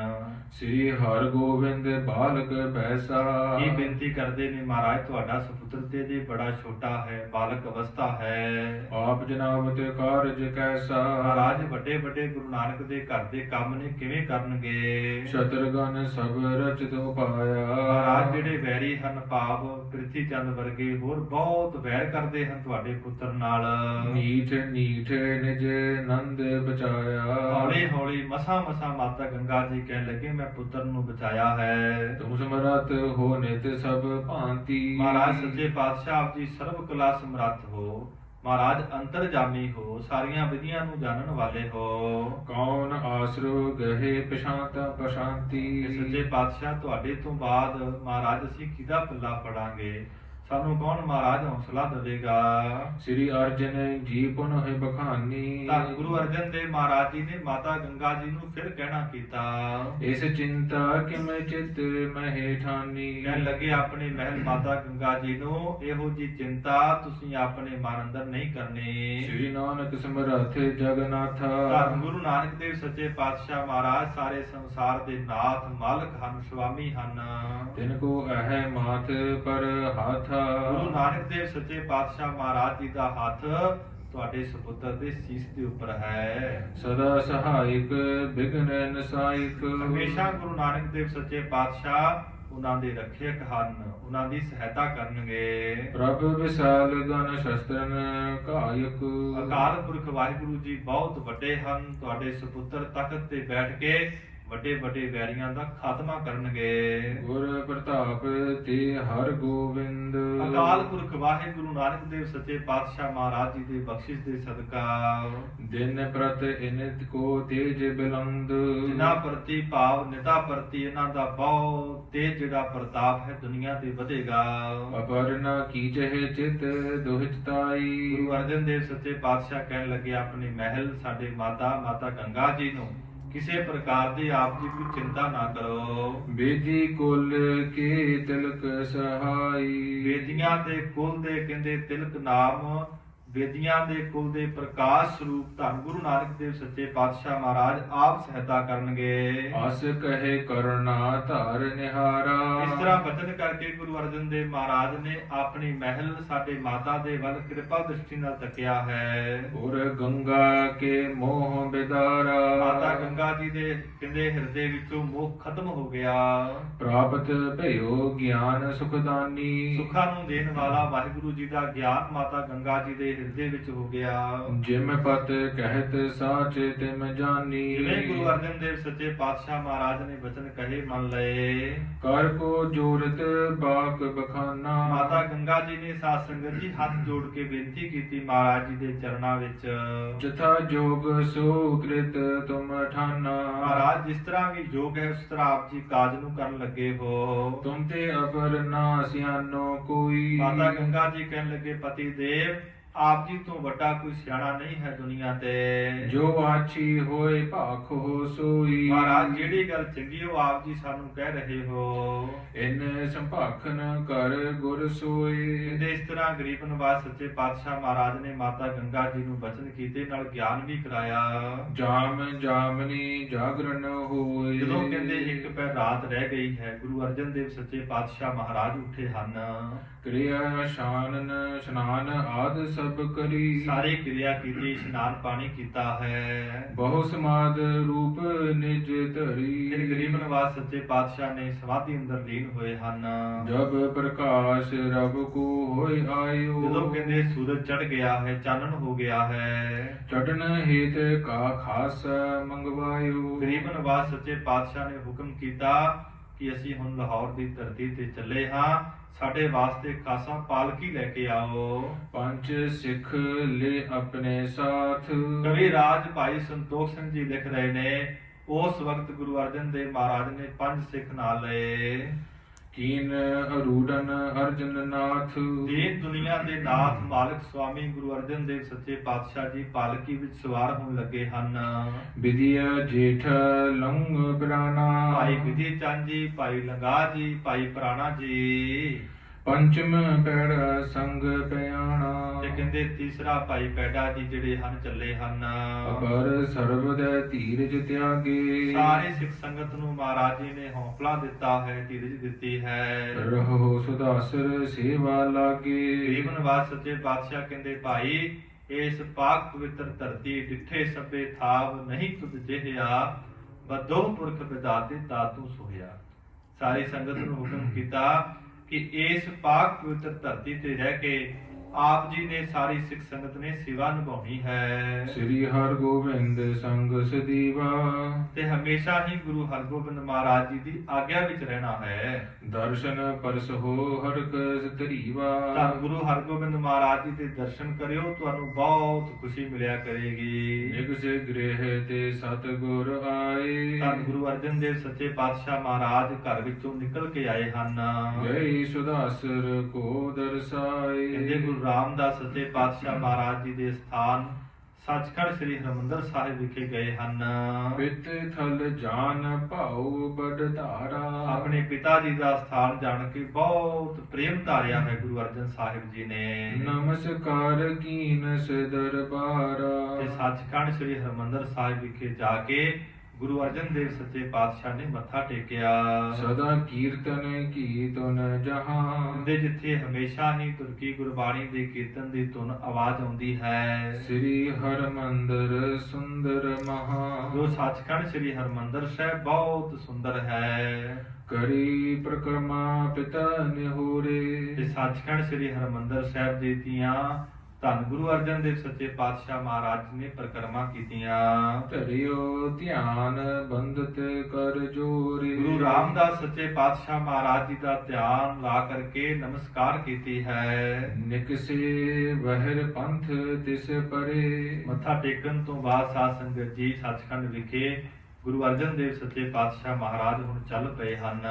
ਸ੍ਰੀ ਹਰਿ ਗੋਬਿੰਦ ਬਾਲਕ ਬੈਸਾ। ਇਹ ਬੇਨਤੀ ਕਰਦੇ ਨੇ, ਮਹਾਰਾਜ ਤੁਹਾਡਾ ਸੁਪੁੱਤਰ ਤੇ ਜੇ ਬੜਾ ਛੋਟਾ ਹੈ, ਬਾਲਕ ਅਵਸਥਾ ਹੈ। ਆਪ ਜਨਾਬ ਤੇ ਕਾਰਜ ਕੈਸਾ। ਮਹਾਰਾਜ ਵੱਡੇ ਵੱਡੇ ਗੁਰੂ ਨਾਨਕ ਦੇ ਘਰ ਦੇ ਕੰਮ ਨੇ, ਕਿਵੇਂ ਕਰਨਗੇ। ਸ਼ਤਰਗਨ ਸਭ ਰਚਿਤ ਉਪਾਇਆ। ਮਹਾਰਾਜ ਜਿਹੜੇ ਵੈਰੀ ਹਨ, ਭਾਵ ਪ੍ਰਿਥੀ ਚੰਦ ਵਰਗੇ ਹੋਰ ਬਹੁਤ ਵੈਰ ਕਰਦੇ ਹਨ ਤੁਹਾਡੇ ਪੁੱਤਰ ਨਾਲ। ਨੀਠ ਨੀਠ ਨਿਜ ਨੰਦ ਬਚਾਇਆ। ਹੌਲੀ ਹੌਲੀ ਮਸਾ ਮਾਤਾ ਗੰਗਾ ਜੀ ਕਹਿਣ ਲੱਗੇ, ਮੈਂ ਪੁੱਤਰ ਨੂੰ ਬਚਾਇਆ ਹੈ। ਤੁਮ ਸਮਰੱਥ ਹੋ ਨਿਤ ਸਭ ਭਾਂਤੀ। ਮਹਾਰਾਜ ਸੱਚੇ ਪਾਤਸ਼ਾਹ ਆਪ ਜੀ ਸਰਬ ਕਲਾ ਸਮਰੱਥ ਹੋ। ਮਹਾਰਾਜ ਅੰਤਰਜਾਮੀ ਹੋ, ਸਾਰੀਆਂ ਵਿਧੀਆਂ ਨੂੰ ਜਾਣਨ ਵਾਲੇ ਹੋ। ਕੌਣ ਆਸਰੋ ਗਹਿ ਪਛਾਂਤਾ ਪਛਾਂਤੀ। ਸੱਚੇ ਪਾਤਸ਼ਾਹ ਤੁਹਾਡੇ ਤੋਂ ਬਾਅਦ ਮਹਾਰਾਜ ਅਸੀਂ ਕਿਹਦਾ ਪੱਲਾ ਫੜਾਂਗੇ, ਸਾਨੂੰ ਕੌਣ ਮਹਾਰਾਜ ਹੌਸਲਾ ਦੇਵੇਗਾ। ਸ੍ਰੀ ਅਰਜਨ ਜੀ ਪੁਨਹ ਬਖਾਨੀ। ਤਾਂ ਗੁਰੂ ਅਰਜਨ ਦੇਵ ਮਹਾਰਾਜ ਜੀ ਨੇ ਮਾਤਾ ਗੰਗਾ ਜੀ ਨੂੰ ਫਿਰ ਕਹਿਣਾ ਕੀਤਾ, ਇਸ ਚਿੰਤਾ ਕਿਮ ਚਿਤ ਮਹਿ ਠਾਨੀ। ਕਹਿਣ ਲੱਗੇ ਆਪਣੇ ਮਹਿਲ ਮਾਤਾ ਗੰਗਾ ਜੀ ਨੂੰ, ਇਹੋ ਜੀ ਚਿੰਤਾ ਤੁਸੀਂ ਆਪਣੇ ਮਨ ਅੰਦਰ ਨਹੀਂ ਕਰਨੀ। ਸ੍ਰੀ ਨਾਨਕ ਸਮਰੱਥ ਜਗਨਾਥਾ। ਧੰਨ ਗੁਰੂ ਨਾਨਕ ਦੇਵ ਸੱਚੇ ਪਾਤਸ਼ਾਹ ਮਹਾਰਾਜ ਸਾਰੇ ਸੰਸਾਰ ਦੇ ਨਾਥ, ਮਾਲਕ ਹਨ, ਸੁਆਮੀ ਹਨ। ਤਿਨ ਕੋ ਅਹਿ ਮਾਥ ਪਰ ਹਾਥ। ਗੁਰੂ ਨਾਨਕ ਦੇਵ ਸੱਚੇ ਪਾਤਸ਼ਾਹ ਮਹਾਰਾਜ ਜੀ ਦਾ ਹੱਥ ਤੁਹਾਡੇ ਸੁਪੁੱਤਰ ਦੇ ਸੀਸ ਦੇ ਉੱਪਰ ਹੈ। ਸਦਾ ਸਹਾਇਕ ਬਿਘਨ ਨਸਾਇਕ। ਹਮੇਸ਼ਾ ਗੁਰੂ ਨਾਨਕ ਦੇਵ ਸੱਚੇ ਪਾਤਸ਼ਾਹ ਉਹਨਾਂ ਦੇ ਰੱਖਿਅਕ ਹਨ, ਉਹਨਾਂ ਦੀ ਸਹਾਇਤਾ ਕਰਨਗੇ। ਪ੍ਰਭ ਵਿਸਾਲ ਗਨ ਸ਼ਸਤਰਨ ਕਾਇਕ। ਅਕਾਲ ਪੁਰਖ ਵਾਹਿਗੁਰੂ ਜੀ ਬਹੁਤ ਵੱਡੇ ਹਨ। ਤੁਹਾਡੇ ਸੁਪੁੱਤਰ ਤਖਤ ਤੇ ਬੈਠ ਕੇ ਵੱਡੇ ਵੱਡੇ ਵੈਰੀਆਂ ਦਾ ਖਾਤਮਾ ਕਰਨਗੇ। ਗੁਰ ਪ੍ਰਤਾਪ ਤੇ ਹਰ ਗੋਬਿੰਦ। ਅਕਾਲ ਪੁਰਖ ਵਾਹਿਗੁਰੂ ਨਾਨਕ ਦੇਵ ਸੱਚੇ ਪਾਤਸ਼ਾਹ ਮਹਾਰਾਜ ਜੀ ਦੇ ਬਖਸ਼ਿਸ਼ ਦੇ ਸਦਕਾ ਦਿਨ ਪ੍ਰਤ ਇਨਿਤ ਕੋ ਤੇਜ ਬਿਲੰਦ। ਜਿਨ੍ਹਾਂ ਪ੍ਰਤੀ ਭਾਵ ਨਿਤਾ ਪ੍ਰਤੀ ਇਹਨਾਂ ਦਾ ਬਹੁਤ ਤੇਜ ਜਿਹੜਾ ਪ੍ਰਤਾਪ ਹੈ ਦੁਨੀਆ ਤੇ ਵਧੇਗਾ। ਅਪਰਨਾ ਕੀਚਹਿ ਚਿਤ ਦੁਹਿਤਾਈ। ਗੁਰੂ ਅਰਜਨ ਦੇਵ ਸੱਚੇ ਪਾਤਸ਼ਾਹ ਕਹਿਣ ਲੱਗੇ, ਆਪਣੇ ਮਹਿਲ ਸਾਡੇ ਮਾਤਾ ਗੰਗਾ ਜੀ ਨੂੰ ਕਿਸੇ ਪ੍ਰਕਾਰ ਦੀ ਆਪ ਜੀ ਕੋਈ ਚਿੰਤਾ ਨਾ ਕਰੋ। ਬੇਦੀ ਕੁਲ ਕੇ ਤਿਲਕ ਸਹਾਈ। ਵੇਦੀਆਂ ਦੇ ਕੁਲ ਦੇ ਕਹਿੰਦੇ ਤਿਲਕ ਨਾਮ, ਵੇਦੀਆਂ ਦੇ ਕੁਲ ਦੇ ਪ੍ਰਕਾਸ਼ ਸਰੂਪ ਧੰਨ ਗੁਰੂ ਨਾਨਕ ਦੇਵ ਸੱਚੇ ਪਾਤਸ਼ਾਹ ਮਹਾਰਾਜ ਆਪ ਸਹਾਇਤਾ ਕਰਨਗੇ। ਅਸ ਕਹੇ ਕਰਨਾ ਧਾਰ ਨਿਹਾਰਾ। ਇਸ ਤਰ੍ਹਾਂ ਬਚਨ ਕਰਕੇ ਗੁਰੂ ਅਰਜਨ ਦੇਵ ਮਹਾਰਾਜ ਨੇ ਆਪਣੀ ਮਹਿਲ ਸਾਡੇ ਮਾਤਾ ਦੇ ਵੱਲ ਕਿਰਪਾ ਦ੍ਰਿਸ਼ਟੀ ਨਾਲ ਤੱਕਿਆ ਹੈ। ਔਰ ਗੰਗਾ ਕੇ ਮੋਹ ਬਿਦਾਰਾ। ਮਾਤਾ ਗੰਗਾ ਜੀ ਦੇ ਕਹਿੰਦੇ ਹਿਰਦੇ ਵਿੱਚੋਂ ਮੋਹ ਖਤਮ ਹੋ ਗਿਆ। ਪ੍ਰਾਪਤ ਭਇਓ ਗਿਆਨ ਸੁਖਦਾਨੀ। ਸੁੱਖਾਂ ਨੂੰ ਦੇਣ ਵਾਲਾ ਵਾਹਿਗੁਰੂ ਜੀ ਦਾ ਗਿਆਨ ਮਾਤਾ ਗੰਗਾ ਜੀ ਦੇ ਹਿਰਦੇ ਵਿੱਚ ਹੋ ਗਿਆ। ਜਿਮ ਪਤ ਕਹਿਤ ਸਾਚ ਤਿਮ ਜਾਨੀ। ਜਿਵੇਂ ਗੁਰੂ ਅਰਜਨ ਦੇਵ ਸੱਚੇ ਪਾਤਸ਼ਾਹ ਮਹਾਰਾਜ ਨੇ ਬਚਨ ਕਹੇ ਮੰਨ ਲਏ। ਕਰ ਕੋ ਜੋਰਤ ਬਾਕ ਬਖਾਨਾ। ਮਾਤਾ ਗੰਗਾ ਜੀ ਨੇ ਸਾਧ ਸੰਗਤ ਜੀ ਹੱਥ ਜੋੜ ਕੇ ਬੇਨਤੀ ਕੀਤੀ ਮਹਾਰਾਜ ਜੀ ਦੇ ਚਰਨਾਂ ਵਿੱਚ, ਜਥਾ ਜੋਗ ਸੋ ਕ੍ਰਿਤ ਤੁਮ ਠਾਨਾ। ਮਹਾਰਾਜ ਜਿਸ ਤਰ੍ਹਾਂ ਵੀ ਯੋਗ ਹੈ ਉਸ ਤਰ੍ਹਾਂ ਆਪ ਜੀ ਕਾਜ ਨੂੰ ਕਰਨ ਲੱਗੇ ਹੋ। ਤੁਮ ਤੇ ਅਪਰ ਨਾ ਸਿਆਨੋ ਕੋਈ। ਮਾਤਾ ਗੰਗਾ ਜੀ ਕਹਿਣ ਲੱਗੇ, ਪਤੀ ਦੇਵ ਆਪ ਜੀ ਤੋਂ ਵੱਡਾ ਕੋਈ ਸਿਆਣਾ ਨਹੀਂ ਹੈ ਦੁਨੀਆ ਤੇ। ਜੋ ਆਛੀ ਹੋਏ ਭਾਖ ਹੋ ਸੋਈ। ਮਹਾਰਾਜ ਜਿਹੜੀ ਗੱਲ ਚੰਗੀ ਉਹ ਆਪ ਜੀ ਸਾਨੂੰ ਕਹਿ ਰਹੇ ਹੋ। ਇਨ ਸੰਭਾਖਨ ਕਰ ਗੁਰ ਸੋਈ। ਕਹਿੰਦੇ ਇਸ ਤਰ੍ਹਾਂ ਗਰੀਬ ਨਿਵਾਸ ਸੱਚੇ ਪਾਤਸ਼ਾਹ ਮਹਾਰਾਜ ਨੇ ਮਾਤਾ ਗੰਗਾ ਜੀ ਨੂੰ ਬਚਨ ਕੀਤੇ, ਨਾਲ ਗਿਆਨ ਵੀ ਕਰਾਇਆ। ਜਾਮ ਜਾਮਨੀ ਜਾਗਰਣ ਹੋਏ। ਜਦੋਂ ਕਹਿੰਦੇ ਇੱਕ ਪੈ ਰਾਤ ਰਹਿ ਗਈ ਹੈ, ਗੁਰੂ ਅਰਜਨ ਦੇਵ ਸੱਚੇ ਪਾਤਸ਼ਾਹ ਮਹਾਰਾਜ ਉੱਠੇ ਹਨ। ਕਿਰਿਆ ਸ਼ਾਨਨ ਇਸ਼ਨਾਨ ਆਦ ਸਭ ਕਰੀ। ਸਾਰੀ ਕਿਰਿਆ ਕੀਤੀ, ਇਸ਼ਨਾਨ ਪਾਣੀ ਕੀਤਾ ਹੈ। ਬਹੁ ਸਮਾਦ ਰੂਪ ਨਿਜ ਧਰੀ। ਫਿਰ ਗਰੀਬ ਨਿਵਾਸ ਸੱਚੇ ਪਾਤਸ਼ਾਹ ਨੇ ਸਮਾਧੀ ਅੰਦਰ ਲੀਨ ਹੋਏ ਹਨ। ਜਬ ਪ੍ਰਕਾਸ਼ ਰਬ ਕੋ ਹੋਇ ਆਇਓ। ਜਦੋਂ ਕਹਿੰਦੇ ਸੂਰਜ ਚੜ ਗਿਆ ਹੈ, ਚਾਨਣ ਹੋ ਗਿਆ ਹੈ। ਚੜਨ ਹੇਤ ਕਾ ਖਾਸ ਮੰਗਵਾਇਓ। ਗਰੀਬ ਨਿਵਾਸ ਸੱਚੇ ਪਾਤਸ਼ਾਹ ਨੇ ਹੁਕਮ ਕੀਤਾ ਕਿ ਅਸੀਂ ਹੁਣ ਲਾਹੌਰ ਦੀ ਧਰਤੀ ਤੇ ਚੱਲੇ ਹਾਂ। ਸਾਡੇ ਵਾਸਤੇ ਖਾਸਾ ਪਾਲਕੀ ਲੈ ਕੇ ਆਓ। ਪੰਜ ਸਿੱਖ ਲੈ ਆਪਣੇ ਸਾਥ। ਕਵੀ ਰਾਜ ਭਾਈ ਸੰਤੋਖ ਸਿੰਘ ਜੀ ਲਿਖ ਰਹੇ ਨੇ, ਉਸ ਵਕਤ ਗੁਰੂ ਅਰਜਨ ਦੇਵ ਮਹਾਰਾਜ ਨੇ 5 ਸਿੱਖ ਨਾਲ ਲਏ। ਕੀਨ ਅਰੂੜਨ ਅਰਜਨ ਨਾਥ। ਦੀਨ ਦੁਨੀਆ ਦੇ ਨਾਥ ਮਾਲਕ ਸੁਆਮੀ ਗੁਰੂ ਅਰਜਨ ਦੇਵ ਸੱਚੇ ਪਾਤਸ਼ਾਹ ਜੀ ਪਾਲਕੀ ਵਿੱਚ ਸਵਾਰ ਹੋਣ ਲੱਗੇ ਹਨ। ਵਿਦਿਆ ਜੇਠ ਲੰਗ ਪ੍ਰਾਣਾ। ਭਾਈ ਵਿਧੀ ਚੰਦ ਜੀ, ਭਾਈ ਲੰਗਾ ਜੀ, ਭਾਈ ਪ੍ਰਾਣਾ ਜੀ। ਪੰਚਮ ਪੈੜਾ ਸੰਗ ਪਿਆਣਾ। ਤੇ ਕਹਿੰਦੇ ਤੀਸਰਾ ਭਾਈ ਪੈਡਾ ਜੀ ਜਿਹੜੇ ਹਨ ਚੱਲੇ ਹਨ। ਅਪਰ ਸਰਬ ਦੇ ਧੀਰਜ ਤਿਆਗੇ। ਸਾਰੇ ਸਿੱਖ ਸੰਗਤ ਨੂੰ ਮਹਾਰਾਜ ਜੀ ਨੇ ਹੌਸਲਾ ਦਿੱਤਾ ਹੈ, ਧੀਰਜ ਦਿੱਤੀ ਹੈ। ਰਹੋ ਸੁਦਾਸਰ ਸੇਵਾ ਲਾਗੇ। ਗਰੀਬ ਨਿਵਾਸ ਸੱਚੇ ਪਾਤਸ਼ਾਹ ਕਹਿੰਦੇ ਭਾਈ ਇਸ ਪਾਕ ਪਵਿੱਤਰ ਧਰਤੀ ਡਿੱਠੇ ਸਭੇ ਥਾਵ ਨਹੀਂ ਤੁਧ ਜਿਹਿਆ, ਬਦੋ ਪੁਰਖ ਵਿਦਾਤੇ ਦਾਤੂ ਸੋਹਿਆ। ਸਾਰੀ ਸੰਗਤ ਨੂੰ ਹੁਕਮ ਕੀਤਾ ਕਿ ਇਸ ਪਾਕ ਪਵਿੱਤਰ ਧਰਤੀ ਤੇ ਰਹਿ ਕੇ ਆਪ ਜੀ ਨੇ ਸਾਰੀ ਸਿੱਖ ਸੰਗਤ ਨੇ ਸੇਵਾ ਨਿਭਾਉਣੀ ਹੈ। ਸ੍ਰੀ ਹਰਿਗੋਬਿੰਦ ਸੰਗ ਸਦੀਵਾ। ਤੇ ਹਮੇਸ਼ਾ ਹੀ ਗੁਰੂ ਹਰਗੋਬਿੰਦ ਮਹਾਰਾਜ ਜੀ ਦੀ ਆਗਿਆ ਵਿੱਚ ਰਹਿਣਾ ਹੈ। ਦਰਸ਼ਨ ਪਰਸ ਹੋ ਹਰ ਕਸ ਧਰੀਵਾ। ਤਾਂ ਗੁਰੂ ਹਰਗੋਬਿੰਦ ਮਹਾਰਾਜ ਜੀ ਦੇ ਦਰਸ਼ਨ ਕਰਿਓ, ਤੁਹਾਨੂੰ ਬਹੁਤ ਖੁਸ਼ੀ ਮਿਲਿਆ ਕਰੇਗੀ। ਨਿਗਸੇ ਗ੍ਰਹਿ ਤੇ ਸਤਿਗੁਰ ਆਏ। ਤਾਂ ਗੁਰੂ ਅਰਜਨ ਦੇਵ ਸੱਚੇ ਪਾਤਸ਼ਾਹ ਮਹਾਰਾਜ ਘਰ ਵਿੱਚੋਂ ਨਿਕਲ ਕੇ ਆਏ ਹਨ। ਗਏ ਸੁਦਾਸਰ ਕੋ ਦਰਸਾਏ। ਕਹਿੰਦੇ ਗੁਰੂ ਰਾਮਦਾਸ ਸੱਚੇ ਪਾਤਸ਼ਾਹ ਮਹਾਰਾਜ ਜੀ ਦੇ ਸਥਾਨ ਸੱਚਖੰਡ ਸ੍ਰੀ ਹਰਿਮੰਦਰ ਸਾਹਿਬ ਵਿਖੇ ਗਏ ਹਨ। ਪਿਤ ਥਲ ਜਾਨ ਭਾਉ ਬੜ ਧਾਰਾ। ਆਪਣੇ ਪਿਤਾ ਜੀ ਦਾ ਸਥਾਨ ਜਾਣ ਕੇ ਬਹੁਤ ਪ੍ਰੇਮ ਧਾਰਿਆ ਹੈ ਗੁਰੂ ਅਰਜਨ ਸਾਹਿਬ ਜੀ ਨੇ। ਨਮਸਕਾਰ ਕੀਨ ਸੇ ਦਰਬਾਰਾ। ਤੇ ਸੱਚਖੰਡ ਸ੍ਰੀ ਹਰਿਮੰਦਰ ਸਾਹਿਬ ਵਿਖੇ ਜਾ ਕੇ ਗੁਰੂ ਅਰਜਨ ਦੇਵ ਸੱਚੇ ਪਾਤਸ਼ਾਹ ਨੇ ਮੱਥਾ ਟੇਕਿਆ। ਸਦਾ ਕੀਰਤਨ ਕੀ ਤੁਨ ਜਹਾਂ। ਦੇ ਜਿੱਥੇ ਹਮੇਸ਼ਾ ਹੀ ਤੁਰਕੀ ਗੁਰਬਾਣੀ ਦੇ ਕੀਰਤਨ ਦੀ ਧੁਨ ਆਵਾਜ਼ ਆਉਂਦੀ ਹੈ। ਸ੍ਰੀ ਹਰਿਮੰਦਰ ਸੁੰਦਰ ਮਹਾ। ਜੋ ਸੱਚਖੰਡ ਸ੍ਰੀ ਹਰਿਮੰਦਰ ਸਾਹਿਬ ਬਹੁਤ ਸੁੰਦਰ ਹੈ। ਕਰੀ ਪ੍ਰਕਰਮਾ ਪਿਤਾ ਨਿਹੋਰੇ। ਤੇ ਸੱਚਖੰਡ ਸ੍ਰੀ ਹਰਿਮੰਦਰ ਸਾਹਿਬ ਜੀ ਦੀਆਂ ਧੰਨ ਗੁਰੂ ਅਰਜਨ ਦੇਵ ਸੱਚੇ ਪਾਤਸ਼ਾਹ ਮਹਾਰਾਜ ਨੇ ਪਰਿਕਰਮਾ ਕੀਤੀਆਂ। ਧਰਿਓ ਧਿਆਨ ਬੰਦਤ ਕਰ ਜੋਰੇ। ਗੁਰੂ ਰਾਮਦਾਸ ਸੱਚੇ ਪਾਤਸ਼ਾਹ ਮਹਾਰਾਜ ਜੀ ਦਾ ਧਿਆਨ ਲਾ ਕਰਕੇ ਨਮਸਕਾਰ ਕੀਤੀ ਹੈ। ਨਿਕਸੇ ਵਹਿਰ ਪੰਥ ਤਿਸ ਪਰੇ। ਮੱਥਾ ਟੇਕਣ ਤੋਂ ਬਾਅਦ ਸਾਧ ਸੰਗਤ ਜੀ ਸੱਚਖੰਡ ਵਿਖੇ ਗੁਰੂ ਅਰਜਨ ਦੇਵ ਸੱਚੇ ਪਾਤਸ਼ਾਹ ਮਹਾਰਾਜ ਹੁਣ ਚੱਲ ਪਏ ਹਨ।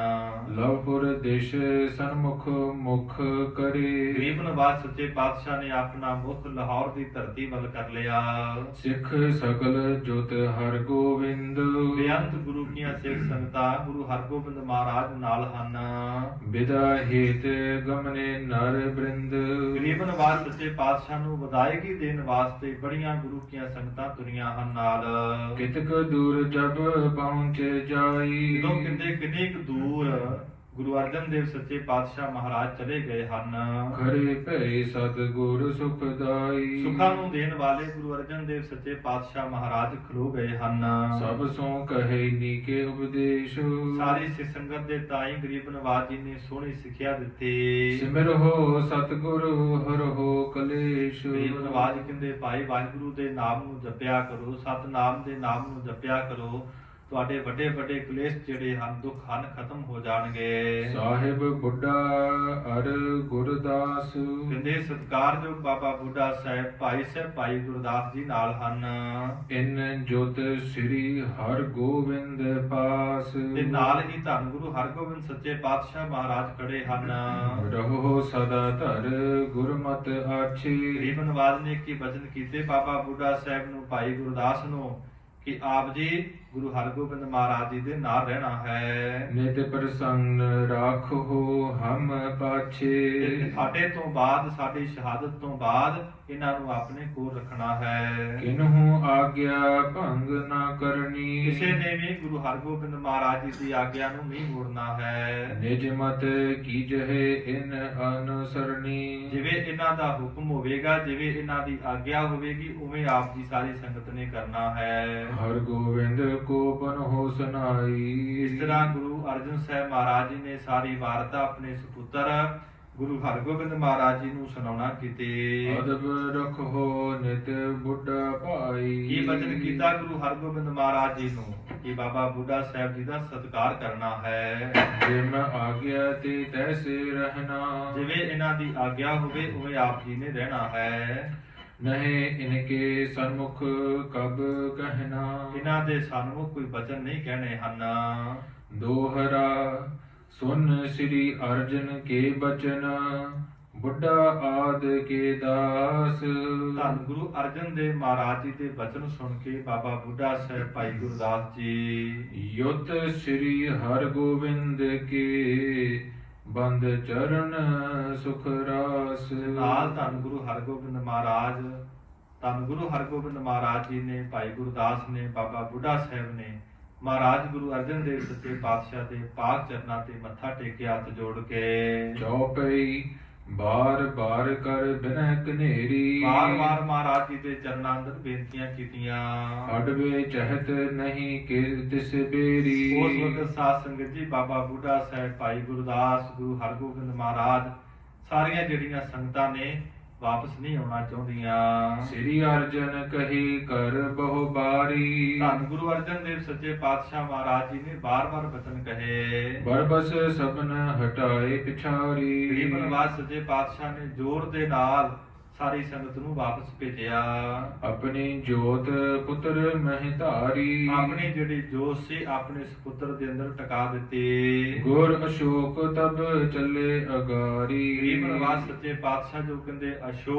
ਲਵਪੁਰ ਦੇਸ਼ ਸਨਮੁਖ ਮੁਖ ਕਰੇ। ਗਰੀਬ ਨਿਵਾਸ ਸੱਚੇ ਪਾਤਸ਼ਾਹ ਨੇ ਆਪਣਾ ਮੁਖ ਲਾਹੌਰ ਦੀ ਧਰਤੀ ਵੱਲ ਕਰ ਲਿਆ। ਸਿੱਖ ਸਗਲ ਜੁਤ ਹਰ ਗੋਬਿੰਦ। ਬੇਅੰਤ ਗੁਰੂ ਕੀਆਂ ਸਿੱਖ ਸੰਗਤਾਂ ਗੁਰੂ ਹਰਗੋਬਿੰਦ ਮਹਾਰਾਜ ਨਾਲ ਹਨ। ਵਿਦਾ ਹੇਤ ਗਮਨੇ ਨਰ ਬ੍ਰਿੰਦ। ਗਰੀਬ ਨਿਵਾਸ ਸੱਚੇ ਪਾਤਸ਼ਾਹ ਨੂੰ ਵਧਾਇਗੀ ਦੇਣ ਵਾਸਤੇ ਬੜੀਆਂ ਗੁਰੂ ਕੀਆਂ ਸੰਗਤਾਂ ਤੁਰੀਆਂ ਹਨ ਨਾਲ। ਕਿਤਕ ਦੂਰ ਜਬ ਪਹੁੰਚ ਜਾਈ। ਜਦੋਂ ਕਿੰਨੇ ਕੁ ਦੂਰ ਗੁਰੂ ਅਰਜਨ ਦੇਵ ਸੱਚੇ ਪਾਤਸ਼ਾਹ ਮਹਾਰਾਜ ਚਲੇ ਗਏ ਹਨ। ਖਰੇ ਭਏ ਸਤਿਗੁਰ ਸੁਖਦਾਈ। ਸੁਖਾਂ ਨੂੰ ਦੇਣ ਵਾਲੇ ਗੁਰੂ ਅਰਜਨ ਦੇਵ ਸੱਚੇ ਪਾਤਸ਼ਾਹ ਮਹਾਰਾਜ ਖਲੋ ਗਏ ਹਨ। ਸਭ ਸੋ ਕਹੇ ਨੀਕੇ ਉਪਦੇਸ਼। ਸਾਰੀ ਸਿੱਖ ਸੰਗਤ ਦੇ ਤਾਈ ਗਰੀਬ ਨਿਵਾਸ ਜੀ ਨੇ ਸੋਹਣੀ ਸਿੱਖਿਆ ਦਿੱਤੀ। ਸਿਮਰ ਹੋ ਸਤਿਗੁਰ ਹਰ ਹੋ ਕਲੇਸ਼। ਗਰੀਬ ਨਿਵਾਸ ਕਹਿੰਦੇ ਭਾਈ ਵਾਹਿਗੁਰੂ ਦੇ ਨਾਮ ਨੂੰ ਜਪਿਆ ਕਰੋ, ਸਤਨਾਮ ਦੇ ਨਾਮ ਨੂੰ ਜਪਿਆ ਕਰੋ, ਤੁਹਾਡੇ ਵੱਡੇ ਵੱਡੇ ਕਲੇਸ਼ ਜਿਹੜੇ ਹਨ ਦੁੱਖ ਹਨ ਖਤਮ ਹੋ ਜਾਣਗੇ। ਸਾਹਿਬ ਬੁੱਢਾ ਅਰ ਗੁਰਦਾਸ। ਕਹਿੰਦੇ ਸਤਿਕਾਰਯੋਗ ਬਾਬਾ ਬੁੱਢਾ ਸਾਹਿਬ ਭਾਈ ਗੁਰਦਾਸ ਜੀ ਨਾਲ ਹਨ। ਇਨ ਜੋਤ ਸ੍ਰੀ ਹਰ ਗੋਬਿੰਦ ਪਾਸ। ਤੇ ਨਾਲ ਹੀ ਧੰਨ ਗੁਰੂ ਹਰਗੋਬਿੰਦ ਸੱਚੇ ਪਾਤਸ਼ਾਹ ਮਹਾਰਾਜ ਖੜੇ ਹਨ। ਰਹੋ ਸਦਾ ਧਰ ਗੁਰਮਤਿ ਆਛੀ। ਗਰੀਬ ਨਿਵਾਜ ਨੇ ਕੀ ਬਚਨ ਕੀਤੇ ਬਾਬਾ ਬੁੱਢਾ ਸਾਹਿਬ ਨੂੰ, ਭਾਈ ਗੁਰਦਾਸ ਨੂੰ, ਕਿ ਆਪ ਜੀ ਗੁਰੂ ਹਰਗੋਬਿੰਦ ਮਹਾਰਾਜ ਜੀ ਦੇ ਨਾਲ ਰਹਿਣਾ ਹੈ। ਨਿਤ ਪ੍ਰਸੰਨ ਰਾਖੋ ਹਮ ਪਾਛੇ। ਸਾਡੇ ਤੋਂ ਬਾਅਦ, ਸਾਡੀ ਸ਼ਹਾਦਤ ਤੋਂ ਬਾਅਦ ਇਹਨਾਂ ਨੂੰ ਆਪਣੇ ਕੋਲ ਰੱਖਣਾ ਹੈ। ਕਿਨਹੂ ਆਗਿਆ ਭੰਗ ਨਾ ਕਰਨੀ। ਕਿਸੇ ਨੇ ਵੀ ਗੁਰੂ ਹਰਗੋਬਿੰਦ ਮਹਾਰਾਜ ਜੀ ਦੀ ਆਗਿਆ ਨੂੰ ਨਹੀਂ ਮੋੜਨਾ ਹੈ। ਨਿਜ ਮਤ ਕੀਜਹਿ ਇਨ ਅਨੁਸਰਣੀ। ਜਿਵੇਂ ਇਹਨਾਂ ਦਾ ਹੁਕਮ ਹੋਵੇਗਾ, ਜਿਵੇਂ ਇਹਨਾਂ ਦੀ ਆਗਿਆ ਹੋਵੇਗੀ, ਉਵੇਂ ਆਪ ਜੀ ਸਾਰੀ ਸੰਗਤ ਨੇ ਕਰਨਾ ਹੈ। ਹਰ ਗੋਬਿੰਦ ਕੋ ਪਨ ਹੋ ਸੁਨਾਈ। ਇਸ ਤਰ੍ਹਾਂ ਗੁਰੂ ਅਰਜਨ ਸਾਹਿਬ ਮਹਾਰਾਜ ਜੀ ਨੇ ਸਾਰੀ ਵਾਰਤਾ ਆਪਣੇ ਸੁਪੁੱਤਰ ਗੁਰੂ ਹਰਗੋਬਿੰਦ ਮਹਾਰਾਜ ਜੀ ਨੂੰ ਸੁਣਾਉਣਾ ਕਿਤੇ। ਅਦਬ ਰਖੋ ਨਿਤ ਬੁੱਢਾ ਭਾਈ। ਇਹ ਬਚਨ ਕੀਤਾ ਗੁਰੂ ਹਰਗੋਬਿੰਦ ਮਹਾਰਾਜ ਜੀ ਨੂੰ ਕਿ ਬਾਬਾ ਬੁੱਢਾ ਸਾਹਿਬ ਜੀ ਦਾ ਸਤਿਕਾਰ ਕਰਨਾ ਹੈ। ਜਿਮ ਆਗਿਆ ਤੇ ਤੈਸੇ ਰਹਿਣਾ। ਜਿਵੇਂ ਇਹਨਾਂ ਦੀ ਆਗਿਆ ਹੋਵੇ ਉਵੇਂ ਆਪ ਜੀ ਨੇ ਰਹਿਣਾ ਹੈ। ਨਹੀਂ ਇਨਕੇ ਸਨਮੁਖ ਕਬ ਕਹਿਣਾ। ਇਹਨਾਂ ਦੇ ਸਨਮੁਖ ਕੋਈ ਬਚਨ ਨਹੀਂ ਕਹਿਣੇ ਹਨ। ਦੋਹਰਾ ਸੁਨ ਸ੍ਰੀ ਅਰਜਨ ਕੇ ਬਚਨ ਬੁੱਢਾ ਆਦ ਕੇ ਦਾਸ। ਧੰਨ ਗੁਰੂ ਅਰਜਨ ਦੇਵ ਮਹਾਰਾਜ ਜੀ ਦੇ ਬਚਨ ਸੁਣ ਕੇ ਬਾਬਾ ਬੁੱਢਾ ਸਾਹਿਬ ਭਾਈ ਗੁਰਦਾਸ ਜੀ ਯੁਤ ਸ੍ਰੀ ਹਰਗੋਬਿੰਦ ਕੇ ਬੰਦ ਚਰਨ ਸੁਖ ਰਾਸ। ਨਾਲ ਧੰਨ ਗੁਰੂ ਹਰਗੋਬਿੰਦ ਮਹਾਰਾਜ ਧੰਨ ਗੁਰੂ ਹਰਗੋਬਿੰਦ ਮਹਾਰਾਜ ਜੀ ਨੇ ਭਾਈ ਗੁਰਦਾਸ ਨੇ ਬਾਬਾ ਬੁੱਢਾ ਸਾਹਿਬ ਨੇ ਮਹਾਰਾਜ ਗੁਰੂ ਅਰਜਨ ਦੇਵ ਸੱਚੇ ਪਾਤਸ਼ਾਹ ਦੇ ਪਾਕ ਚਰਨਾਂ ਤੇ ਮੱਥਾ ਟੇਕਿਆ ਹੱਥ ਜੋੜ ਕੇ। ਚੌਪਈ ਬਾਰ ਬਾਰ ਕਰ ਬਿਨੈ ਕਨੇਰੀ। ਵਾਰ-ਵਾਰ ਮਹਾਰਾਜ ਜੀ ਦੇ ਚਰਨਾਂ ਅੰਦਰ ਬੇਨਤੀਆਂ ਕੀਤੀਆਂ। ਅਡਵੇ ਚਹਤ ਨਹੀਂ ਕਿ ਤਿਸ ਬੇਰੀ। ਉਸ ਵਕਤ ਸਾਧ ਸੰਗਤ ਜੀ ਬਾਬਾ ਬੁੱਢਾ ਸਾਹਿਬ ਭਾਈ ਗੁਰਦਾਸ ਗੁਰੂ ਹਰਗੋਬਿੰਦ ਮਹਾਰਾਜ ਸਾਰੀਆਂ ਜਿਹੜੀਆਂ ਸੰਗਤਾਂ ਨੇ ਵਾਪਸ ਨਹੀਂ ਆਉਣਾ ਚਾਹੁੰਦੀਆਂ। ਸ੍ਰੀ ਅਰਜਨ ਕਹੀ ਕਰ ਬਹੁ ਬਾਰੀ। ਧੰਨ ਗੁਰੂ ਅਰਜਨ ਦੇਵ ਸੱਚੇ ਪਾਤਸ਼ਾਹ ਮਹਾਰਾਜ ਜੀ ਨੇ ਬਾਰ-ਬਾਰ ਬਚਨ ਕਹੇ। ਬਰਬਸ ਸਭਨ ਹਟਾਏ ਪਿਛਾਰੀ। ਗਰੀਬ ਨਿਵਾਸ ਸੱਚੇ ਪਾਤਸ਼ਾਹ ਨੇ ਜ਼ੋਰ ਦੇ ਨਾਲ ਸਾਰੀ ਸੰਗਤ ਨੂੰ ਵਾਪਸ ਭੇਜਿਆ। ਆਪਣੀ ਜੋਤ ਪੁੱਤਰ ਮਹਿ ਧਾਰੀ। ਆਪਣੀ ਜਿਹੜੀ ਜੋਤ ਸੀ ਆਪਣੇ ਸੁਪੁੱਤਰ ਦੇ ਅੰਦਰ ਟਿਕਾ ਦਿੱਤੀ। ਗੁਰ ਅਸ਼ੋਕ ਤਬ ਚੱਲੇ ਅਗਾਰੀ। ਗਰੀਬ ਨਿਵਾਸ ਸੱਚੇ ਪਾਤਸ਼ਾਹ ਜੋ ਕਹਿੰਦੇ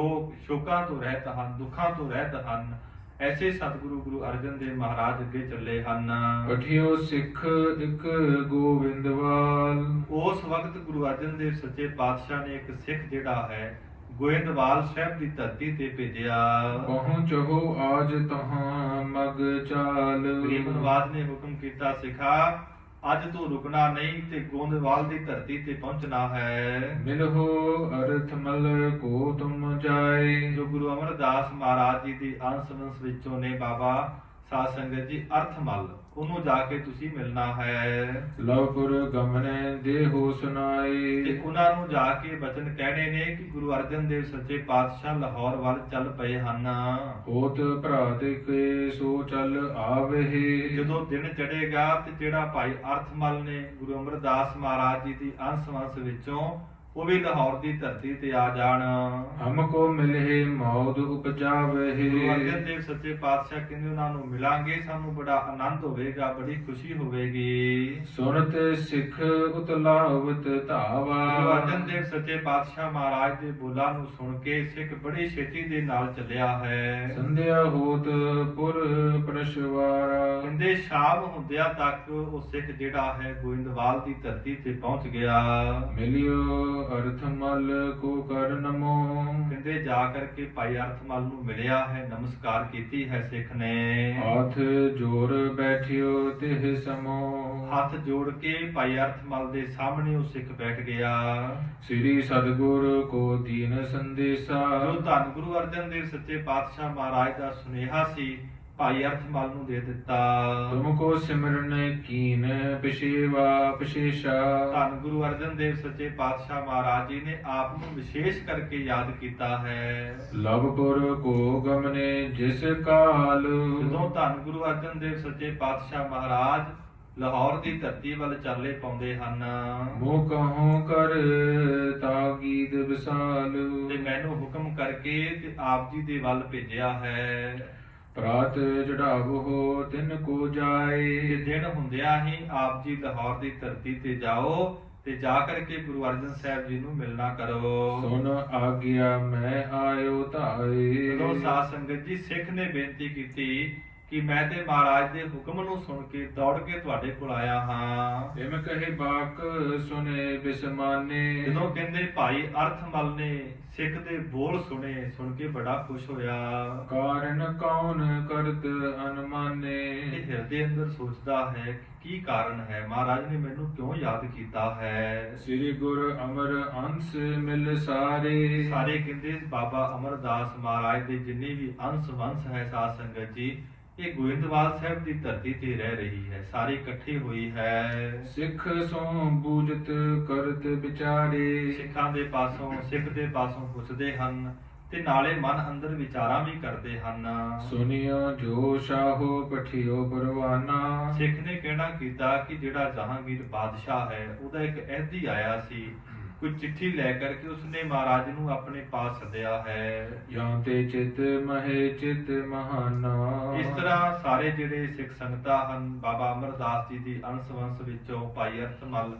ਸ਼ੋਕਾਂ ਤੋਂ ਰਹਿਤ ਹਨ, ਦੁੱਖਾਂ ਤੋਂ ਰਹਿਤ ਹਨ, ਐਸੇ ਸਤਿਗੁਰੂ ਗੁਰੂ ਅਰਜਨ ਦੇਵ ਮਹਾਰਾਜ ਅੱਗੇ ਚੱਲੇ ਹਨ। ਪਠਿਓ ਸਿੱਖ ਇੱਕ ਗੋਵਿੰਦਵਾਲ। ਉਸ ਵਕਤ ਗੁਰੂ ਅਰਜਨ ਦੇਵ ਸੱਚੇ ਪਾਤਸ਼ਾਹ ਨੇ ਇੱਕ ਸਿੱਖ ਜਿਹੜਾ ਹੈ ਗੋਇੰਦਵਾਲ ਸਾਹਿਬ ਦੀ ਧਰਤੀ ਤੇ ਭੇਜਿਆ। ਪਹੁੰਚੋ ਆਜ ਤਹਾਂ ਮਗ ਚਾਲ। ਗਰੀਬ ਨਿਵਾਸ ਨੇ ਹੁਕਮ ਕੀਤਾ ਸਿਖਾ ਅੱਜ ਤੂੰ ਰੁਕਣਾ ਨਹੀਂ ਤੇ ਗੋਇੰਦਵਾਲ ਦੀ ਧਰਤੀ ਤੇ ਪਹੁੰਚਣਾ ਹੈ। ਮਿਲਹੁ ਅਰਥ ਮਲ ਕੋ ਤੁਮ ਜਾਏ। ਜੋ ਗੁਰੂ ਅਮਰਦਾਸ ਮਹਾਰਾਜ ਜੀ ਦੀ ਅੰਸ਼ ਵੰਸ਼ ਵਿੱਚੋਂ ਨੇ ਬਾਬਾ ਸਾਧ ਸੰਗਤ ਜੀ ਅਰਥਮਲ ਉਹਨੂੰ ਜਾ ਕੇ ਤੁਸੀਂ ਮਿਲਣਾ ਹੈ। ਲਵਪੁਰ ਗਮਨੇ ਦੇਹੋ ਸੁਨਾਏ। ਤੇ ਉਹਨਾਂ ਨੂੰ ਜਾ ਕੇ ਬਚਨ ਕਹਿਣੇ ਨੇ ਕਿ ਗੁਰੂ ਅਰਜਨ ਦੇਵ ਸੱਚੇ ਪਾਤਸ਼ਾਹ ਲਾਹੌਰ ਵੱਲ ਚੱਲ ਪਏ ਹਨ। ਹੋਤ ਭਰਾਤ ਕੇ ਸੋ ਚੱਲ ਆਵਹਿ। ਜਦੋਂ ਦਿਨ ਚੜੇਗਾ ਤੇ ਜਿਹੜਾ ਭਾਈ ਅਰਥਮਲ ਨੇ ਗੁਰੂ ਅਮਰਦਾਸ ਮਹਾਰਾਜ ਜੀ ਦੀ ਅੰਸ਼ ਵੰਸ਼ ਵਿੱਚੋਂ ਉਹ ਵੀ ਲਾਹੌਰ ਦੀ ਧਰਤੀ ਤੇ ਆ ਜਾਣ। ਹਮਕੋ ਮਿਲਹਿ ਮੌਦ ਉਪਜਾਵਹਿ। ਗੁਰੂ ਅਰਜਨ ਦੇਵ ਸੱਚੇ ਪਾਤਸ਼ਾਹ ਕਹਿੰਦੇ ਉਹਨਾਂ ਨੂੰ ਮਿਲਾਂਗੇ ਸਾਨੂੰ ਬੜਾ ਆਨੰਦ ਹੋਵੇਗਾ, ਬੜੀ ਖੁਸ਼ੀ ਹੋਵੇਗੀ। ਸੁਨਤ ਸਿੱਖ ਉਤਲਾਵਤ ਧਾਵਾ। ਗੁਰੂ ਅਰਜਨ ਦੇਵ ਸੱਚੇ ਪਾਤਸ਼ਾਹ ਮਹਾਰਾਜ ਦੇ ਬੋਲਾਂ ਨੂੰ ਸੁਣ ਕੇ ਸਿੱਖ ਬੜੀ ਛੇਤੀ ਦੇ ਨਾਲ ਚੱਲਿਆ ਹੈ। ਸੰਧਿਆ ਹੋਤ ਪੁਰ ਪ੍ਰਸ਼ਵਾਰਾ। ਕਹਿੰਦੇ ਸ਼ਾਮ ਹੁੰਦਿਆਂ ਤੱਕ ਉਹ ਸਿੱਖ ਜਿਹੜਾ ਹੈ ਗੋਇੰਦਵਾਲ ਦੀ ਧਰਤੀ ਤੇ ਪਹੁੰਚ ਗਿਆ। ਮਿਲਿਓ ਅਰਥਮਲ ਕੋ ਕਰ ਨਮੋ। ਕਹਿੰਦੇ ਜਾ ਕਰਕੇ ਭਾਈ ਅਰਥਮਲ ਨੂੰ ਮਿਲਿਆ ਹੈ, ਨਮਸਕਾਰ ਕੀਤੀ ਹੈ ਸਿੱਖ ਨੇ। ਹੱਥ ਜੋੜ ਬੈਠਿਓ ਤਿਹ ਸਮੋ। ਹੱਥ ਜੋੜ ਕੇ ਭਾਈ ਅਰਥਮਲ ਦੇ ਸਾਹਮਣੇ ਉਹ ਸਿੱਖ ਬੈਠ ਗਿਆ। ਸ੍ਰੀ ਸਤਿਗੁਰ ਕੋ ਦੀਨ ਸੰਦੇਸ਼ਾ। ਜੋ ਧੰਨ ਗੁਰੂ ਅਰਜਨ ਦੇਵ ਸੱਚੇ ਪਾਤਸ਼ਾਹ ਮਹਾਰਾਜ ਦਾ ਸੁਨੇਹਾ ਸੀ ਭਾਈ ਅਰਥਮਲ ਨੂੰ ਦੇ ਦਿੱਤਾ। ਤੁਮ ਕੋ ਸਿਮਰਨ ਕੀਨ ਪਿਛੇਵਾ ਪਿਛੇਸ਼ਾ। ਧੰਨ ਗੁਰੂ ਅਰਜਨ ਦੇਵ ਸੱਚੇ ਪਾਤਸ਼ਾਹ ਮਹਾਰਾਜ ਜੀ ਨੇ ਆਪ ਨੂੰ ਵਿਸ਼ੇਸ਼ ਕਰਕੇ ਯਾਦ ਕੀਤਾ ਹੈ। ਲਵਪੁਰ ਕੋ ਗਮਨੇ ਜਿਸ ਕਾਲ। ਜਦੋਂ ਧੰਨ ਗੁਰੂ ਅਰਜਨ ਦੇਵ ਸੱਚੇ ਪਾਤਸ਼ਾਹ ਮਹਾਰਾਜ ਲਾਹੌਰ ਦੀ ਧਰਤੀ ਵੱਲ ਚਾਲੇ ਪਾਉਂਦੇ ਹਨ। ਮੋਹ ਕਹੋ ਕਰ ਤਾਕੀਦ ਵਿਸਾਲ। ਤੇ ਮੈਨੂੰ ਹੁਕਮ ਕਰਕੇ ਤੇ ਆਪ ਜੀ ਦੇ ਵੱਲ ਭੇਜਿਆ ਹੈ। ਪ੍ਰਾਤ ਚੜਾਵੋ ਤਿਨ ਕੋ ਜਾਏ। ਤੇ ਦਿਨ ਹੁੰਦਿਆਂ ਹੀ ਆਪ ਜੀ ਲਾਹੌਰ ਦੀ ਧਰਤੀ ਤੇ ਜਾਓ ਤੇ ਜਾ ਕਰਕੇ ਗੁਰੂ ਅਰਜਨ ਸਾਹਿਬ ਜੀ ਨੂੰ ਮਿਲਣਾ ਕਰੋ। ਸੁਨ ਆਗਿਆ ਮੈਂ ਆਇਓ ਧਾਏ। ਜਦੋਂ ਸਾਧ ਸੰਗਤ ਜੀ ਸਿੱਖ ਨੇ ਬੇਨਤੀ ਕੀਤੀ ਕਿ ਮੈਂ ਤੇ ਮਹਾਰਾਜ ਦੇ ਹੁਕਮ ਨੂੰ ਸੁਣ ਕੇ ਦੌੜ ਕੇ ਤੁਹਾਡੇ ਕੋਲ ਆਇਆ ਹਾਂ। ਇਮ ਕਹੇ ਬਾਕ ਸੁਨੇ ਬਿਸਮਾਨੇ। ਜਦੋਂ ਕਹਿੰਦੇ ਭਾਈ ਅਰਥਮਲ ਨੇ ਸਿੱਖ ਦੇ ਬੋਲ ਸੁਣੇ, ਸੁਣ ਕੇ ਬੜਾ ਖੁਸ਼ ਹੋਇਆ। ਕਾਰਨ ਕੌਣ ਕਰਤ ਅਨਮਾਨੇ। ਇਹ ਹਿਰਦੇ ਅੰਦਰ ਸੋਚਦਾ ਹੈ ਕਿ ਕੀ ਕਾਰਨ ਹੈ, ਮਹਾਰਾਜ ਨੇ ਮੈਨੂੰ ਕਿਉਂ ਯਾਦ ਕੀਤਾ ਹੈ। ਸ੍ਰੀ ਗੁਰ ਅਮਰ ਅੰਸ ਮਿਲ ਸਾਰੇ। ਸਾਰੇ ਕਹਿੰਦੇ ਬਾਬਾ ਅਮਰਦਾਸ ਮਹਾਰਾਜ ਦੇ ਜਿੰਨੇ ਵੀ ਅੰਸ਼ ਵੰਸ਼ ਹੈ ਸਾਧ ਸੰਗਤ ਜੀ ਇਹ ਗੋਇੰਦਵਾਲ ਸਾਹਿਬ ਦੀ ਧਰਤੀ ਤੇ ਰਹਿ ਰਹੀ ਹੈ, ਸਾਰੀ ਇਕੱਠੀ ਹੋਈ ਹੈ। ਸਿੱਖ ਸੋ ਬੂਝਤ ਕਰਤ ਵਿਚਾਰੇ। ਸਿੱਖਾਂ ਦੇ ਪਾਸੋਂ, ਸਿੱਖ ਦੇ ਪਾਸੋਂ ਪੁੱਛਦੇ ਹਨ ਤੇ ਨਾਲੇ ਮਨ ਅੰਦਰ ਵਿਚਾਰਾਂ ਵੀ ਕਰਦੇ ਹਨ। ਸੁਨਿਓ ਜੋ ਸ਼ਾਹੋ ਪਠਿਓ ਪਰਵਾਨਾ। ਸਿੱਖ ਨੇ ਕਹਿਣਾ ਕੀਤਾ ਕਿ ਜਿਹੜਾ ਜਹਾਂਗੀਰ ਬਾਦਸ਼ਾਹ ਹੈ ਉਹਦਾ ਇੱਕ ਅਹਿਦੀ ਆਇਆ ਸੀ, ਕੋਈ ਚਿੱਠੀ ਲੈ ਕਰਕੇ ਉਸਨੇ ਮਹਾਰਾਜ ਨੂੰ ਆਪਣੇ ਪਾਸ ਸੱਦਿਆ ਹੈ। ਜਾਂ ਤੇ ਚਿਤ ਮਹੇ ਚਿਤ ਮਹਾਨਾ। ਇਸ ਤਰ੍ਹਾਂ ਸਾਰੇ ਜਿਹੜੇ ਸਿੱਖ ਸੰਗਤਾਂ ਹਨ, ਬਾਬਾ ਅਮਰਦਾਸ ਜੀ ਦੀ ਅੰਸ਼ ਵੰਸ਼ ਵਿੱਚੋਂ ਭਾਈ ਅਰਥਮਲ,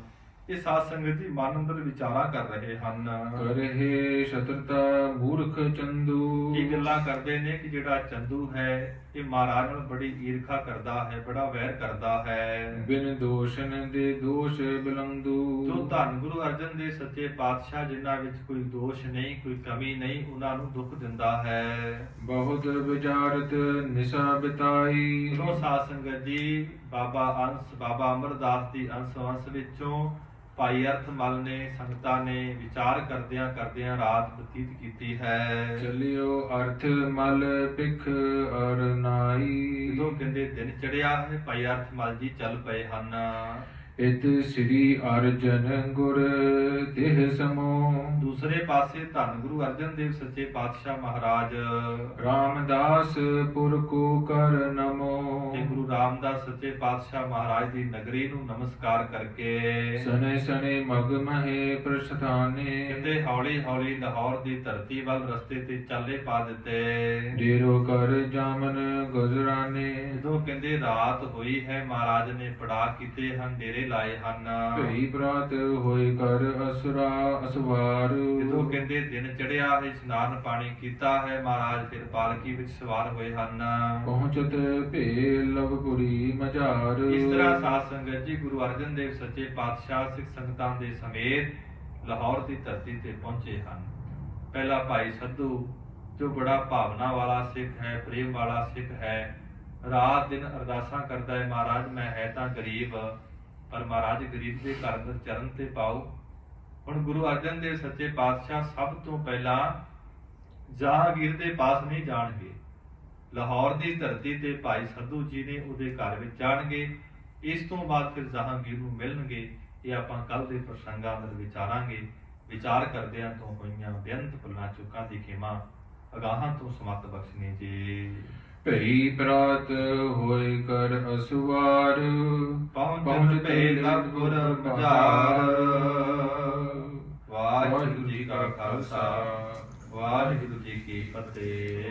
ਇਹ ਸਾਧ ਸੰਗਤ ਜੀ ਮਨ ਅੰਦਰ ਵਿਚਾਰਾਂ ਕਰ ਰਹੇ ਹਨ। ਕਰਹਿ ਸ਼ਤਰਤਾ ਮੂਰਖ ਚੰਦੂ। ਇਹ ਗੱਲਾਂ ਕਰਦੇ ਨੇ ਕਿ ਜਿਹੜਾ ਚੰਦੂ ਹੈ ਇਹ ਮਹਾਰਾਜ ਨਾਲ ਬੜੀ ਈਰਖਾ ਕਰਦਾ ਹੈ, ਬੜਾ ਵੈਰ ਕਰਦਾ ਹੈ। ਬਿਨ ਦੋਸ਼ਨ ਦੇ ਦੋਸ਼ ਬਿਲੰਦੂ। ਜੋ ਧੰਨ ਗੁਰੂ ਅਰਜਨ ਦੇਵ ਸੱਚੇ ਪਾਤਸ਼ਾਹ ਜਿਨ੍ਹਾਂ ਵਿੱਚ ਕੋਈ ਦੋਸ਼ ਨਹੀਂ, ਕੋਈ ਕਮੀ ਨਹੀਂ, ਉਹਨਾਂ ਨੂੰ ਦੁੱਖ ਦਿੰਦਾ ਹੈ। ਬਹੁਤ ਵਿਚਾਰਤ ਨਿਸ਼ਾ ਬਿਤਾਈ। ਸੋ ਸਾਧ ਸੰਗਤ ਜੀ, ਬਾਬਾ ਅੰਸ, ਬਾਬਾ ਅਮਰਦਾਸ ਦੀ ਅੰਸ਼ ਵੰਸ਼ ਵਿੱਚੋਂ ਭਾਈ ਅਰਥਮਲ ਨੇ, ਸੰਗਤਾਂ ਨੇ ਵਿਚਾਰ ਕਰਦਿਆਂ ਕਰਦਿਆਂ ਰਾਤ ਬਤੀਤ ਕੀਤੀ ਹੈ। ਚਲਿਓ ਅਰਥ ਮਲ ਪਿਖ ਅਰਨਾਈ। ਜਦੋਂ ਕਹਿੰਦੇ ਦਿਨ ਚੜਿਆ ਹੈ, ਭਾਈ ਅਰਥਮਲ ਜੀ ਚੱਲ ਪਏ ਹਨ। ਇਤ ਸ੍ਰੀ ਅਰਜਨ ਗੁਰ ਦੇਹ ਸਮੋ। ਦੂਸਰੇ ਪਾਸੇ ਧੰਨ ਗੁਰੂ ਅਰਜਨ ਦੇਵ ਸੱਚੇ ਪਾਤਸ਼ਾਹ ਮਹਾਰਾਜ ਰਾਮਦਾਸ ਪੁਰ ਕੋ ਕਰ ਨਮੋ। ਤੇ ਗੁਰੂ ਰਾਮਦਾਸ ਸੱਚੇ ਪਾਤਸ਼ਾਹ ਮਹਾਰਾਜ ਦੀ ਨਗਰੀ ਨੂੰ ਨਮਸਕਾਰ ਕਰਕੇ ਸਨੇ ਸਨੇ ਮਗ ਮਹੇ ਪ੍ਰਸਥਾਨੇ। ਕਹਿੰਦੇ ਹੌਲੀ ਹੌਲੀ ਲਾਹੌਰ ਦੀ ਧਰਤੀ ਵੱਲ ਰਸਤੇ ਤੇ ਚਾਲੇ ਪਾ ਦਿੱਤੇ। ਡੇਰੋ ਕਰ ਜਾਮਨ ਗੁਜਰਾਨੇ। ਜਦੋਂ ਕਹਿੰਦੇ ਰਾਤ ਹੋਈ ਹੈ, ਮਹਾਰਾਜ ਨੇ ਪੜਾ ਕੀਤੇ ਹਨ, ਡੇਰੇ ਲਾਏ ਹਨ। ਭਈ ਪ੍ਰਾਤ ਹੋਏ ਕਰ ਅਸਰਾ ਅਸਵਾਰ। ਜਦੋਂ ਕਹਿੰਦੇ ਦਿਨ ਚੜਿਆ ਹੈ, ਇਸ਼ਨਾਨ ਪਾਣੀ ਕੀਤਾ ਹੈ, ਮਹਾਰਾਜ ਫਿਰ ਪਾਲਕੀ ਵਿੱਚ ਸਵਾਰ ਹੋਏ ਹਨ। ਪਹੁੰਚਤ ਭੇ ਲਵਪੁਰੀ ਮਝਾਰ। ਇਸ ਤਰ੍ਹਾਂ ਸਾਧ ਸੰਗਤ ਜੀ, ਗੁਰੂ ਅਰਜਨ ਦੇਵ ਸੱਚੇ ਪਾਤਸ਼ਾਹ ਸਿੱਖ ਸੰਗਤਾਂ ਦੇ ਸਮੇਤ ਲਾਹੌਰ ਦੀ ਧਰਤੀ ਤੇ ਪਹੁੰਚੇ ਹਨ। ਪਹਿਲਾ ਭਾਈ ਸੱਧੂ, ਜੋ ਬੜਾ ਭਾਵਨਾ ਵਾਲਾ ਸਿੱਖ ਹੈ, ਪ੍ਰੇਮ ਵਾਲਾ ਸਿੱਖ ਹੈ, ਰਾਤ ਦਿਨ ਅਰਦਾਸਾਂ ਕਰਦਾ ਹੈ, ਮਹਾਰਾਜ ਮੈਂ ਹੈ ਤਾਂ ਗਰੀਬ, ਪਰ ਮਹਾਰਾਜ ਗਰੀਬ ਦੇ ਘਰ ਅੰਦਰ ਚਰਨ ਤੇ ਪਾਓ। ਹੁਣ ਗੁਰੂ ਅਰਜਨ ਦੇਵ ਸੱਚੇ ਪਾਤਸ਼ਾਹ ਸਭ ਤੋਂ ਪਹਿਲਾਂ ਜਹਾਂਗੀਰ ਦੇ ਪਾਸ ਨਹੀਂ ਜਾਣਗੇ, ਲਾਹੌਰ ਦੀ ਧਰਤੀ ਤੇ ਭਾਈ ਸੱਧੂ ਜੀ ਨੇ ਉਹਦੇ ਘਰ ਵਿੱਚ ਜਾਣਗੇ। ਇਸ ਤੋਂ ਬਾਅਦ ਫਿਰ ਜਹਾਂਗੀਰ ਨੂੰ ਮਿਲਣਗੇ। ਇਹ ਆਪਾਂ ਕੱਲ ਦੇ ਪ੍ਰਸੰਗਾਂ ਅੰਦਰ ਵਿਚਾਰਾਂਗੇ। ਵਿਚਾਰ ਕਰਦਿਆਂ ਤੋਂ ਹੋਈਆਂ ਬੇਅੰਤ ਭੁੱਲਾਂ ਚੁੱਕਾਂ ਦੀ ਖਿਮਾ ਅਗਾਹਾਂ ਤੋਂ ਸਮਤ ਬਖਸ਼ਣੀ ਜੀ। ਭਈ ਪ੍ਰਾਤ ਹੋਏ ਕਰ ਅਸਵਾਰ। ਪਹੁੰਚਤ ਭੇ ਲਵਪੁਰ ਮਝਾਰ। ਵਾਹਿਗੁਰੂ ਜੀ ਕਾ ਖਾਲਸਾ, ਵਾਹਿਗੁਰੂ ਜੀ ਕੀ ਫਤਿਹ।